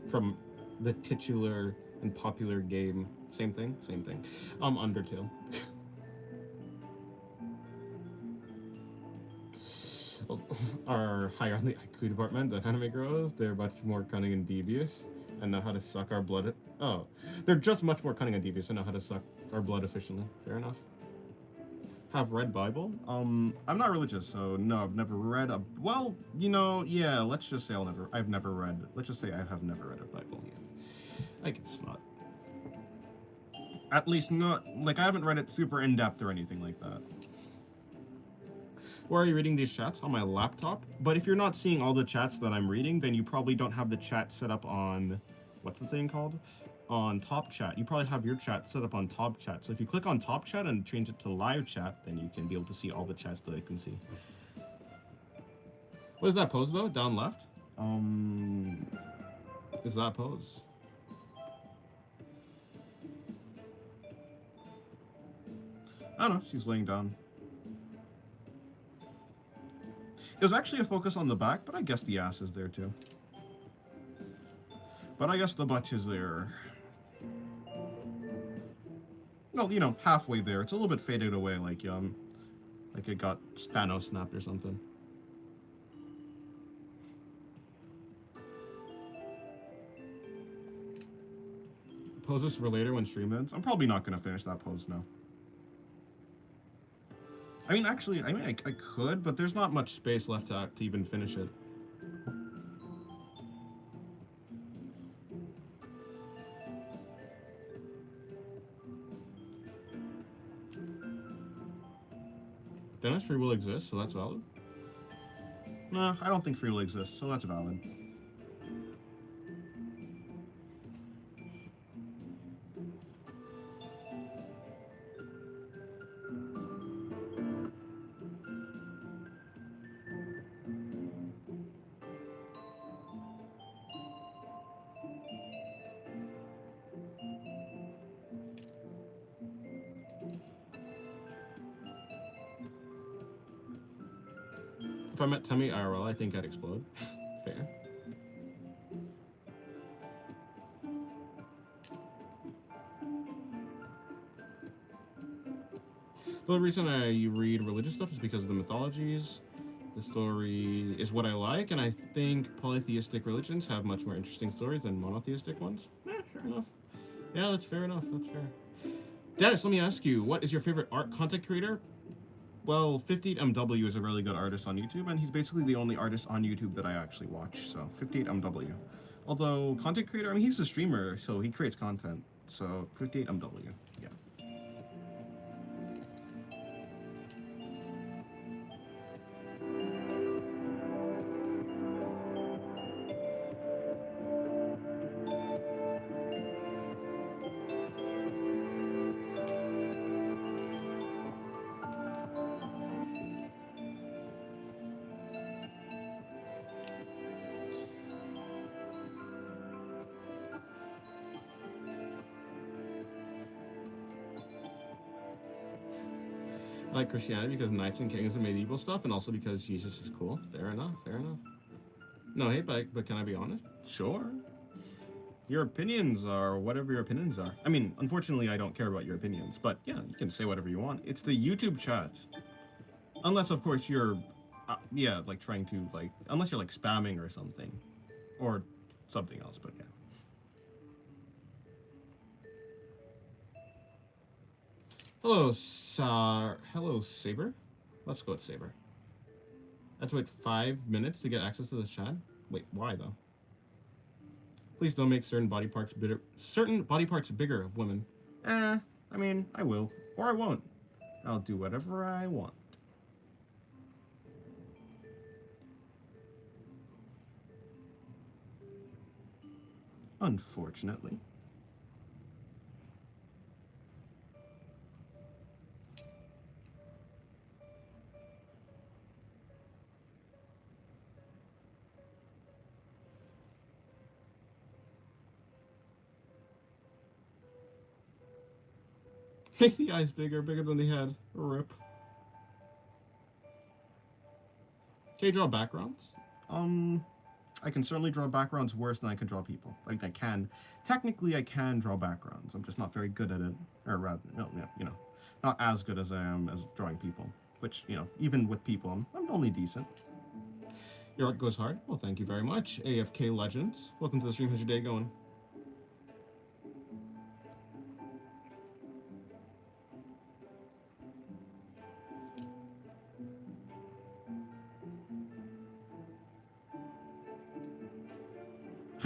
from the titular and popular game. Same thing. Undertale. Are higher on the IQ department than anime girls. They're much more cunning and devious and know how to suck our blood Oh, they're just much more cunning and devious and know how to suck our blood efficiently. Fair enough. Have read Bible? I'm not religious, so no, I've never read a. Well, yeah. Let's just say I've never read. Let's just say I have never read a Bible. Yeah, I guess not. At least not like I haven't read it super in depth or anything like that. Where are you reading these chats? On my laptop. But if you're not seeing all the chats that I'm reading, then you probably don't have the chat set up on, what's the thing called? On Top Chat. You probably have your chat set up on Top Chat. So if you click on Top Chat and change it to Live Chat, then you can be able to see all the chats that I can see. What is that pose though? Down left? Is that pose? I don't know. She's laying down. It was actually a focus on the back, but I guess the ass is there too. But I guess the butt is there. Well, halfway there. It's a little bit faded away, like it got Thanos snapped or something. Pose this for later when stream ends. I'm probably not gonna finish that pose now. I could, but there's not much. Space left to even finish it. Dennis, free will exists, so that's valid. No, I don't think free will exists, so that's valid. If I met Temmie IRL, I think I'd explode. Fair. The reason I read religious stuff is because of the mythologies. The story is what I like, and I think polytheistic religions have much more interesting stories than monotheistic ones. Fair enough. Yeah, that's fair enough. That's fair. Dennis, let me ask you, what is your favorite art content creator? Well, 58MW is a really good artist on YouTube, and he's basically the only artist on YouTube that I actually watch, so 58MW. Although, content creator, he's a streamer, so he creates content, so 58MW, yeah. I like Christianity because knights and kings and medieval stuff, and also because Jesus is cool. Fair enough, fair enough. No hate, but can I be honest? Sure. Your opinions are whatever your opinions are. Unfortunately, I don't care about your opinions, but yeah, you can say whatever you want. It's the YouTube chat. Unless, of course, you're, trying to, unless you're, spamming or something. Or something else, but yeah. Hello, Saber. Let's go with Saber. I have to wait 5 minutes to get access to the chat? Wait, why though? Please don't make certain body parts bigger of women. I will. Or I won't. I'll do whatever I want. Unfortunately. Make the eyes bigger than the head. Rip. Can you draw backgrounds? I can certainly draw backgrounds worse than I can draw people. Technically I can draw backgrounds. I'm just not very good at it. Or rather, not as good as I am as drawing people. Which, even with people, I'm only decent. Your art goes hard? Well, thank you very much. AFK Legends. Welcome to the stream. How's your day going?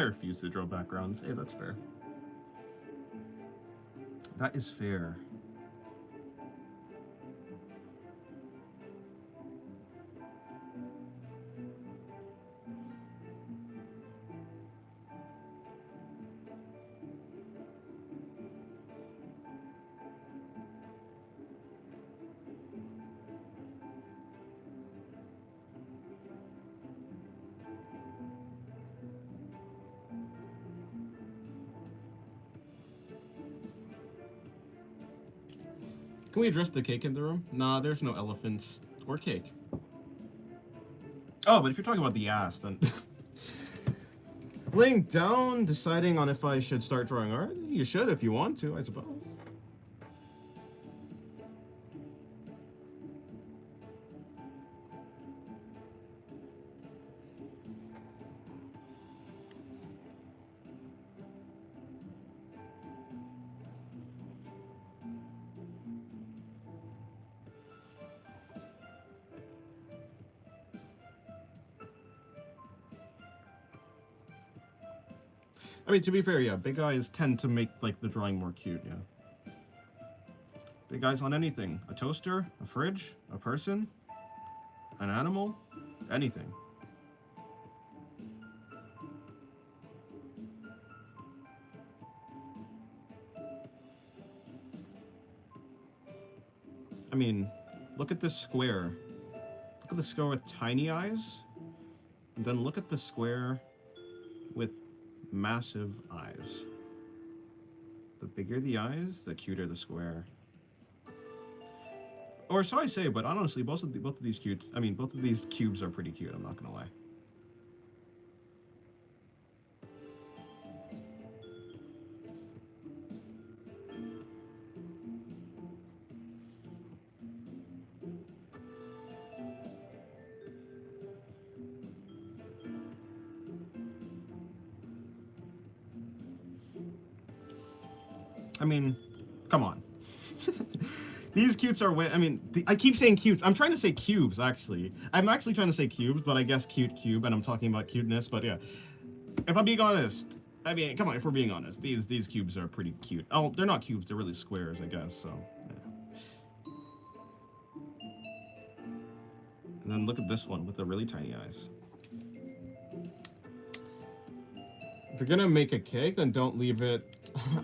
I refuse to draw backgrounds. Hey, that's fair. That is fair. Can we address the cake in the room? Nah, there's no elephants or cake. Oh, but if you're talking about the ass, then laying down, deciding on if I should start drawing art, you should if you want to, I suppose. I mean, to be fair, yeah, big eyes tend to make, like, the drawing more cute, yeah. Big eyes on anything. A toaster, a fridge, a person, an animal, anything. I mean, look at this square. Look at the square with tiny eyes, and then look at the square with massive eyes. The bigger the eyes, the cuter the square. Or so I say, but honestly, both of these both of these cubes are pretty cute. I'm not gonna lie. I mean, come on. These cutes are I keep saying cutes. I'm trying to say cubes, actually. I'm actually trying to say cubes, but I guess cute cube, and I'm talking about cuteness, but yeah. If I'm being honest, I mean, come on, if we're being honest, these cubes are pretty cute. Oh, they're not cubes, they're really squares, I guess, so, yeah. And then look at this one with the really tiny eyes. If you're gonna make a cake, then don't leave it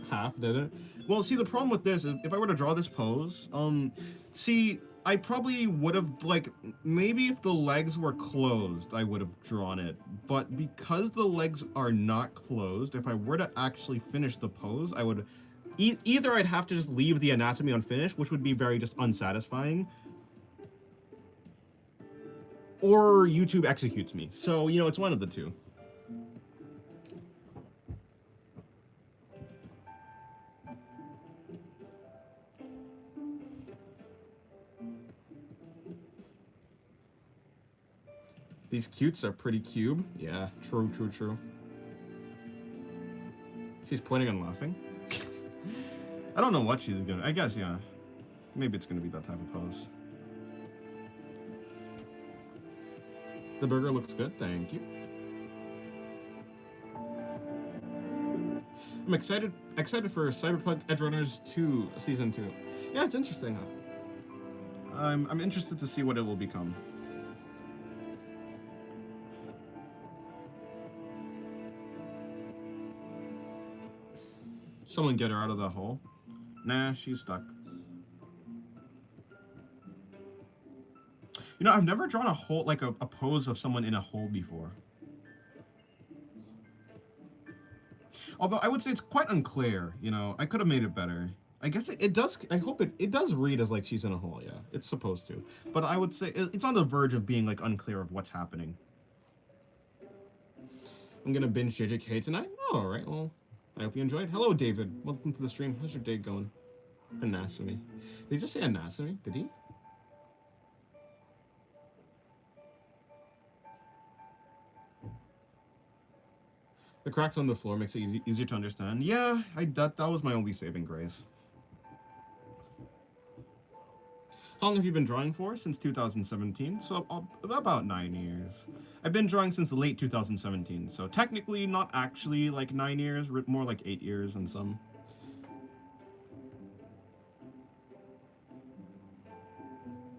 half, did it? Well, see, the problem with this is if I were to draw this pose, see, I probably would have, like, maybe if the legs were closed, I would have drawn it. But because the legs are not closed, if I were to actually finish the pose, I would, either I'd have to just leave the anatomy unfinished, which would be very just unsatisfying, or YouTube executes me. So, you know, it's one of the two. These cutes are pretty cube. Yeah, true, true, true. She's pointing and laughing. I don't know what she's gonna, I guess, yeah. Maybe it's gonna be that type of pose. The burger looks good, thank you. I'm excited for Cyberpunk Edgerunners 2 Season 2. Yeah, it's interesting. I'm interested to see what it will become. Someone get her out of the hole. Nah, she's stuck. You know, I've never drawn a hole, like a pose of someone in a hole before. Although I would say it's quite unclear, you know. I could have made it better. I guess it does, I hope it does read as like she's in a hole, yeah. It's supposed to. But I would say it's on the verge of being like unclear of what's happening. I'm gonna binge JJK tonight? Oh, alright, well, I hope you enjoyed. Hello, David. Welcome to the stream. How's your day going? Anatomy. Did he just say anatomy? Did he? The cracks on the floor makes it easier to understand. Yeah, that was my only saving grace. How long have you been drawing for? Since 2017, so about 9 years. I've been drawing since late 2017, so technically not actually like 9 years, more like 8 years and some.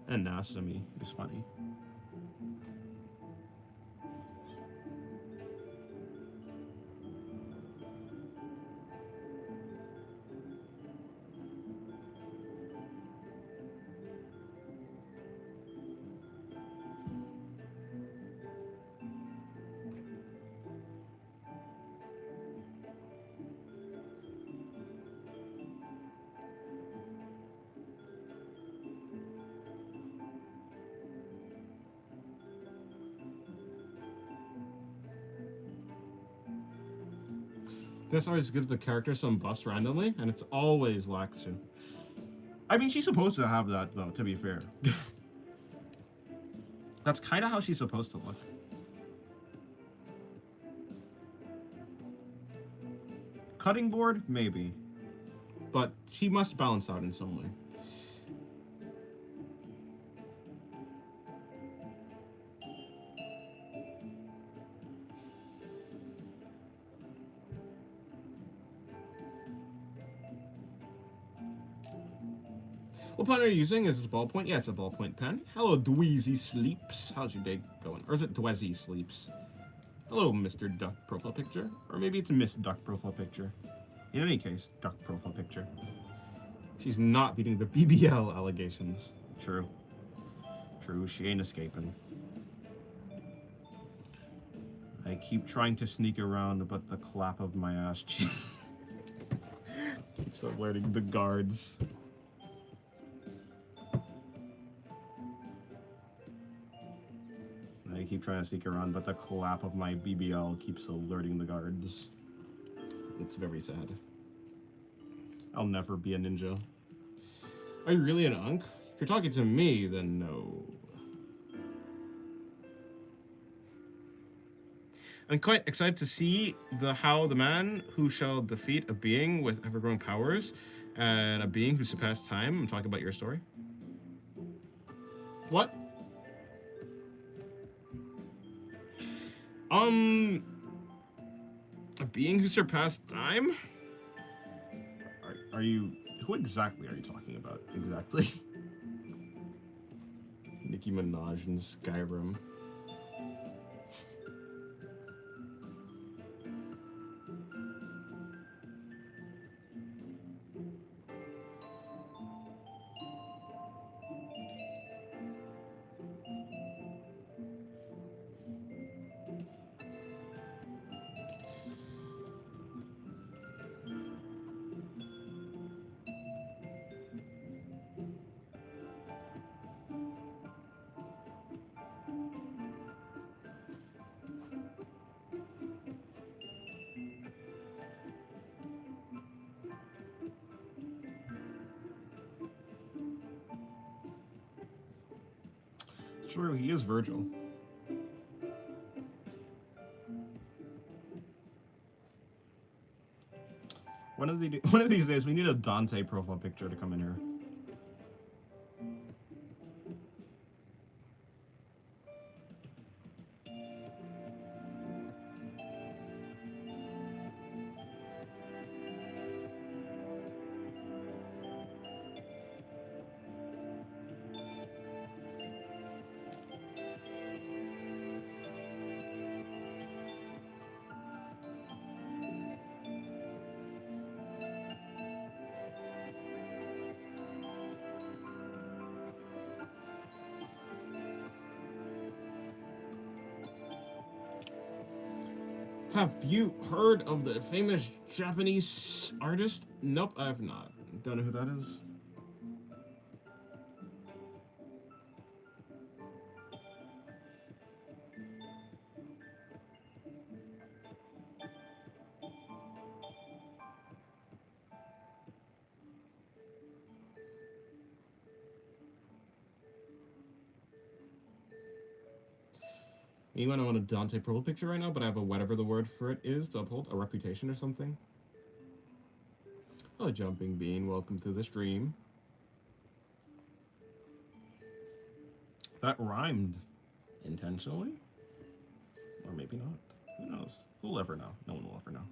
And Nasami is funny. This always gives the character some buffs randomly, and it's always Laxu. I mean, she's supposed to have that, though, to be fair. That's kind of how she's supposed to look. Cutting board? Maybe. But she must balance out in some way. What pen are you using? Is this a ballpoint? Yeah, it's a ballpoint pen. Hello, Dweezy Sleeps. How's your day going? Or is it Dweezy Sleeps? Hello, Mr. Duck profile picture. Or maybe it's Miss Duck profile picture. In any case, Duck profile picture. She's not beating the BBL allegations. True. True, she ain't escaping. I keep trying to sneak around, but the clap of my ass cheeks keeps alerting the guards. I keep trying to sneak around, but the clap of my BBL keeps alerting the guards. It's very sad. I'll never be a ninja. Are you really an unk? If you're talking to me, then no. I'm quite excited to see how the man who shall defeat a being with ever-growing powers and a being who surpassed time. I'm talking about your story. What? A being who surpassed time? Are you... Who exactly are you talking about? Exactly. Nicki Minaj in Skyrim. True, he is Virgil. One of these days, we need a Dante profile picture to come in here. Have you heard of the famous Japanese artist? Nope, I have not. Don't know who that is. You might not want a Dante profile picture right now, but I have a whatever the word for it is to uphold, a reputation or something. Hello, Jumping Bean. Welcome to the stream. That rhymed intentionally, or maybe not. Who knows? Who'll ever know? No one will ever know.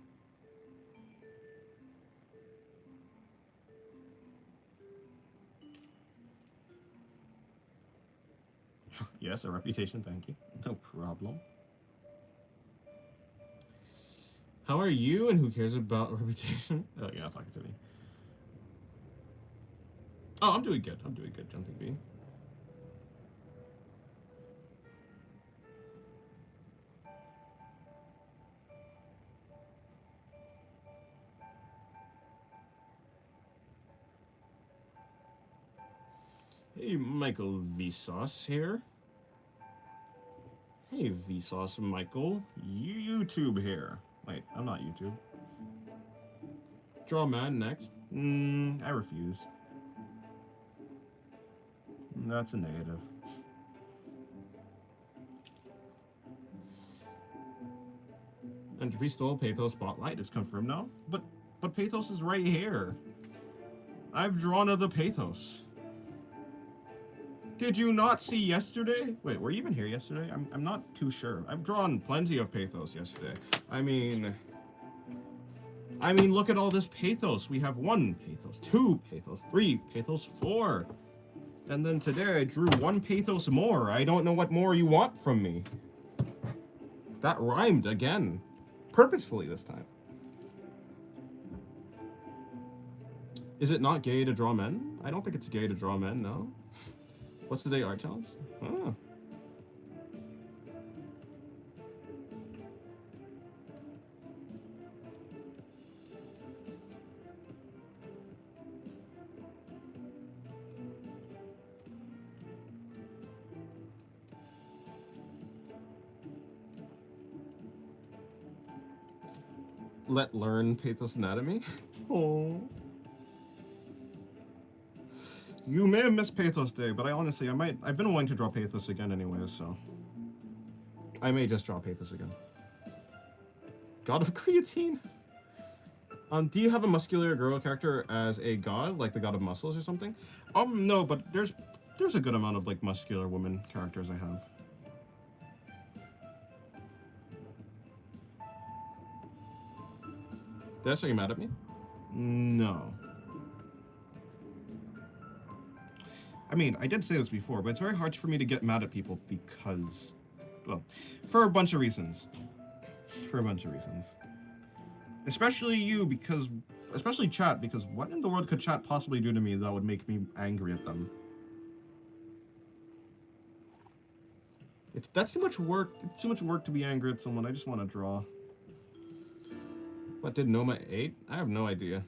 Yes, a reputation, thank you. No problem. How are you, and who cares about reputation? Oh, you're not talking to me. Oh, I'm doing good. I'm doing good, Jumping Bean. Hey, Michael Vsauce here. Hey, Vsauce Michael. YouTube here. Wait, I'm not YouTube. Draw man next. I refuse. That's a negative. Entropy stole Pathos Spotlight. It's confirmed now. But Pathos is right here. I've drawn the Pathos. Did you not see yesterday? Wait, were you even here yesterday? I'm not too sure. I've drawn plenty of Pathos yesterday. I mean, look at all this Pathos. We have 1 Pathos, 2 Pathos, 3 Pathos, 4. And then today I drew 1 Pathos more. I don't know what more you want from me. That rhymed again. Purposefully this time. Is it not gay to draw men? I don't think it's gay to draw men, no. What's the day art challenge? Oh. Let learn Pathos Anatomy? Oh. You may have missed Pathos Day, but I've been wanting to draw Pathos again anyways, so. I may just draw Pathos again. God of Creatine? Do you have a muscular girl character as a god, like the god of muscles or something? No, but there's a good amount of, like, muscular woman characters I have. Did I say you're mad at me? No. I mean, I did say this before, but it's very hard for me to get mad at people because, well, for a bunch of reasons. Especially you, especially chat, because what in the world could chat possibly do to me that would make me angry at them? That's too much work. It's too much work to be angry at someone. I just want to draw. What, did Noma 8? I have no idea.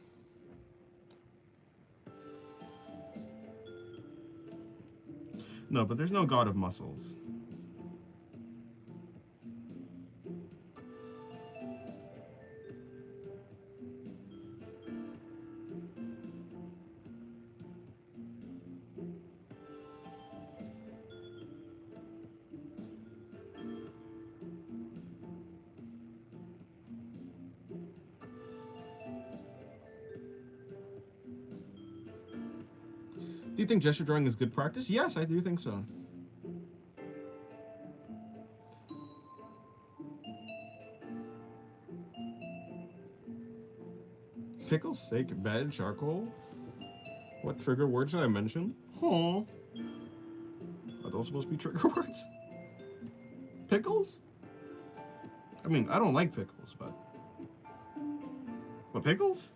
No, but there's no god of muscles. Do you think gesture drawing is good practice? Yes, I do think so. Pickle, steak, veg, charcoal. What trigger words did I mention? Huh. Are those supposed to be trigger words? Pickles? I mean, I don't like pickles, but... But pickles?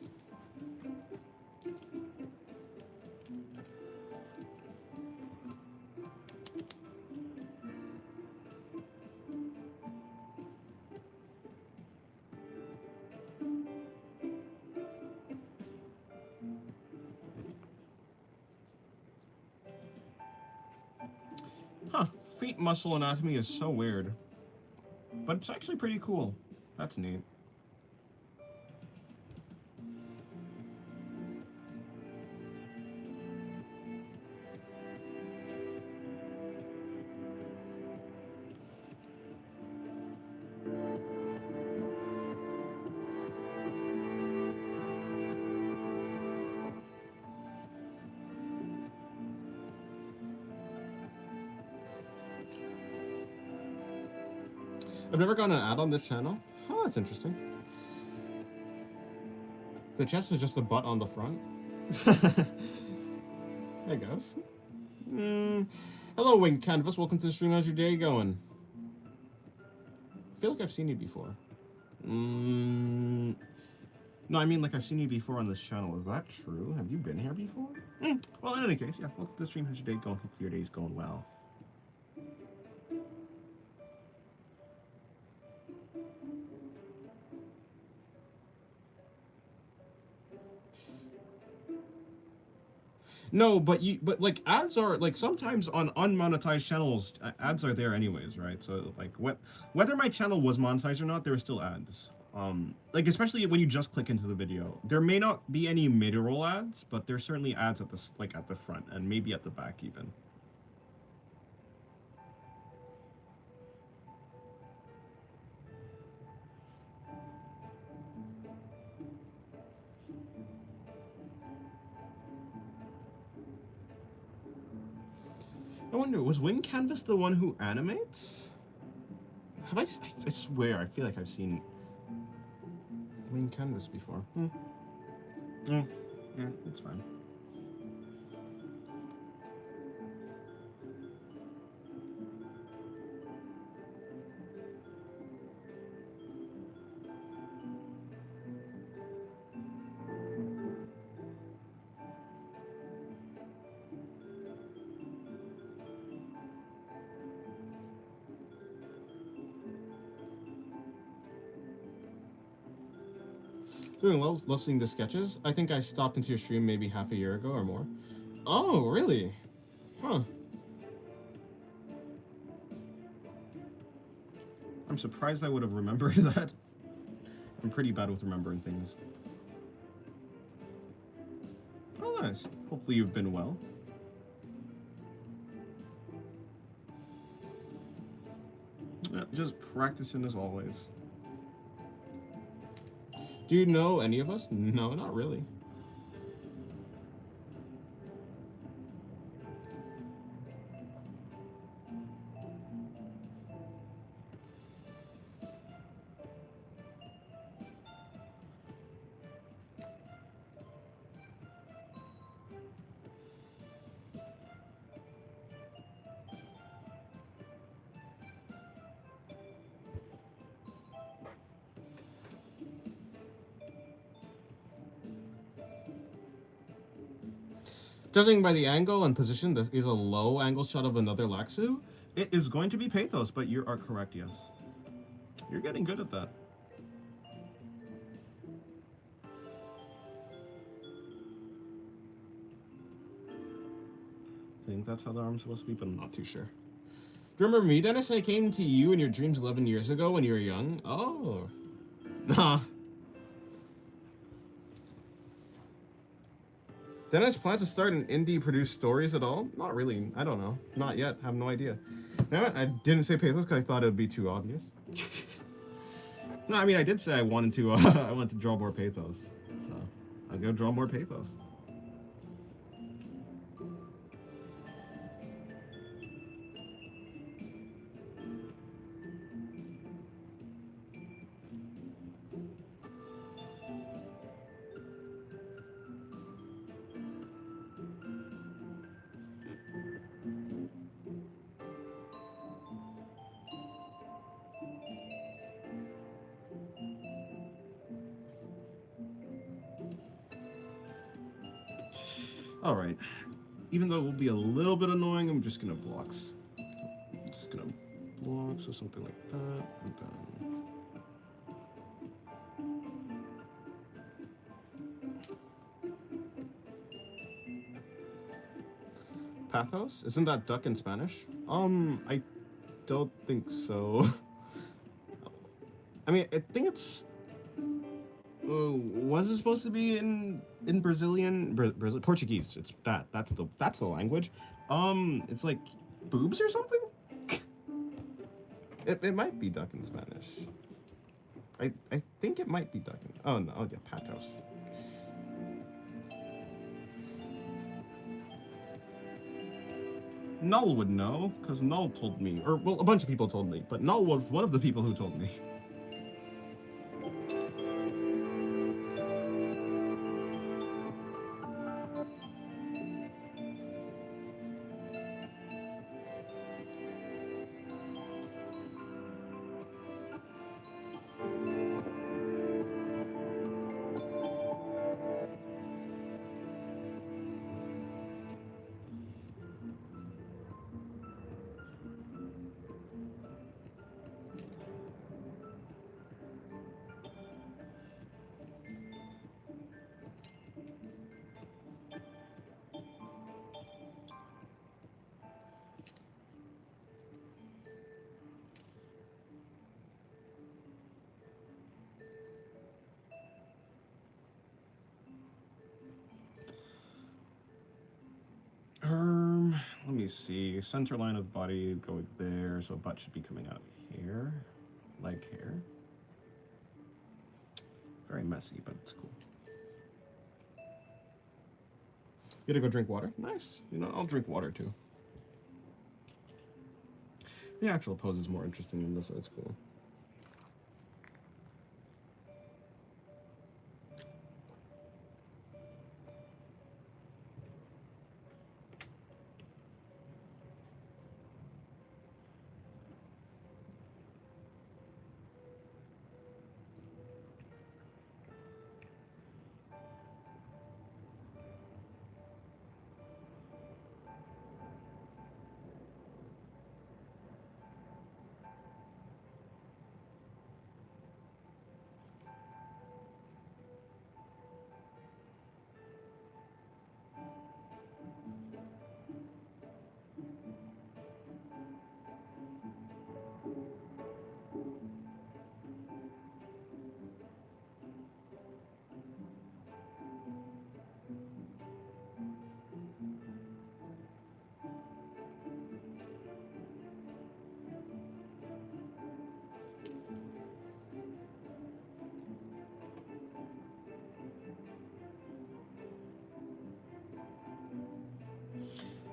Huh, feet muscle anatomy is so weird. But it's actually pretty cool. That's neat. I've never gotten an ad on this channel. Oh, that's interesting. The chest is just a butt on the front. I guess. Hello, Wing Canvas. Welcome to the stream. How's your day going? I feel like I've seen you before. No, I mean like I've seen you before on this channel. Is that true? Have you been here before? Well, in any case, yeah. Welcome to the stream. How's your day going? Hope your day's going well. No, but like ads are like sometimes on unmonetized channels, ads are there anyways, right? So like whether my channel was monetized or not, there are still ads. Like especially when you just click into the video, there may not be any mid-roll ads, but there's certainly ads at the front and maybe at the back even. I wonder, was Wing Canvas the one who animates? Have I swear, I feel like I've seen Wing Canvas before. Yeah, it's fine. Doing well, love seeing the sketches. I think I stopped into your stream maybe half a year ago or more. Oh, really? Huh. I'm surprised I would have remembered that. I'm pretty bad with remembering things. Oh, nice. Hopefully you've been well. Yeah, just practicing as always. Do you know any of us? No, not really. Judging by the angle and position, this is a low angle shot of another Laxu. It is going to be Pathos, but you are correct, yes. You're getting good at that. I think that's how the arm's supposed to be, but I'm not too sure. Do you remember me, Dennis? I came to you in your dreams 11 years ago when you were young. Oh. Nah. Dennis plans to start an indie-produced stories at all? Not really. I don't know. Not yet. I have no idea. No, I didn't say Pathos because I thought it would be too obvious. No, I mean I did say I wanted to. I wanted to draw more Pathos, so I'm gonna draw more Pathos. All right. Even though it will be a little bit annoying, I'm just gonna blocks. I'm just gonna block, so something like that, and then. Pathos? Isn't that duck in Spanish? I don't think so. I mean, I think it's. Was it supposed to be in Brazilian, Portuguese? It's that's the language. It's like boobs or something. It might be duck in Spanish. I think it might be duck in. Oh no, yeah, patos. Null would know, because Null told me, or well, a bunch of people told me, but Null was one of the people who told me. Let me see. Center line of the body going there, so butt should be coming out here, like here. Very messy, but it's cool. You gotta go drink water? Nice. You know, I'll drink water too. The actual pose is more interesting than this, so it's cool.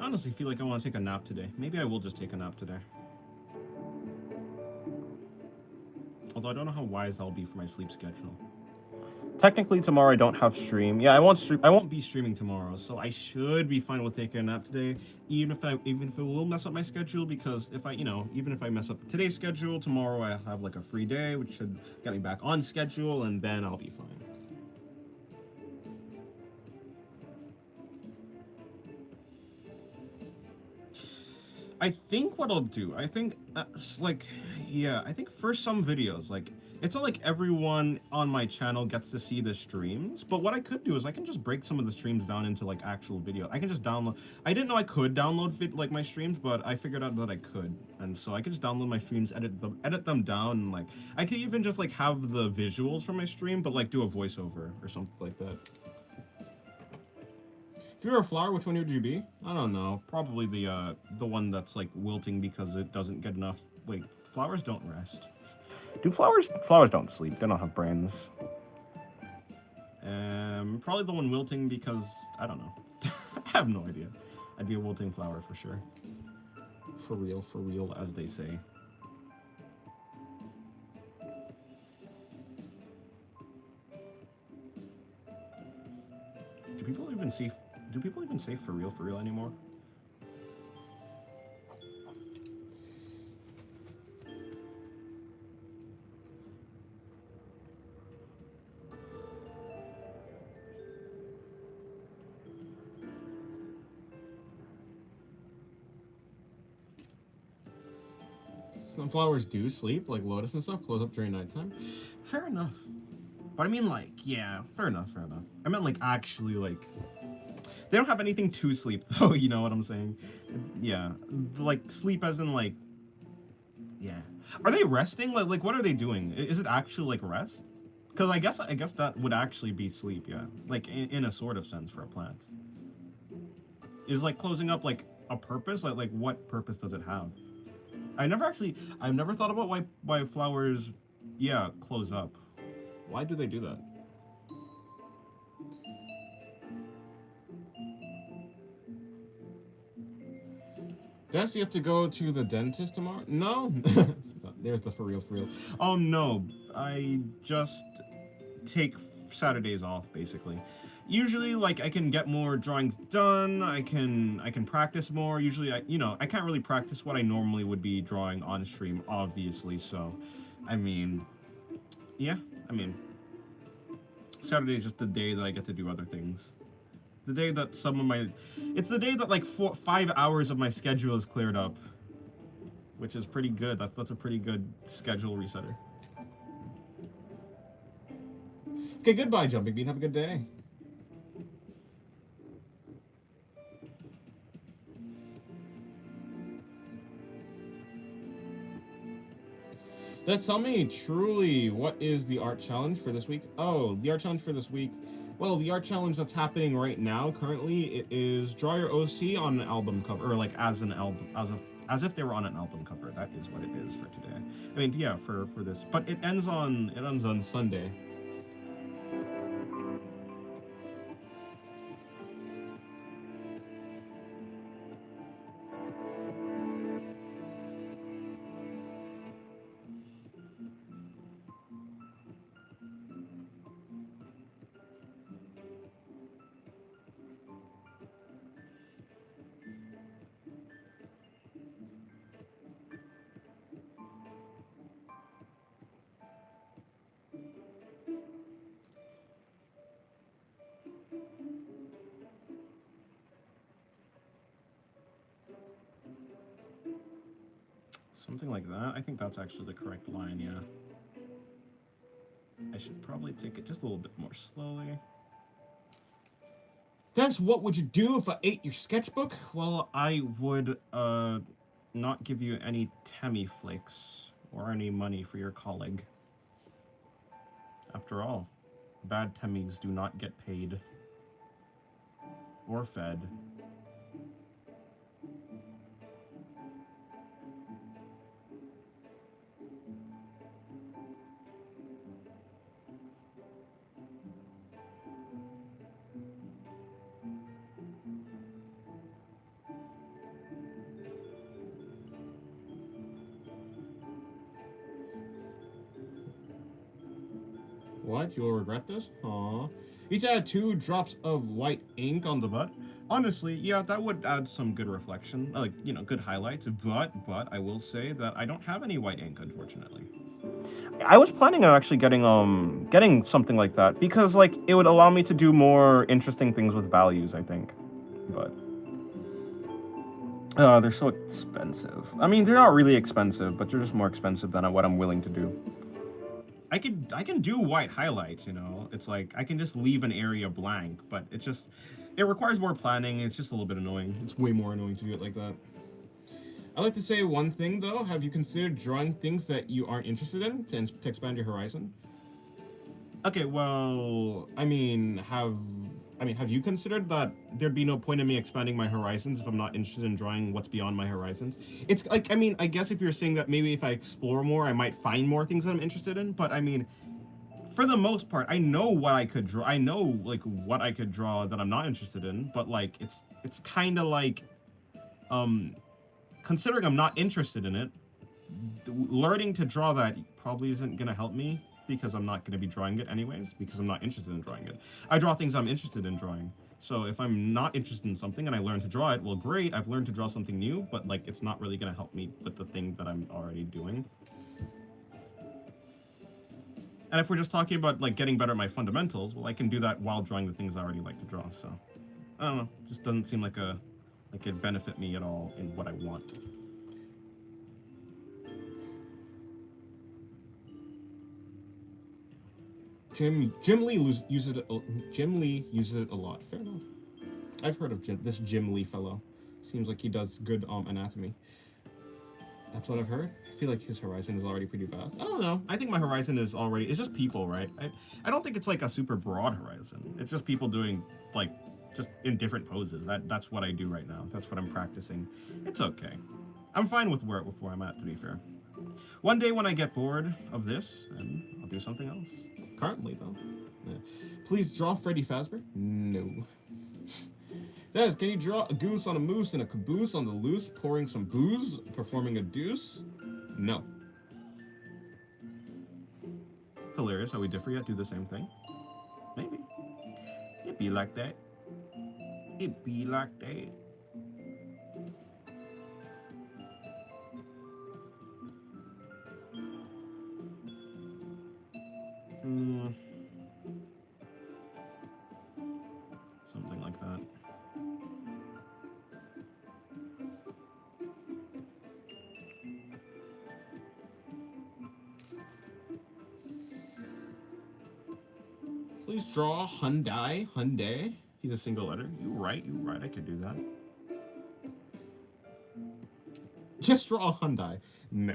I honestly feel like I want to take a nap today. Maybe I will just take a nap today. Although I don't know how wise that'll be for my sleep schedule. Technically tomorrow I don't have stream. Yeah, I won't be streaming tomorrow, so I should be fine with taking a nap today, even if it will mess up my schedule, because if I, even if I mess up today's schedule, tomorrow I have like a free day, which should get me back on schedule, and then I'll be fine. I think what I'll do, I think for some videos, it's not like everyone on my channel gets to see the streams, but what I could do is I can just break some of the streams down into like actual video. I can just download, I didn't know I could download my streams, but I figured out that I could. And so I could just download my streams, edit them down, and like, I could even just like have the visuals from my stream, but like do a voiceover or something like that. If you were a flower, which one would you be? I don't know. Probably the one that's like wilting because it doesn't get enough. Wait, flowers don't rest. Do flowers don't sleep. They don't have brains. Probably the one wilting because I don't know. I have no idea. I'd be a wilting flower for sure. For real, as they say. Do people even say for real anymore? Sunflowers do sleep, like lotus and stuff, close up during nighttime. Fair enough. But I mean, like, yeah, fair enough. I meant, like, actually, like, they don't have anything to sleep, though, you know what I'm saying? Yeah, like, sleep as in, like, yeah. Are they resting? Like, what are they doing? Is it actually, like, rest? Because I guess that would actually be sleep, yeah. Like, in a sort of sense for a plant. Is, like, closing up, like, a purpose? Like, what purpose does it have? I've never thought about why flowers, yeah, close up. Why do they do that? Does you have to go to the dentist tomorrow? No. There's the for real, for real. No, I just take Saturdays off basically. Usually, like, I can get more drawings done. I can practice more. Usually, I can't really practice what I normally would be drawing on stream, obviously. So, I mean, yeah, I mean, Saturday is just the day that I get to do other things. The day that it's the day that like 5 hours of my schedule is cleared up, which is pretty good. That's a pretty good schedule resetter. Okay, goodbye, Jumping Bean. Have a good day. Let's tell me truly, what is the art challenge for this week? Oh, the art challenge for this week. Well, the art challenge that's happening right now, currently, it is draw your OC on an album cover, or like as an album, as if they were on an album cover. That is what it is for today. I mean, yeah, for this, but it ends on Sunday. Something like that. I think that's actually the correct line, yeah. I should probably take it just a little bit more slowly. That's what would you do if I ate your sketchbook? Well, I would not give you any Temmie flakes or any money for your colleague. After all, bad Temmies do not get paid or fed. What? You'll regret this? Aw. Each add 2 drops of white ink on the butt. Honestly, yeah, that would add some good reflection, like, good highlights, but I will say that I don't have any white ink, unfortunately. I was planning on actually getting something like that, because, like, it would allow me to do more interesting things with values, I think. But they're so expensive. I mean, they're not really expensive, but they're just more expensive than what I'm willing to do. I can do white highlights, It's like I can just leave an area blank, but it requires more planning. It's just a little bit annoying. It's way more annoying to do it like that. I'd like to say one thing though. Have you considered drawing things that you aren't interested in to expand your horizon? Okay, well, have you considered that there'd be no point in me expanding my horizons if I'm not interested in drawing what's beyond my horizons? It's like, I guess if you're saying that maybe if I explore more, I might find more things that I'm interested in, but I mean, for the most part, I know what I could draw. I know, like, what I could draw that I'm not interested in, but, like, it's kind of like, considering I'm not interested in it, learning to draw that probably isn't going to help me, because I'm not going to be drawing it anyways, because I'm not interested in drawing it. I draw things I'm interested in drawing. So if I'm not interested in something and I learn to draw it, well, great, I've learned to draw something new, but, like, it's not really going to help me with the thing that I'm already doing. And if we're just talking about, like, getting better at my fundamentals, well, I can do that while drawing the things I already like to draw, so. I don't know, it just doesn't seem like it'd benefit me at all in what I want. Jim Lee uses it a lot. Fair enough. I've heard of this Jim Lee fellow. Seems like he does good anatomy. That's what I've heard. I feel like his horizon is already pretty vast. I don't know. I think my horizon is already... It's just people, right? I don't think it's like a super broad horizon. It's just people doing, like, just in different poses. That's what I do right now. That's what I'm practicing. It's okay. I'm fine with where I'm at, to be fair. One day when I get bored of this, then I'll do something else. Currently, though. Yeah. Please draw Freddy Fazbear? No. Dennis, can you draw a goose on a moose and a caboose on the loose, pouring some booze, performing a deuce? No. Hilarious how we differ yet do the same thing. Maybe. It be like that. It be like that. Something like that. Please draw Hyundai. Hyundai. He's a single letter. You right. I could do that. Just draw a Hyundai. No.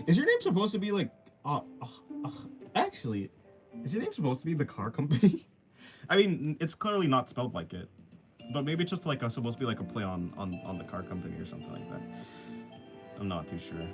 Is your name supposed to be like... actually, is your name supposed to be the car company? I mean, it's clearly not spelled like it. But maybe it's just like supposed to be like a play on the car company or something like that. I'm not too sure.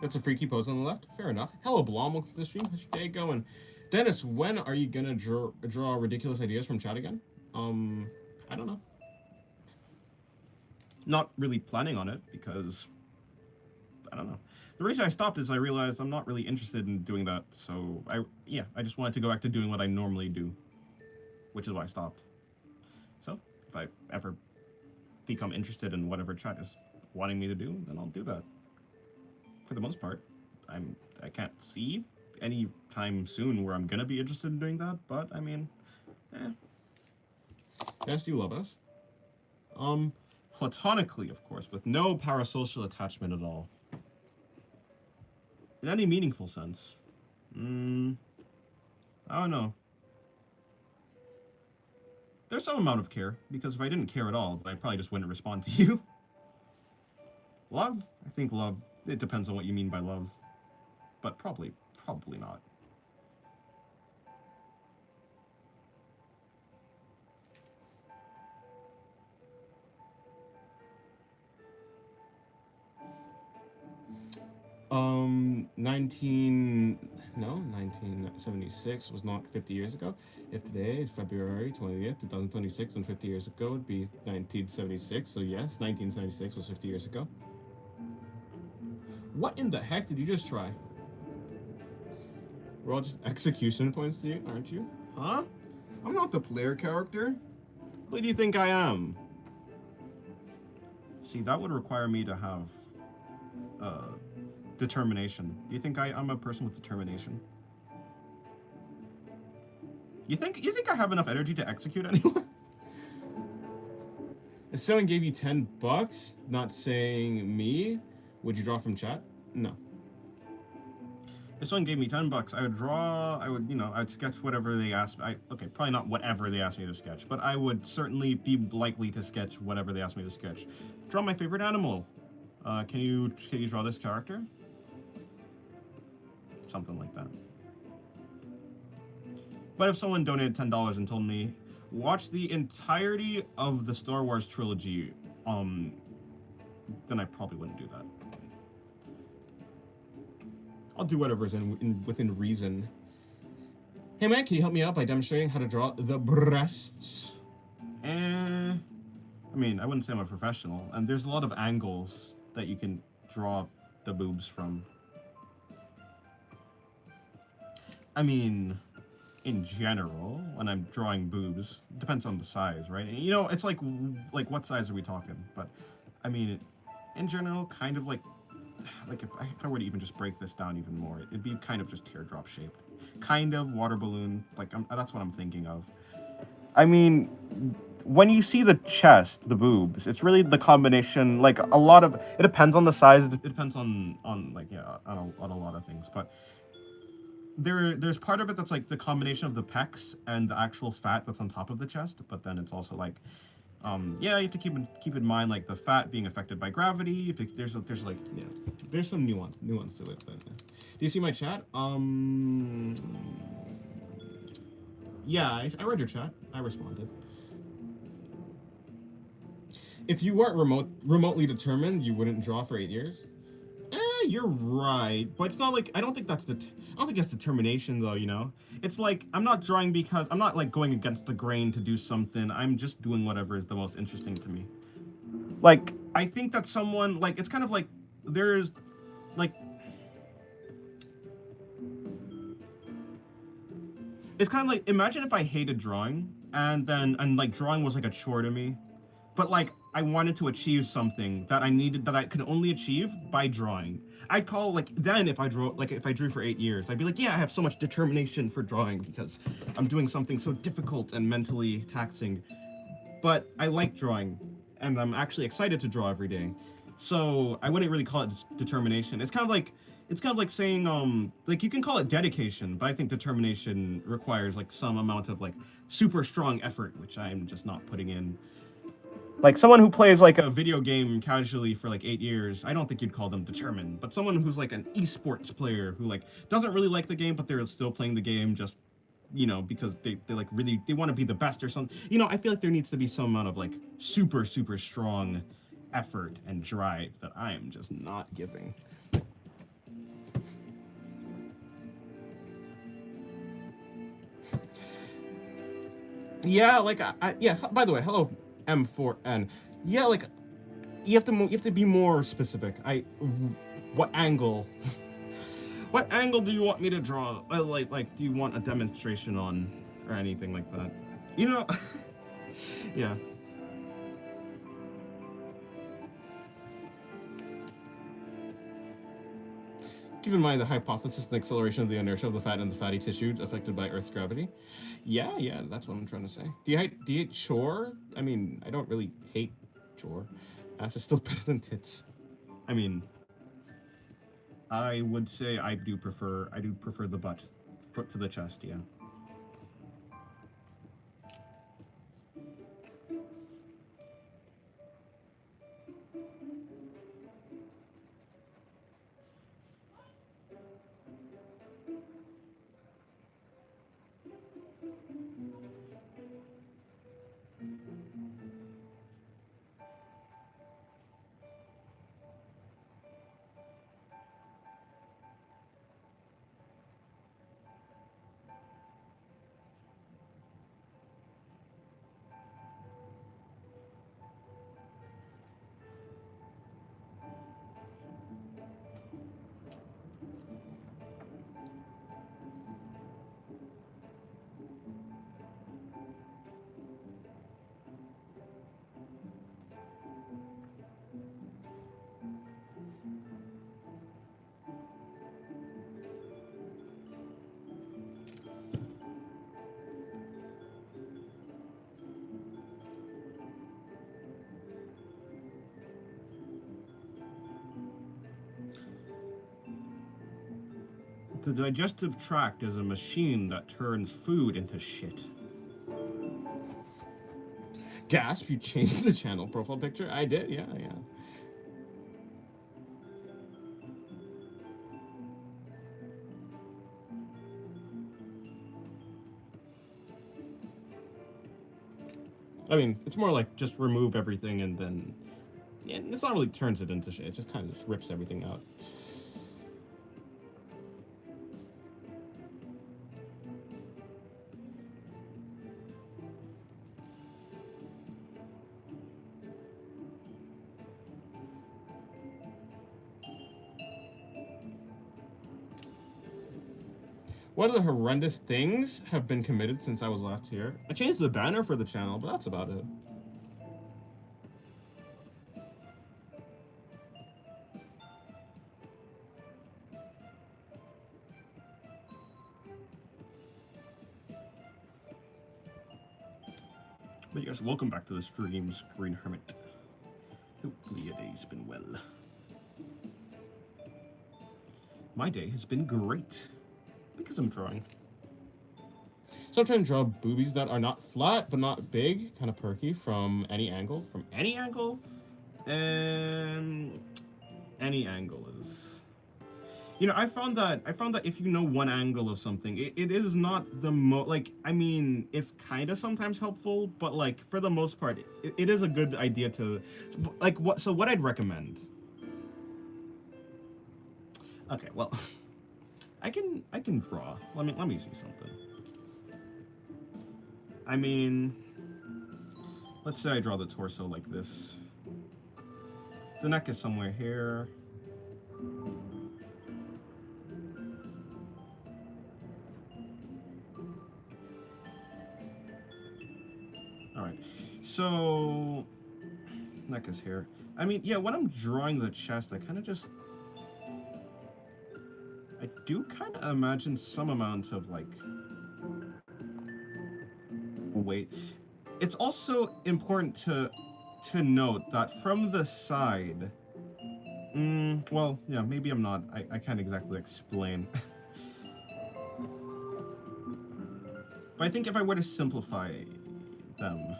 That's a freaky pose on the left. Fair enough. Hello, Blom. Welcome to the stream. How's your day going? Dennis, when are you gonna draw ridiculous ideas from chat again? I don't know. Not really planning on it because I don't know. The reason I stopped is I realized I'm not really interested in doing that. So I just wanted to go back to doing what I normally do, which is why I stopped. So if I ever become interested in whatever chat is wanting me to do, then I'll do that. For the most part, I can't see any time soon where I'm gonna be interested in doing that. But I mean, Yes, do you love us? Platonically, of course, with no parasocial attachment at all. In any meaningful sense. I don't know. There's some amount of care, because if I didn't care at all, I probably just wouldn't respond to you. Love? I think love, it depends on what you mean by love. But probably not. Um, 1976 was not 50 years ago. If today is February 20th, 2026, and 50 years ago would be 1976. So yes, 1976 was 50 years ago. What in the heck did you just try? We're all just execution points to you, aren't you? Huh? I'm not the player character. What do you think I am? See, that would require me to have, determination. Do you think I'm a person with determination? You think I have enough energy to execute anyone? If someone gave you $10, not saying me, would you draw from chat? No. If someone gave me $10, I'd sketch whatever they asked. Okay, probably not whatever they asked me to sketch, but I would certainly be likely to sketch whatever they asked me to sketch. Draw my favorite animal. Can you draw this character? Something like that. But if someone donated $10 and told me, watch the entirety of the Star Wars trilogy, then I probably wouldn't do that. I'll do whatever's within reason. Hey man, can you help me out by demonstrating how to draw the breasts? I mean, I wouldn't say I'm a professional, and there's a lot of angles that you can draw the boobs from. I mean, in general, when I'm drawing boobs, it depends on the size, right? And, you know, it's like what size are we talking? But I mean, in general, kind of like if I were to even just break this down even more, it'd be kind of just teardrop shaped, kind of water balloon. Like that's what I'm thinking of. I mean, when you see the chest, the boobs, it's really the combination. Like a lot of it depends on the size. It depends on like yeah on a lot of things. But there's part of it that's like the combination of the pecs and the actual fat that's on top of the chest. But then it's also like yeah, you have to keep in mind like the fat being affected by gravity. There's like yeah, there's some nuance to it. But yeah. Do you see my chat? Yeah, I read your chat. I responded. If you weren't remotely determined, you wouldn't draw for 8 years. You're right, but it's not like I don't think that's I don't think that's determination though. You know, it's like I'm not drawing because I'm not like going against the grain to do something. I'm just doing whatever is the most interesting to me. Like I think that someone like it's kind of like there's like it's kind of like imagine if I hated drawing and like drawing was like a chore to me, but like I wanted to achieve something that I could only achieve by drawing. I'd call like then if I drew for 8 years, I'd be like, yeah, I have so much determination for drawing because I'm doing something so difficult and mentally taxing. But I like drawing, and I'm actually excited to draw every day. So I wouldn't really call it determination. It's kind of like saying like you can call it dedication, but I think determination requires like some amount of like super strong effort, which I'm just not putting in. Like someone who plays like a video game casually for like 8 years, I don't think you'd call them determined. But someone who's like an esports player who like doesn't really like the game, but they're still playing the game just because they like really they want to be the best or something. I feel like there needs to be some amount of like super strong effort and drive that I am just not giving. Yeah, like yeah. By the way, hello M4N. Yeah, like you have to be more specific. What angle? What angle do you want me to draw? Like do you want a demonstration on or anything like that? Yeah. Keep in mind the hypothesis and acceleration of the inertia of the fat and the fatty tissue affected by Earth's gravity. Yeah, that's what I'm trying to say. Do you hate chore? I mean, I don't really hate chore. Ass is still better than tits. I mean, I would say I do prefer the butt to the chest, yeah. The digestive tract is a machine that turns food into shit. Gasp, you changed the channel profile picture? I did, yeah. I mean, it's more like just remove everything and then... Yeah, it's not really turns it into shit, it just kind of just rips everything out. What other horrendous things have been committed since I was last here? I changed the banner for the channel, but that's about it. But yes, welcome back to the streams, Green Hermit. Hopefully your day's been well. My day has been great because I'm drawing. So I'm trying to draw boobies that are not flat but not big, kind of perky from any angle. From any angle, and any angle is. You know, I found that if you know one angle of something, it is not the like. I mean, it's kind of sometimes helpful, but like for the most part, it is a good idea to, like what. So what I'd recommend. Okay, well, I can draw. Let me see something. I mean, let's say I draw the torso like this. The neck is somewhere here. Alright, so neck is here. I mean, yeah, when I'm drawing the chest, I do kind of imagine some amount of like weight. It's also important to note that from the side, well, yeah, maybe I'm not, I can't exactly explain. But I think if I were to simplify them,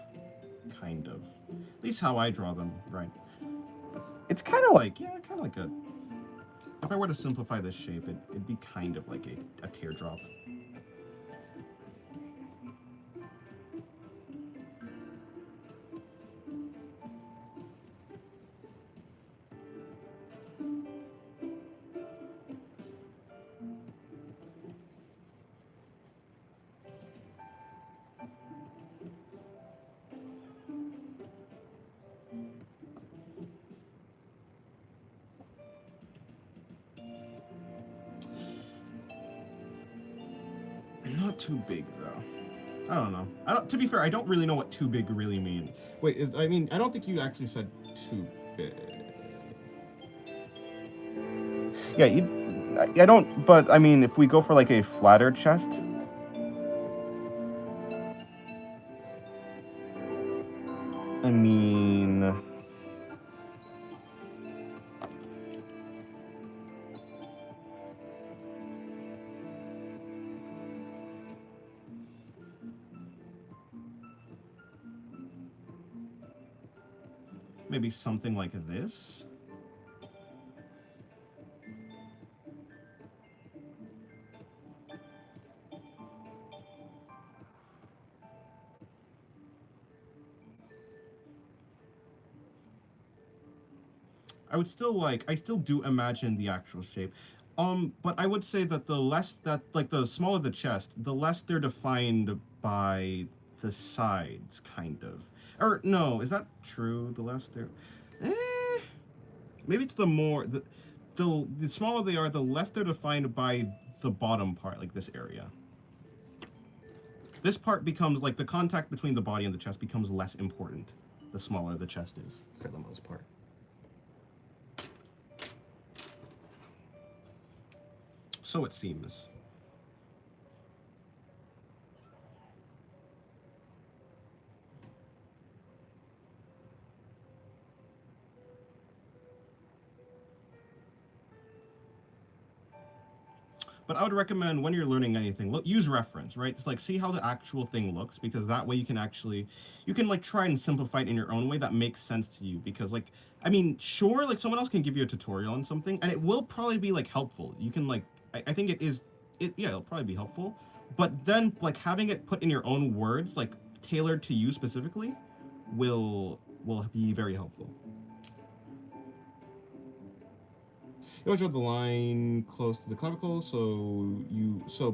kind of, at least how I draw them, right? It's kind of like, yeah, kind of like a, if I were to simplify this shape, it'd be kind of like a teardrop. Not too big though. I don't know. To be fair, I don't really know what too big really means. Wait, I mean, I don't think you actually said too big. Yeah, I don't. But I mean, if we go for like a flatter chest. I mean. Maybe something like this. I still do imagine the actual shape. But I would say that the smaller the chest, the less they're defined by the sides, kind of. Or no, is that true? The less they're, maybe it's the smaller they are, the less they're defined by the bottom part, like this area. This part becomes like the contact between the body and the chest becomes less important the smaller the chest is, for the most part. So it seems. But I would recommend when you're learning anything, use reference, right? It's like, see how the actual thing looks, because that way you can like try and simplify it in your own way that makes sense to you. Because like, I mean, sure, like someone else can give you a tutorial on something and it will probably be like helpful. You can like, I think it'll probably be helpful. But then like having it put in your own words, like tailored to you specifically, will be very helpful. You always draw the line close to the clavicle, so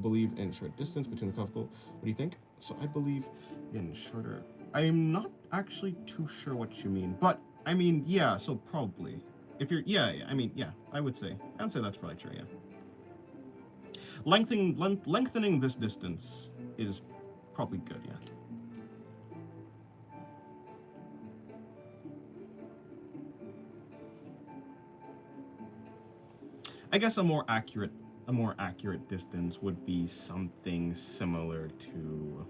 believe in short distance between the clavicle. What do you think? So I believe in shorter. I'm not actually too sure what you mean, but I mean, yeah. So probably, if you're, yeah. I mean, yeah. I would say that's probably true. Yeah. Lengthening this distance is probably good. Yeah. I guess a more accurate distance would be something similar to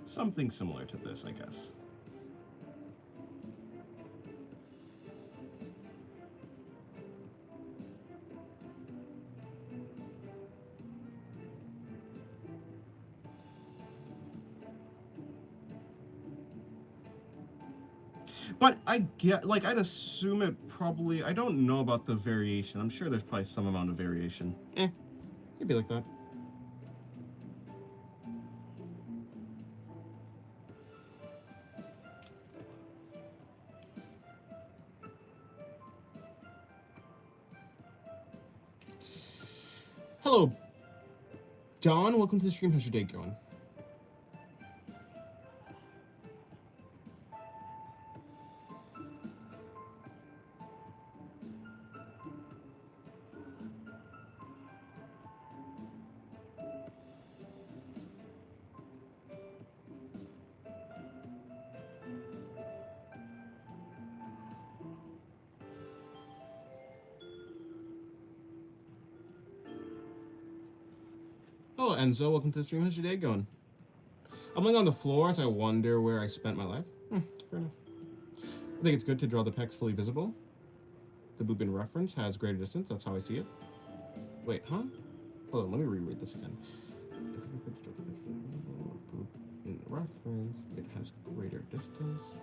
something similar to this, I guess. But I get, like, I'd assume it probably, I don't know about the variation. I'm sure there's probably some amount of variation. It'd be like that. Hello, John. Welcome to the stream. How's your day going? Hello, Enzo. Welcome to the stream. How's your day going? I'm laying on the floor as I wonder where I spent my life. Fair enough. I think it's good to draw the pecs fully visible. The boob in reference has greater distance. That's how I see it. Wait, huh? Hold on, let me reread this again. If you could draw the pecs fully visible, boob in reference, it has greater distance.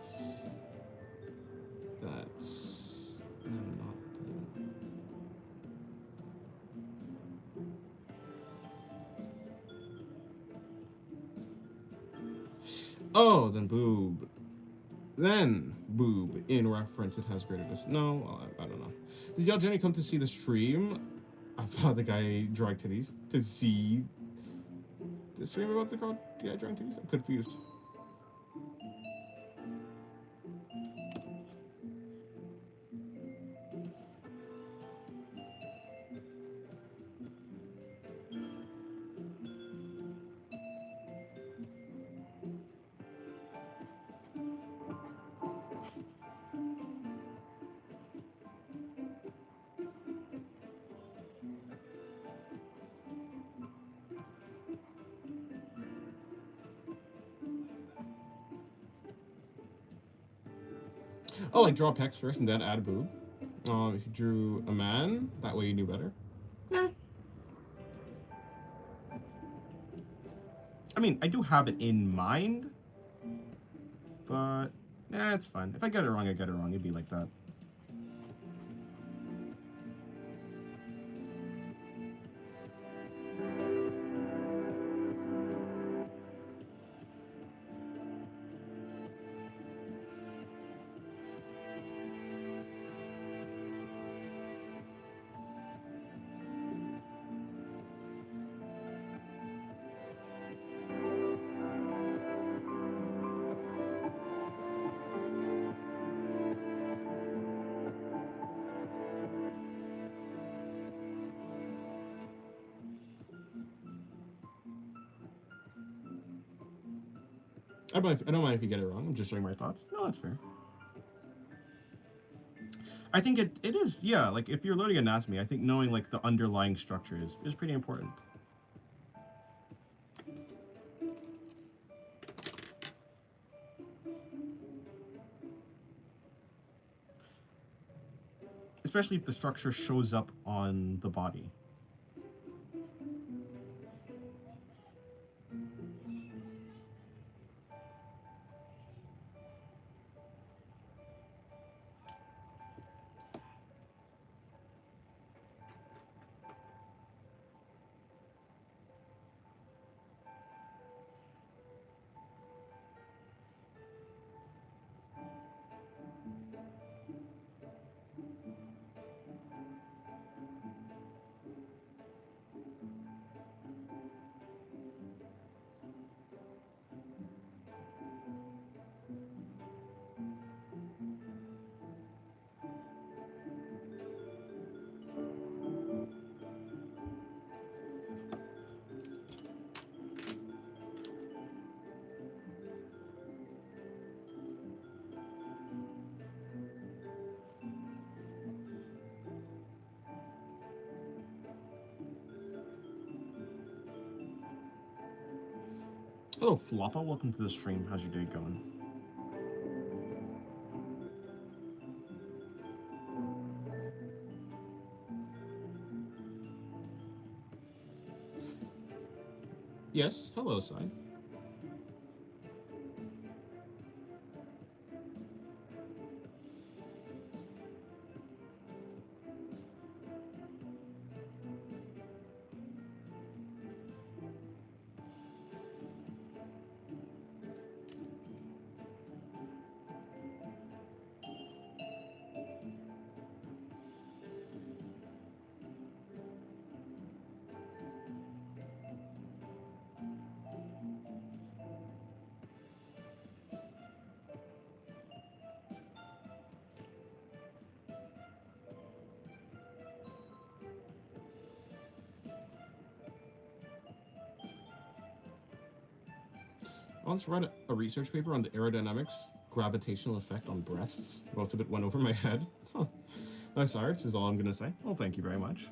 That's not the... Oh, then boob. Then boob in reference, it has greater distance. No, I don't know. Did y'all Jenny come to see the stream? I thought the guy drawing titties to see the stream about the guy drawing titties. I'm confused. Oh, like draw pecs first and then add a boob. If you drew a man, that way you knew better. I mean, I do have it in mind, but it's fine. If I get it wrong, I get it wrong. It'd be like that. I don't mind if you get it wrong. I'm just showing my thoughts. No, that's fair. I think it is, yeah, like if you're learning anatomy, I think knowing like the underlying structure is pretty important. Especially if the structure shows up on the body. Hello, Floppa. Welcome to the stream. How's your day going? Yes, hello, Sai. I once read a research paper on the aerodynamics gravitational effect on breasts. Most of it went over my head. Huh. Nice arts is all I'm gonna say. Well, thank you very much.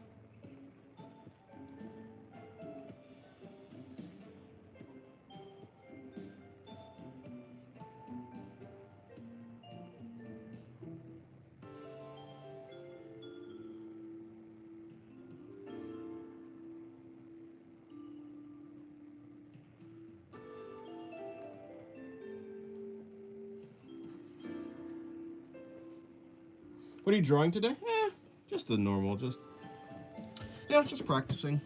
What are you drawing today? Just the normal, just practicing.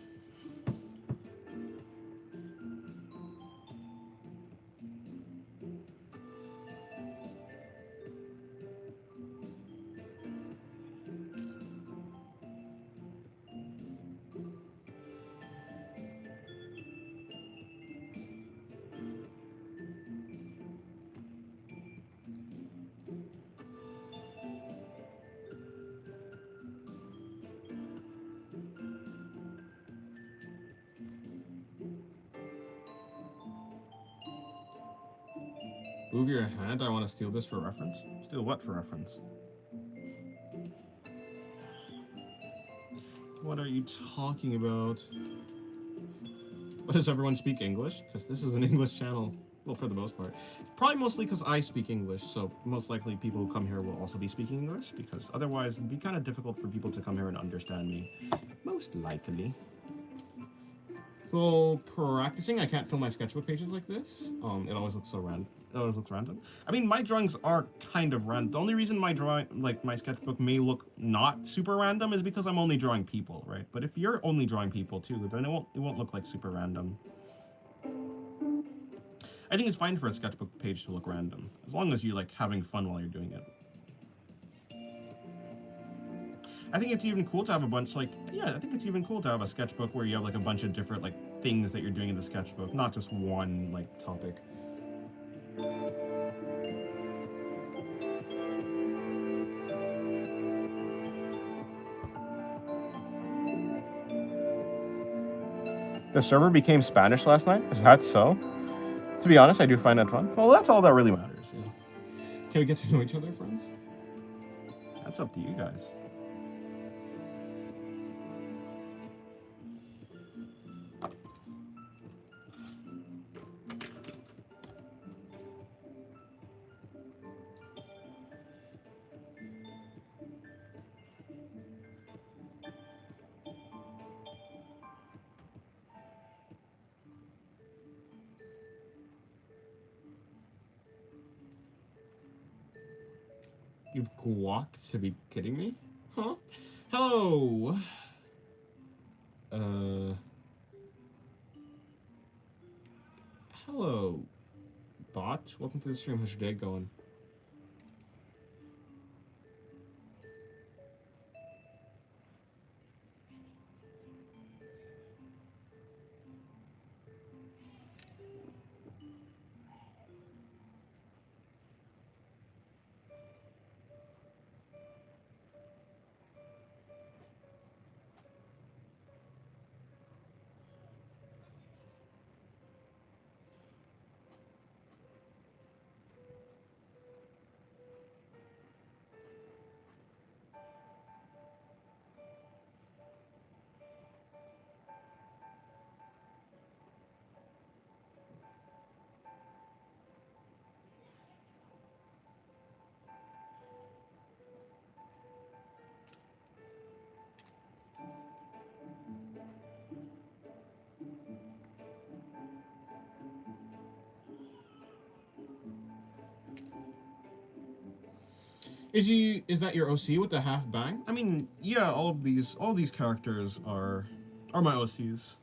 Move your hand. I want to steal this for reference. Steal what for reference? What are you talking about? Does everyone speak English? Because this is an English channel. Well, for the most part. Probably mostly because I speak English, so most likely people who come here will also be speaking English, because otherwise it'd be kind of difficult for people to come here and understand me. Most likely. Well, practicing, I can't fill my sketchbook pages like this. It always looks so random. It always looks random. I mean, my drawings are kind of random. The only reason my my sketchbook may look not super random is because I'm only drawing people, right? But if you're only drawing people too, then it won't look like super random. I think it's fine for a sketchbook page to look random, as long as you're like having fun while you're doing it. I think it's even cool to have a bunch I think it's even cool to have a sketchbook where you have like a bunch of different like things that you're doing in the sketchbook, not just one like topic. The server became Spanish last night? Is that so? To be honest, I do find that fun. Well, that's all that really matters. Yeah. Can we get to know each other, friends? That's up to you guys. You've guac to be kidding me? Huh? Hello! Hello, bot. Welcome to the stream. How's your day going? Is that your OC with the half bang? I mean, yeah, all of these characters are my OCs.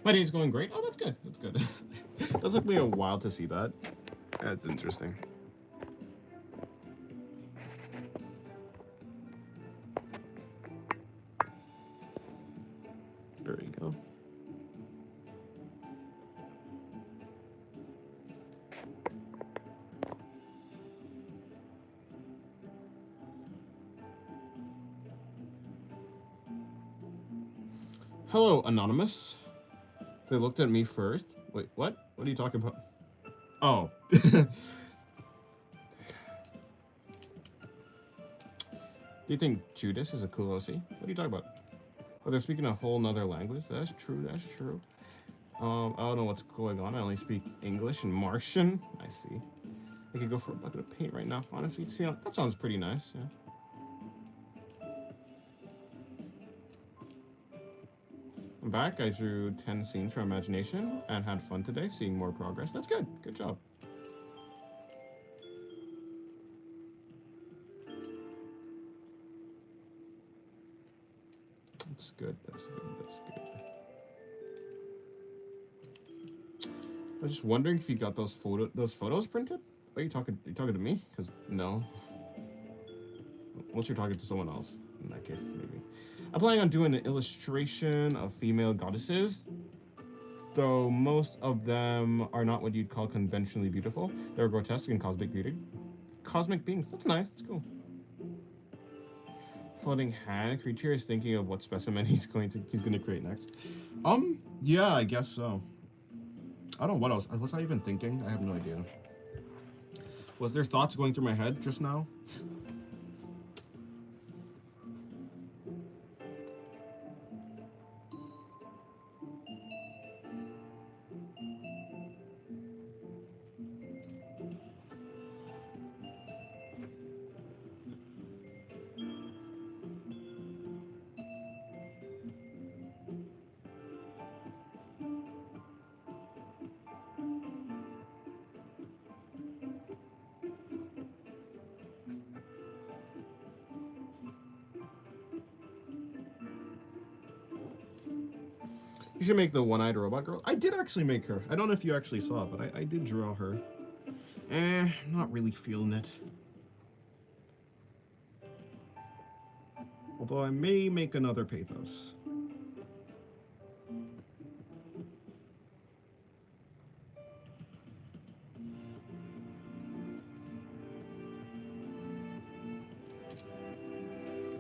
My day's going great. Oh, that's good. That's good. That took me a while to see that. That's interesting. There we go. Hello, Anonymous. They looked at me first. Wait, what? What are you talking about? Oh. Do you think Judas is a cool OC? What are you talking about? Oh, they're speaking a whole nother language? That's true, that's true. I don't know what's going on. I only speak English and Martian. I see. I could go for a bucket of paint right now, honestly. See, that sounds pretty nice, yeah. I'm back. I drew 10 scenes from imagination and had fun today, seeing more progress. That's good. Good job. That's good. That's good. That's good. I was just wondering if you got those photos printed. Are you talking to me? Because no. Unless you're talking to someone else. In that case, maybe. I'm planning on doing an illustration of female goddesses, though most of them are not what you'd call conventionally beautiful. They're grotesque and cosmic beings. That's nice. That's cool. Floating hand creature is thinking of what specimen he's gonna create next. Yeah, I guess so. I don't know what else. Was I even thinking? I have no idea. Was there thoughts going through my head just now? You should make the one-eyed robot girl. I did actually make her. I don't know if you actually saw it, but I did draw her. Not really feeling it. Although I may make another Pathos.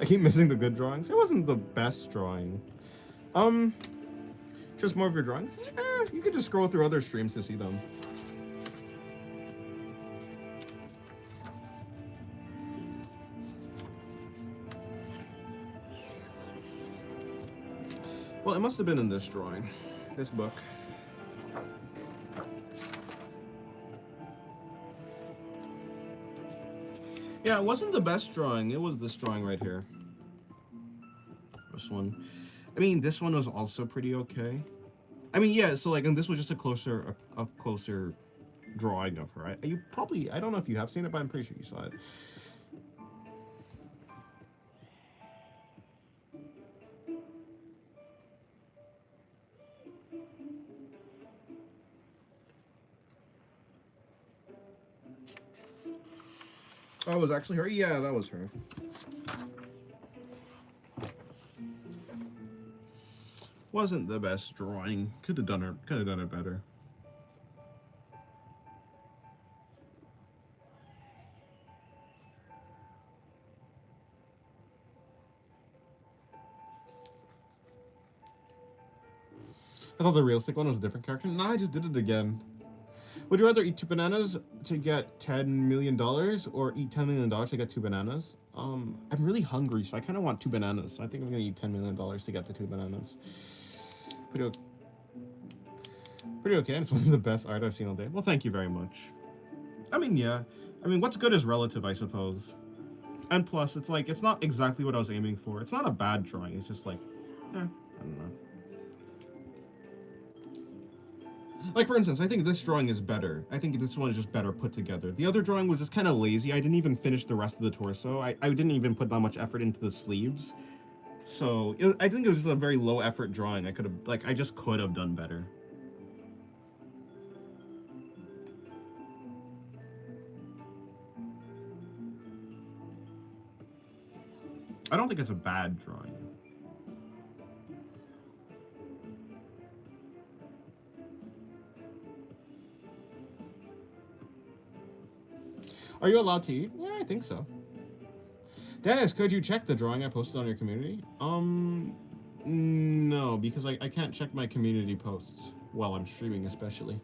I keep missing the good drawings. It wasn't the best drawing. Just more of your drawings? You could just scroll through other streams to see them. Well, it must have been in this drawing. This book. Yeah, it wasn't the best drawing. It was this drawing right here. This one. I mean, this one was also pretty okay. I mean, yeah, so like, and this was just a closer drawing of her. I don't know if you have seen it, but I'm pretty sure you saw it. Oh, it was actually her? Yeah, that was her. Wasn't the best drawing. Could have done it better. thought the realistic one was a different character. No, I just did it again. Would you rather eat 2 bananas to get $10 million or eat $10 million to get 2 bananas? I'm really hungry, so I kind of want 2 bananas. I think I'm gonna eat $10 million to get the 2 bananas. Pretty okay. It's one of the best art I've seen all day. Well, thank you very much. I mean, yeah. I mean, what's good is relative, I suppose. And plus, it's like, it's not exactly what I was aiming for. It's not a bad drawing. It's just like, I don't know. Like, for instance, I think this drawing is better. I think this one is just better put together. The other drawing was just kind of lazy. I didn't even finish the rest of the torso. I didn't even put that much effort into the sleeves. So, I think it was just a very low effort drawing. I just could have done better. I don't think it's a bad drawing. Are you allowed to eat? Yeah, I think so. Dennis, could you check the drawing I posted on your community? No, because I can't check my community posts while I'm streaming, especially.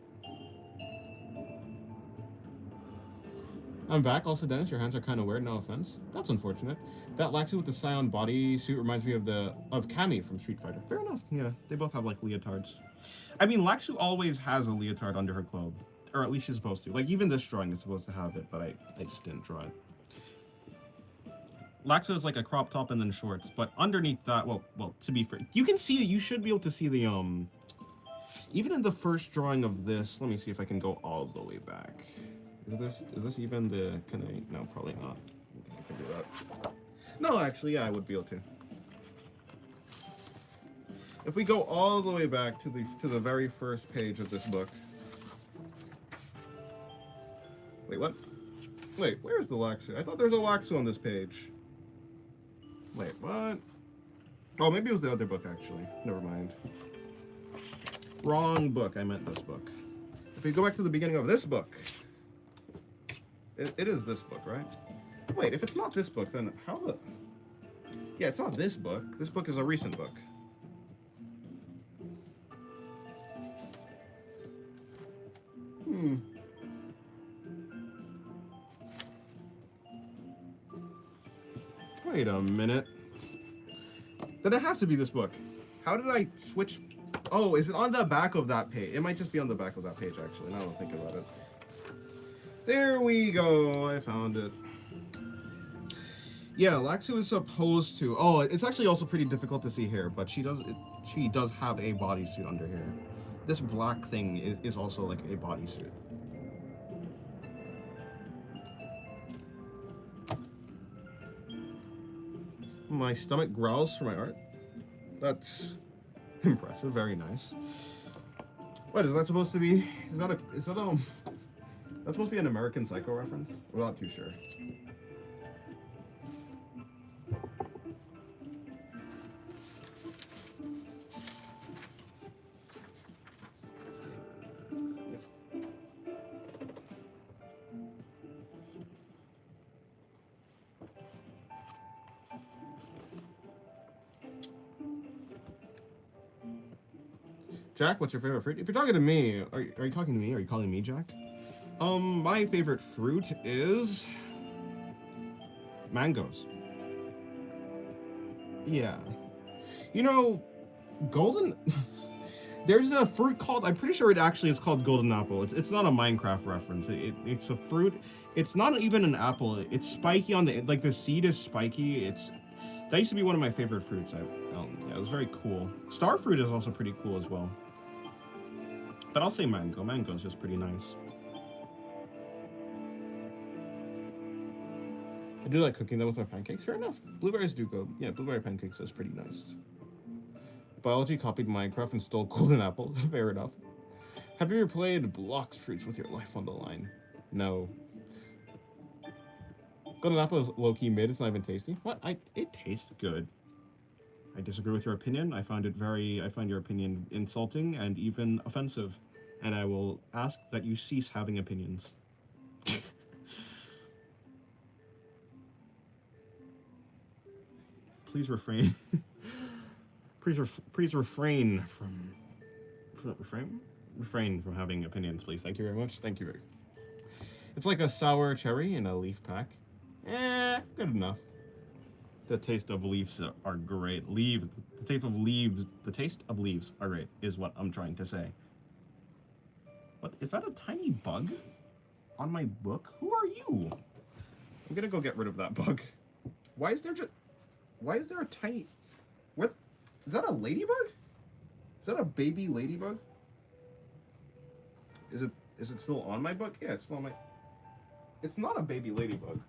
I'm back. Also, Dennis, your hands are kind of weird. No offense. That's unfortunate. That Laxu with the Scion bodysuit reminds me of Cammy from Street Fighter. Fair enough. Yeah, they both have like leotards. I mean, Laxu always has a leotard under her clothes, or at least she's supposed to. Like even this drawing is supposed to have it, but I just didn't draw it. Laxu is like a crop top and then shorts, but underneath that, well, to be fair, you can see, you should be able to see the even in the first drawing of this. Let me see if I can go all the way back. Is this even the, can I, no, probably not. I think I can do that. No, actually, yeah, I would be able to. If we go all the way back to the very first page of this book. Wait, what? Wait, where's the Laxu? I thought there's a Laxu on this page. Wait, what? Oh, maybe it was the other book, actually. Never mind. Wrong book. I meant this book. If we go back to the beginning of this book, it is this book, right? Wait, if it's not this book, then how the... Yeah, it's not this book. This book is a recent book. Wait a minute. Then it has to be this book. How did I switch? Oh, is it on the back of that page? It might just be on the back of that page, actually, now that I think about it. There we go. I found it. Yeah, Laxu is supposed to... Oh, it's actually also pretty difficult to see here, but she does have a bodysuit under here. This black thing is also like a bodysuit. My stomach growls for my art. That's impressive. Very nice. What is that supposed to be? That's supposed to be an American Psycho reference? I'm not too sure. Jack, what's your favorite fruit? If you're talking to me, are you talking to me? Are you calling me Jack? My favorite fruit is mangoes. Yeah. You know, golden... There's a fruit called... I'm pretty sure it actually is called golden apple. It's not a Minecraft reference. It's a fruit. It's not even an apple. It's spiky on the... Like, the seed is spiky. That used to be one of my favorite fruits. Yeah, it was very cool. Star fruit is also pretty cool as well. But I'll say mango. Mango is just pretty nice. I do like cooking them with my pancakes. Fair enough. Blueberries do go. Yeah, blueberry pancakes is pretty nice. Biology copied Minecraft and stole golden apple. Fair enough. Have you ever played Blox Fruits with your life on the line? No. Golden apple is low-key mid. It's not even tasty. What? It tastes good. I disagree with your opinion. I find your opinion insulting and even offensive. And I will ask that you cease having opinions. Please refrain. Please refrain refrain from having opinions, please. Thank you very much. Thank you very. It's like a sour cherry in a leaf pack. Good enough. The taste of leaves are great. The taste of leaves are great, is what I'm trying to say. What, is that a tiny bug on my book? Who are you? I'm gonna go get rid of that bug. Why is there a tiny, what, is that a ladybug? Is that a baby ladybug? Is it still on my book? Yeah, it's still on my, it's not a baby ladybug.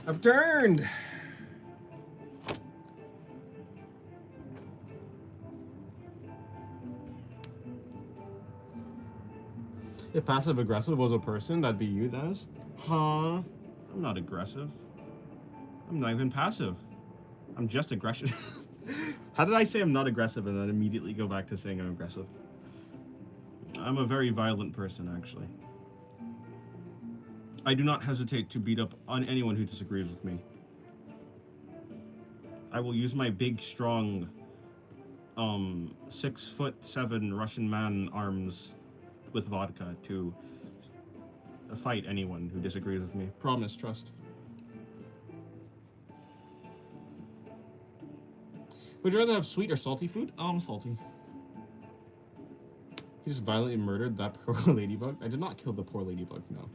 I've turned! If passive aggressive was a person, that'd be you, Daz. Huh? I'm not aggressive. I'm not even passive. I'm just aggressive. How did I say I'm not aggressive and then immediately go back to saying I'm aggressive? I'm a very violent person, actually. I do not hesitate to beat up on anyone who disagrees with me. I will use my big, strong, 6'7" Russian man arms with vodka to fight anyone who disagrees with me. Promise, trust. Would you rather have sweet or salty food? Salty. He just violently murdered that poor ladybug. I did not kill the poor ladybug, no.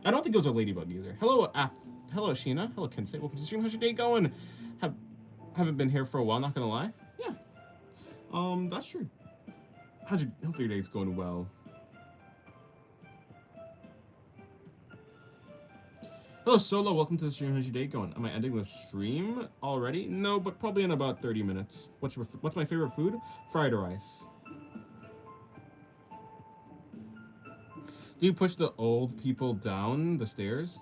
I don't think it was a ladybug either. Hello, hello, Sheena. Hello, Kensei. Welcome to the stream. How's your day going? Haven't been here for a while, not gonna lie. Yeah. That's true. Hopefully your day's going well. Hello, Solo. Welcome to the stream. How's your day going? Am I ending the stream already? No, but probably in about 30 minutes. What's my favorite food? Fried rice. Do you push the old people down the stairs?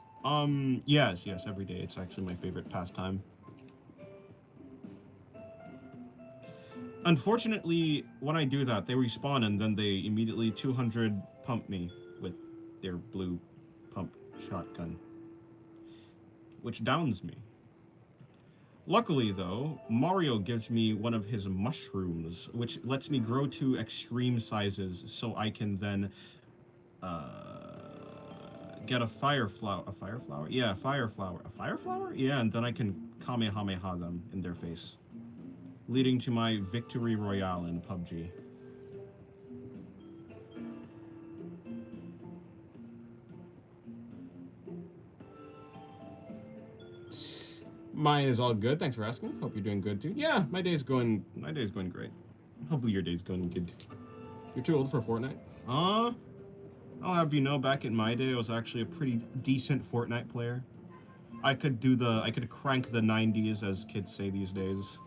Yes, every day. It's actually my favorite pastime. Unfortunately, when I do that, they respawn and then they immediately 200 pump me with their blue pump shotgun, which downs me. Luckily, though, Mario gives me one of his mushrooms, which lets me grow to extreme sizes so I can then get a fire flower. A fire flower? Yeah, a fire flower. A fire flower? Yeah, and then I can Kamehameha them in their face, leading to my victory royale in PUBG. Mine is all good. Thanks for asking. Hope you're doing good too. Yeah, my day's going great. Hopefully your day's going good. You're too old for Fortnite? I'll have you know, back in my day, I was actually a pretty decent Fortnite player. I could crank the 90s, as kids say these days.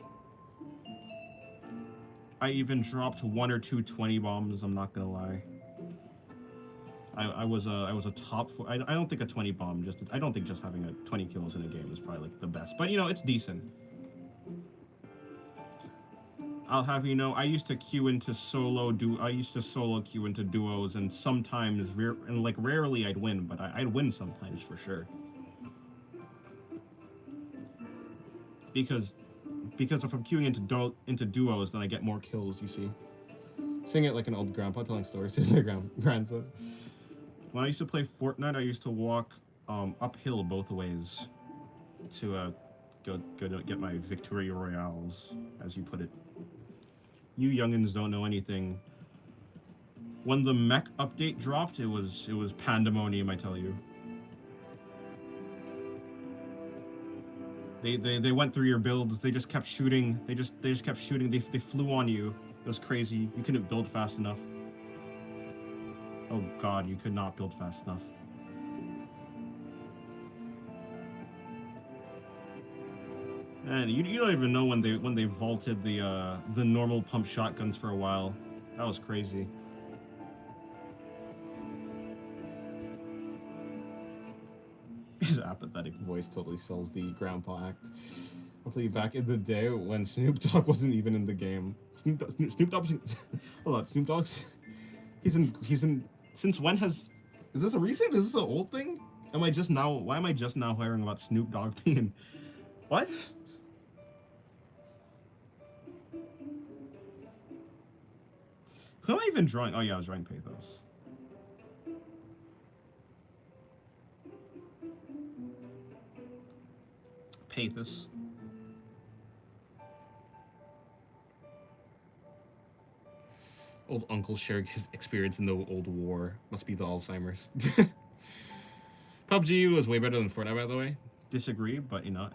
I even dropped 1 or 2 20 bombs, I'm not gonna lie. I was a top I don't think a 20 bomb, I don't think just having a 20 kills in a game is probably like the best, but you know, it's decent. I'll have you know, I used to solo queue into duos, and sometimes, rarely I'd win, but I'd win sometimes for sure. Because if I'm queuing into duos, then I get more kills, you see. Sing it like an old grandpa telling stories to their grandsons. When I used to play Fortnite, I used to walk uphill both ways to go get my victory royales, as you put it. You youngins don't know anything. When the mech update dropped, it was pandemonium, I tell you. They went through your builds. They just kept shooting. They just kept shooting. They flew on you. It was crazy. You couldn't build fast enough. Oh God, you could not build fast enough. And you don't even know when they vaulted the normal pump shotguns for a while. That was crazy. His apathetic voice totally sells the grandpa act. I'll tell you, back in the day when Snoop Dogg wasn't even in the game. Snoop Dogg. Hold on, Snoop Dogg's. He's in. Since when has? Is this a recent? Is this an old thing? Am I just now? Why am I just now hearing about Snoop Dogg being? What? Who am I even drawing? Oh yeah, I was drawing Pathos. Pathos. Old uncle sharing his experience in the old war. Must be the Alzheimer's. PUBG was way better than Fortnite, by the way. Disagree, but you know,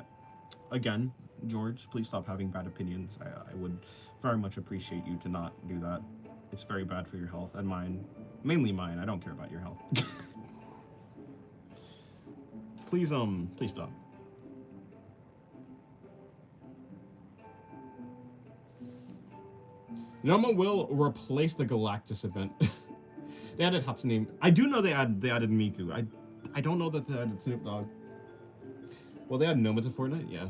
again, George, please stop having bad opinions. I would very much appreciate you to not do that. It's very bad for your health and mine. Mainly mine. I don't care about your health. Please stop. Noma will replace the Galactus event. They added Hatsune. I do know they added Miku. I don't know that they added Snoop Dogg. Well, they added Noma to Fortnite. Yeah.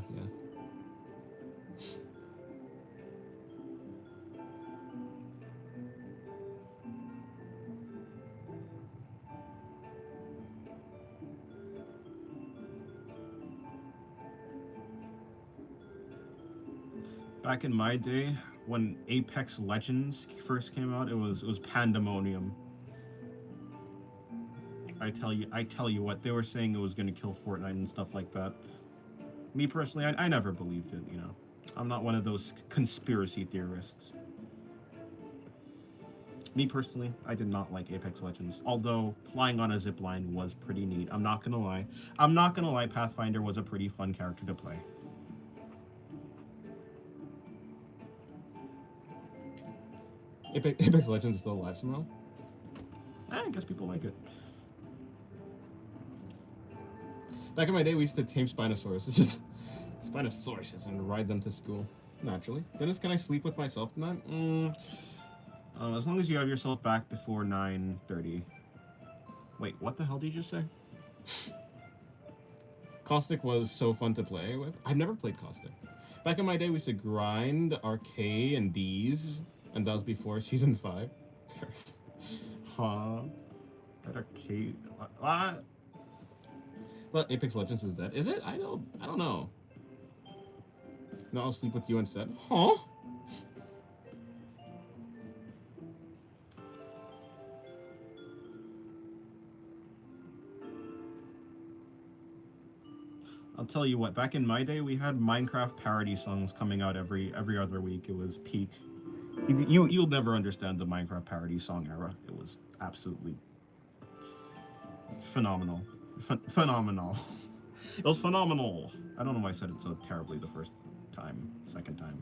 Back in my day, when Apex Legends first came out, it was pandemonium. I tell you what, they were saying it was going to kill Fortnite and stuff like that. Me personally, I never believed it, you know. I'm not one of those conspiracy theorists. Me personally, I did not like Apex Legends, although flying on a zipline was pretty neat. I'm not gonna lie, Pathfinder was a pretty fun character to play. Apex Legends is still alive somehow? I guess people like it. Back in my day, we used to tame Spinosauruses. Spinosauruses and ride them to school. Naturally. Dennis, can I sleep with myself tonight? As long as you have yourself back before 9:30. Wait, what the hell did you just say? Caustic was so fun to play with. I've never played Caustic. Back in my day, we used to grind Arcade and D's, and that was before Season 5. Huh? That Arcade... What? But Apex Legends is dead. Is it? I don't know. No, I'll sleep with you instead. Huh? I'll tell you what, back in my day, we had Minecraft parody songs coming out every other week. It was peak. You'll never understand the Minecraft parody song era. It was absolutely phenomenal. Phenomenal. It was phenomenal. I don't know why I said it so terribly the second time.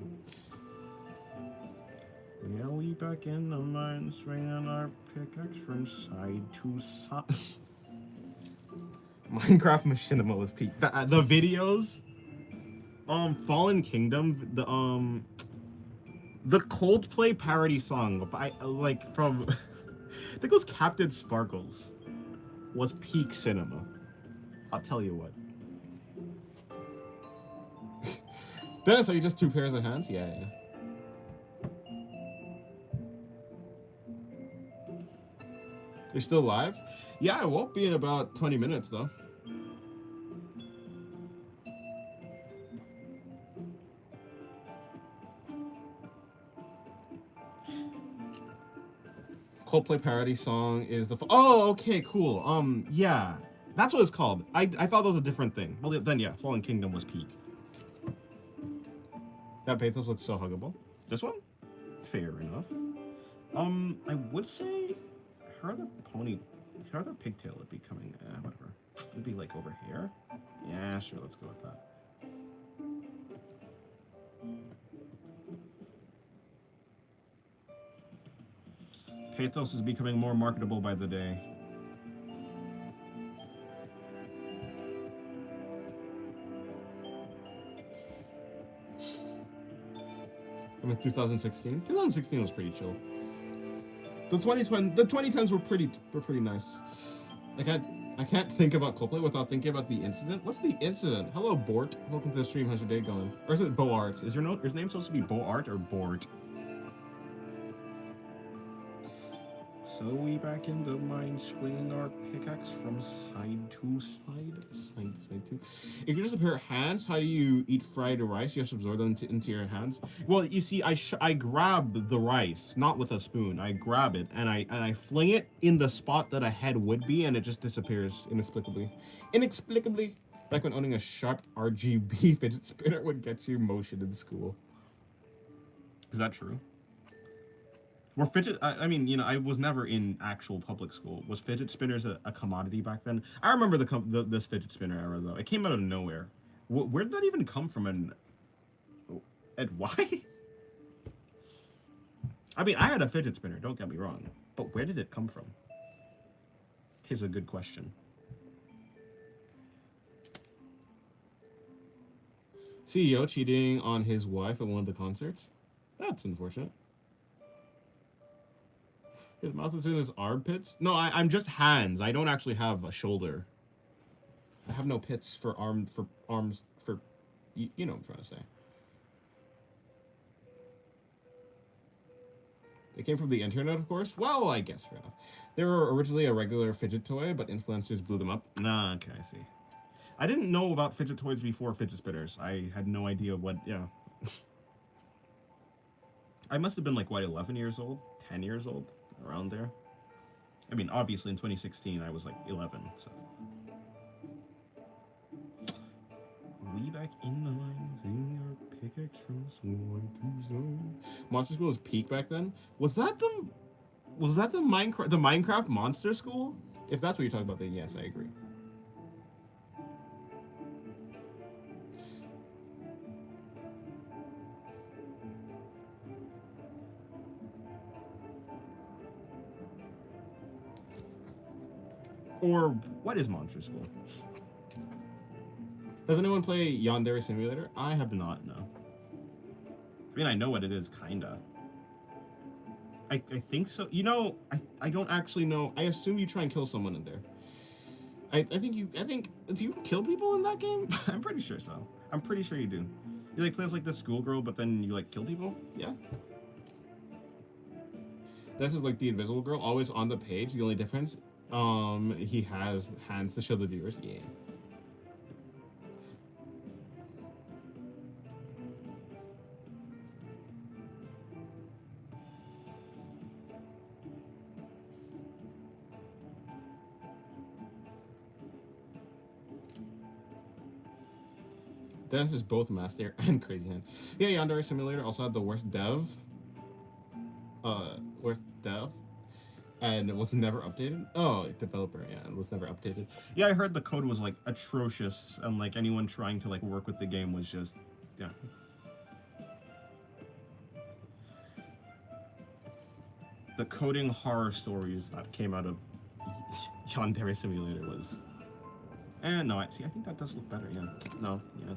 Yeah, we back in the mine, swinging our pickaxe from side to side. Minecraft Machinima was peak. The videos, Fallen Kingdom, the Coldplay parody song from I think it was Captain Sparkles, was peak cinema. I'll tell you what. Dennis, are you just 2 pairs of hands? Yeah. You're still live? Yeah, I won't be in about 20 minutes though. Coldplay parody song is the... Oh, okay, cool. Yeah. That's what it's called. I thought that was a different thing. Well, then, yeah, Fallen Kingdom was peak. That Pathos looks so huggable. This one? Fair enough. I would say her other pigtail would be coming... whatever. It'd be, like, over here. Yeah, sure, let's go with that. Pathos is becoming more marketable by the day. 2016. 2016 was pretty chill. The 2010s were pretty nice. I can't think about Coldplay without thinking about the incident. What's the incident? Hello, Bort. Welcome to the stream. How's your day going? Or is it Boart? Is your name supposed to be Boart or Bort? So we back in the mine, swinging our pickaxe from side to side to. If you just have hands, how do you eat fried rice? You have to absorb them into your hands. Well, you see, I grab the rice, not with a spoon. I grab it and I fling it in the spot that a head would be, and it just disappears inexplicably. Inexplicably. Back when owning a sharp RGB fidget spinner would get you motion in school. Is that true? Were fidget? I mean, you know, I was never in actual public school. Was fidget spinners a commodity back then? I remember this fidget spinner era though. It came out of nowhere. Where did that even come from? And why? I mean, I had a fidget spinner. Don't get me wrong, but where did it come from? Tis a good question. CEO cheating on his wife at one of the concerts. That's unfortunate. His mouth is in his armpits? No, I'm just hands. I don't actually have a shoulder. I have no pits for arms, you know what I'm trying to say. They came from the internet, of course. Well, I guess fair enough. They were originally a regular fidget toy, but influencers blew them up. Nah, okay, I see. I didn't know about fidget toys before fidget spinners. I had no idea what, yeah. I must have been like, what, 11 years old? 10 years old? Around there. I mean, obviously in 2016 I was like 11, so. We back in the mines, swinging our pickaxe from side to side. Monster School was peak back then. Was that the Minecraft Monster School? If that's what you're talking about, then yes, I agree. Or what is Monster School? Does anyone play Yandere Simulator? I have not, no. I mean, I know what it is, kinda. I think so. You know, I don't actually know. I assume you try and kill someone in there. I think, do you kill people in that game? I'm pretty sure so. I'm pretty sure you do. You like plays like this schoolgirl, but then you like kill people? Yeah. This is like the Invisible Girl, always on the page. The only difference, he has hands to show the viewers. Yeah. Dennis is both Master and Crazy Hand. Yeah, Yandere Simulator also had the worst dev. And it was never updated. Oh, developer, yeah, it was never updated. Yeah, I heard the code was like atrocious, and like anyone trying to like work with the game was just, yeah. The coding horror stories that came out of Yandere Simulator was. No, I think that does look better. Yeah. No. Yeah.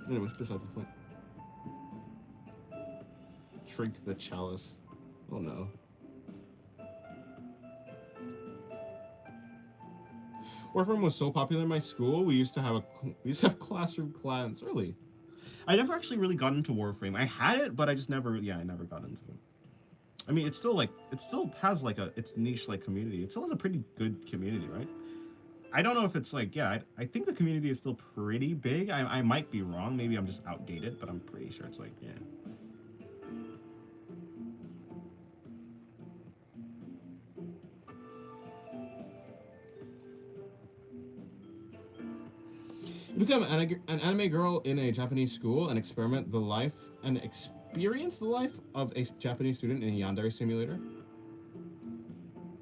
Anyways, besides the point. Shrink the chalice. Oh no. Warframe was so popular in my school. We used to have classroom clans. Really, I never actually really got into Warframe. I had it, but I never got into it. I mean, it still has like its niche like community. It still has a pretty good community, right? I don't know if it's like, yeah, I think the community is still pretty big. I might be wrong. Maybe I'm just outdated, but I'm pretty sure it's like, yeah. You become an anime girl in a Japanese school and experience the life of a Japanese student in a Yandere Simulator.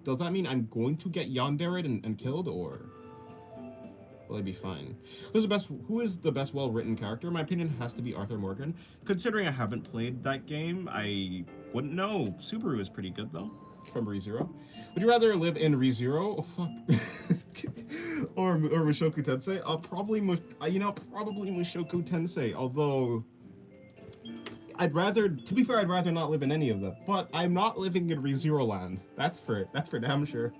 Does that mean I'm going to get yandered and killed, or will I be fine? Who is the best well-written character? In my opinion, has to be Arthur Morgan. Considering I haven't played that game, I wouldn't know. Subaru is pretty good though, from ReZero. Would you rather live in ReZero? Oh fuck. or Mushoku Tensei? Probably Mushoku Tensei. Although To be fair, I'd rather not live in any of them. But I'm not living in ReZero land. That's for damn sure.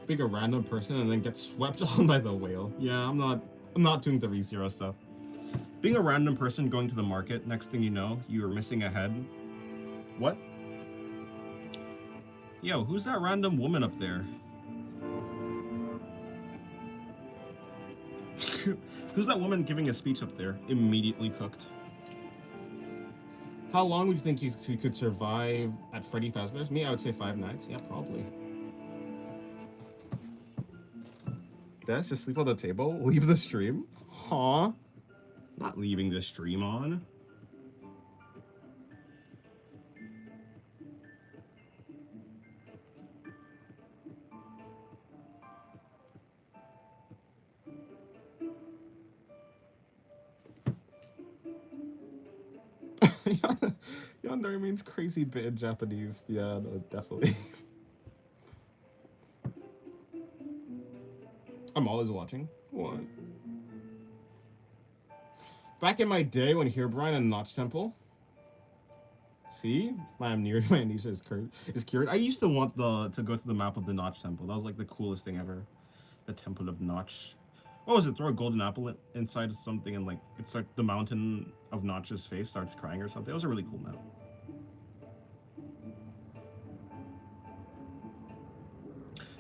Being a random person and then get swept on by the whale. Yeah, I'm not doing the ReZero stuff. Being a random person going to the market, next thing you know, you're missing a head. What? Yo, who's that random woman up there? Who's that woman giving a speech up there? Immediately cooked. How long would you think you could survive at Freddy Fazbear's? Me, I would say 5 nights. Yeah, probably. Let's just sleep on the table? Leave the stream? Huh? Not leaving the stream on. Yandere means crazy bit in Japanese. Yeah, no, definitely. I'm always watching. What? Back in my day when Herobrine and Notch Temple. See? My amnesia is cured. I used to want to go to the map of the Notch Temple. That was like the coolest thing ever. The Temple of Notch. What was it? Throw a golden apple inside something and like it's like the mountain of Notch's face starts crying or something. It was a really cool map.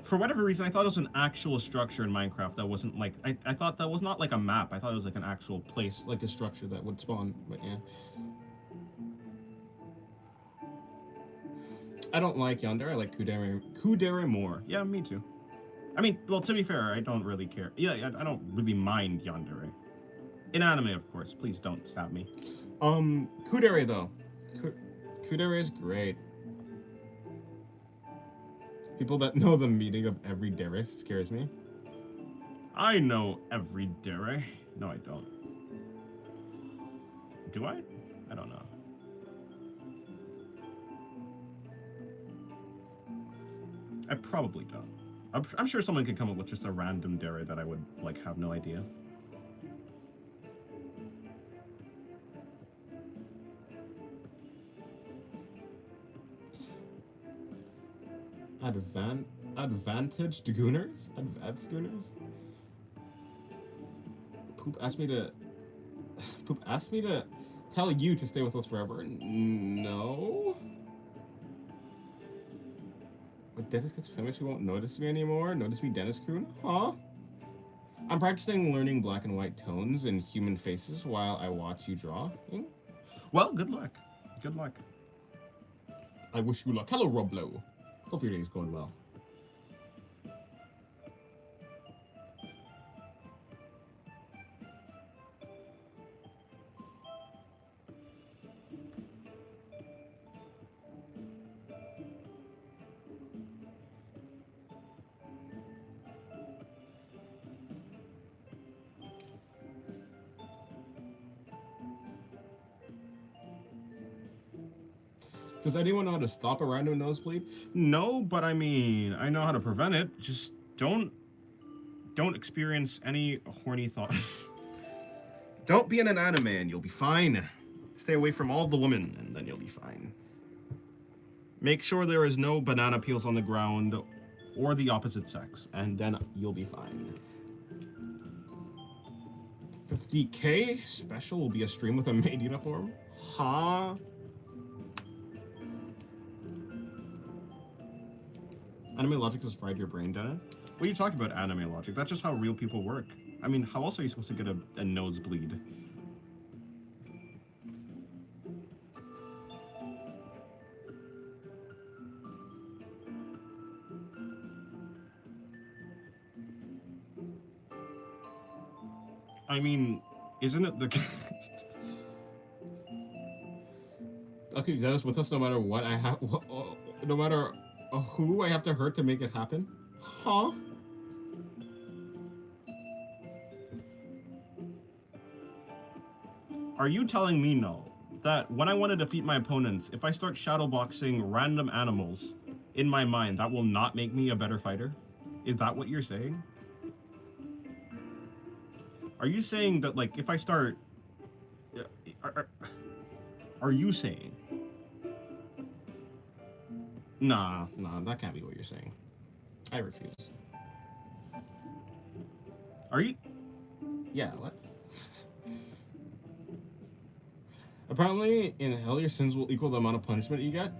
For whatever reason, I thought it was an actual structure in Minecraft that wasn't like... I thought that was not like a map. I thought it was like an actual place, like a structure that would spawn, but yeah. I don't like Yandere, I like Kudere more. Yeah, me too. I mean, well, to be fair, I don't really care. Yeah, I don't really mind Yandere. In anime, of course. Please don't stab me. Kudere, though. Kudere is great. People that know the meaning of every dere scares me. I know every dere. No, I don't. Do I? I don't know. I probably don't. I'm sure someone could come up with just a random dere that I would, like, have no idea. Advantaged Gooners? Advanced Gooners? Poop asked me to tell you to stay with us forever. No? When Dennis gets famous, he won't notice me anymore? Notice me, Dennis Kuhn? Huh? I'm practicing learning black and white tones and human faces while I watch you draw. Well, good luck. Good luck. I wish you luck. Hello, Roblo. Hope your day's going well. Does anyone know how to stop a random nosebleed? No, but I mean, I know how to prevent it. Just don't experience any horny thoughts. Don't be in an anime and you'll be fine. Stay away from all the women and then you'll be fine. Make sure there is no banana peels on the ground or the opposite sex, and then you'll be fine. 50K special will be a stream with a maid uniform? Huh? Anime logic has fried your brain, Dana. What are you talking about, anime logic? That's just how real people work. I mean, how else are you supposed to get a nosebleed? I mean, isn't it the... Okay, Dennis, with us no matter what I have, no matter who I have to hurt to make it happen? Huh? Are you telling me, no, that when I want to defeat my opponents, if I start shadowboxing random animals in my mind, that will not make me a better fighter? Is that what you're saying? Are you saying that, like, if I start... Are you saying... Nah, that can't be what you're saying. I refuse. Are you... Yeah, what? Apparently, in hell, your sins will equal the amount of punishment you get.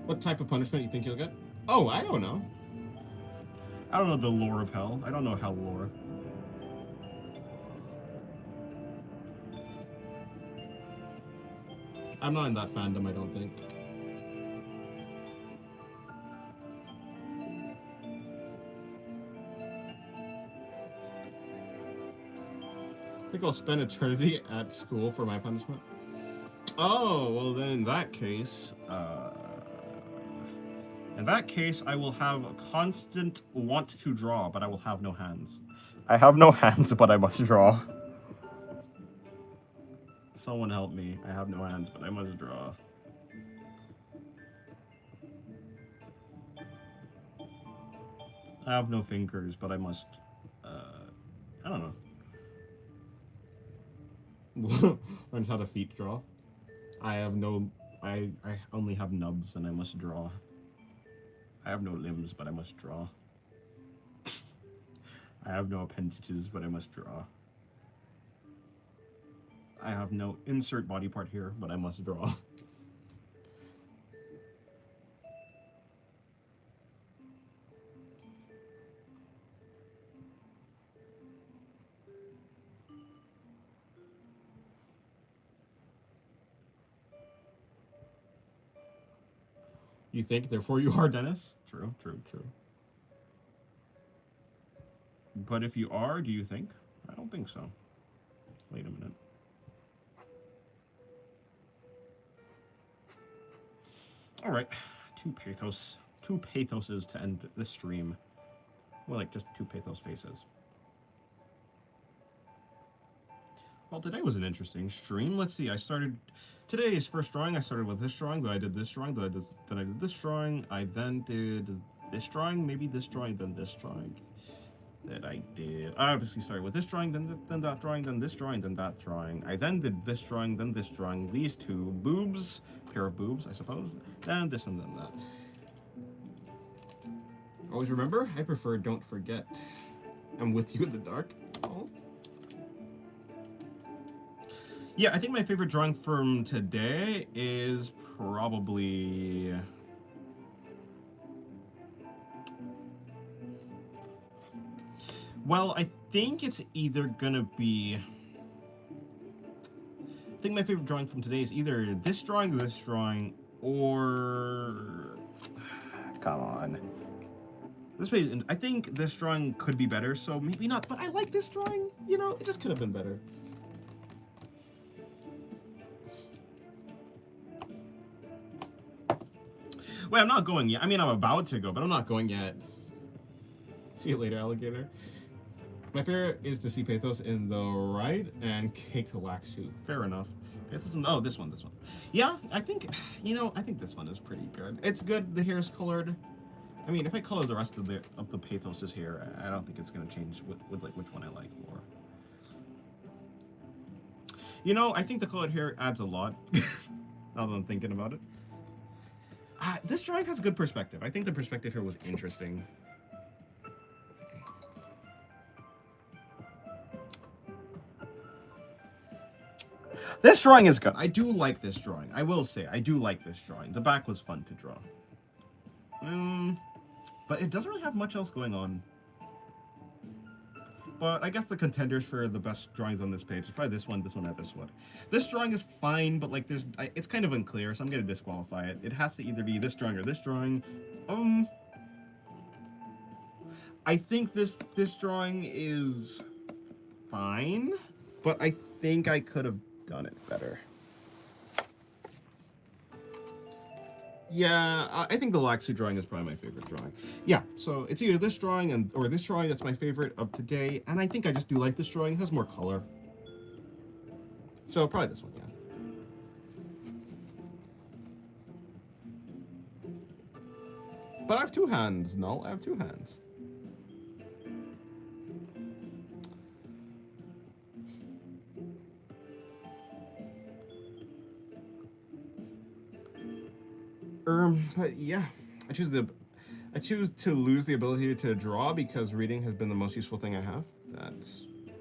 What type of punishment you think you'll get? Oh, I don't know. I don't know the lore of hell. I don't know hell lore. I'm not in that fandom, I don't think. I think I'll spend eternity at school for my punishment. Oh, well then in that case, I will have a constant want to draw, but I will have no hands. I have no hands, but I must draw. Someone help me. I have no hands, but I must draw. I have no fingers, but I must, I don't know. Learns how to feet draw. I only have nubs and I must draw. I have no limbs, but I must draw. I have no appendages, but I must draw. I have no insert body part here, but I must draw. You think, therefore you are, Dennis? True. But if you are, do you think? I don't think so. Wait a minute. Alright. Two pathoses to end the stream. Well, like, just two pathos faces. Well, today was an interesting stream. Let's see, today's first drawing, I started with this drawing, then I did this drawing, then I did this drawing, I then did this drawing, maybe this drawing, then this drawing. I obviously started with this drawing, then that drawing, then this drawing, then that drawing. I then did this drawing, then this drawing, these two boobs, pair of boobs, I suppose, then this and then that. Always remember, I prefer don't forget. I'm with you in the dark. Oh. Yeah, I think my favorite drawing from today is probably... Well, I think it's either gonna be... I think my favorite drawing from today is either this drawing, or... Come on. This page, I think this drawing could be better, so maybe not, but I like this drawing. You know, it just could have been better. Wait, I'm not going yet. I mean, I'm about to go, but I'm not going yet. See you later, alligator. My favorite is to see Pathos in the right and Cake to Laxu. Fair enough. Pathos in, oh, this one. Yeah, I think, I think this one is pretty good. It's good. The hair is colored. I mean, if I color the rest of the Pathos' hair, I don't think it's going to change with like which one I like more. I think the colored hair adds a lot. Now that I'm thinking about it. This drawing has a good perspective. I think the perspective here was interesting. This drawing is good. I do like this drawing. I will say, I do like this drawing. The back was fun to draw. But it doesn't really have much else going on. But I guess the contenders for the best drawings on this page is probably this one, and this one. This drawing is fine, but like it's kind of unclear, so I'm gonna disqualify it. It has to either be this drawing or this drawing. I think this drawing is fine. but I think I could have done it better. Yeah, I think the Laxu drawing is probably my favorite drawing. Yeah, so it's either this drawing or this drawing that's my favorite of today, and I think I just do like this drawing. It has more color. So probably this one, yeah. But I have two hands. No, I have two hands. But yeah, I choose to lose the ability to draw because reading has been the most useful thing I have.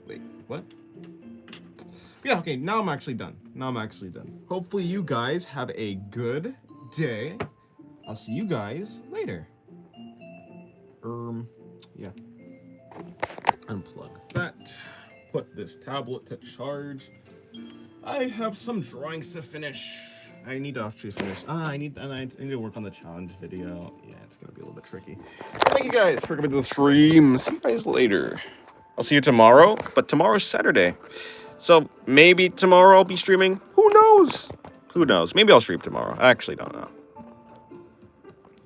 Wait, what? Yeah, okay, now I'm actually done. Hopefully you guys have a good day. I'll see you guys later. Yeah. Unplug that. Put this tablet to charge. I have some drawings to finish. I need to actually finish. I need to work on the challenge video. Yeah, it's gonna be a little bit tricky. Thank you guys for coming to the stream. See you guys later. I'll see you tomorrow, but tomorrow's Saturday. So maybe tomorrow I'll be streaming. Who knows? Who knows? Maybe I'll stream tomorrow. I actually don't know.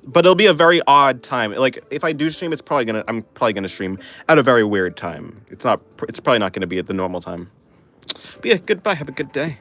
But it'll be a very odd time. Like if I do stream, I'm probably gonna stream at a very weird time. It's probably not gonna be at the normal time. But yeah, goodbye. Have a good day.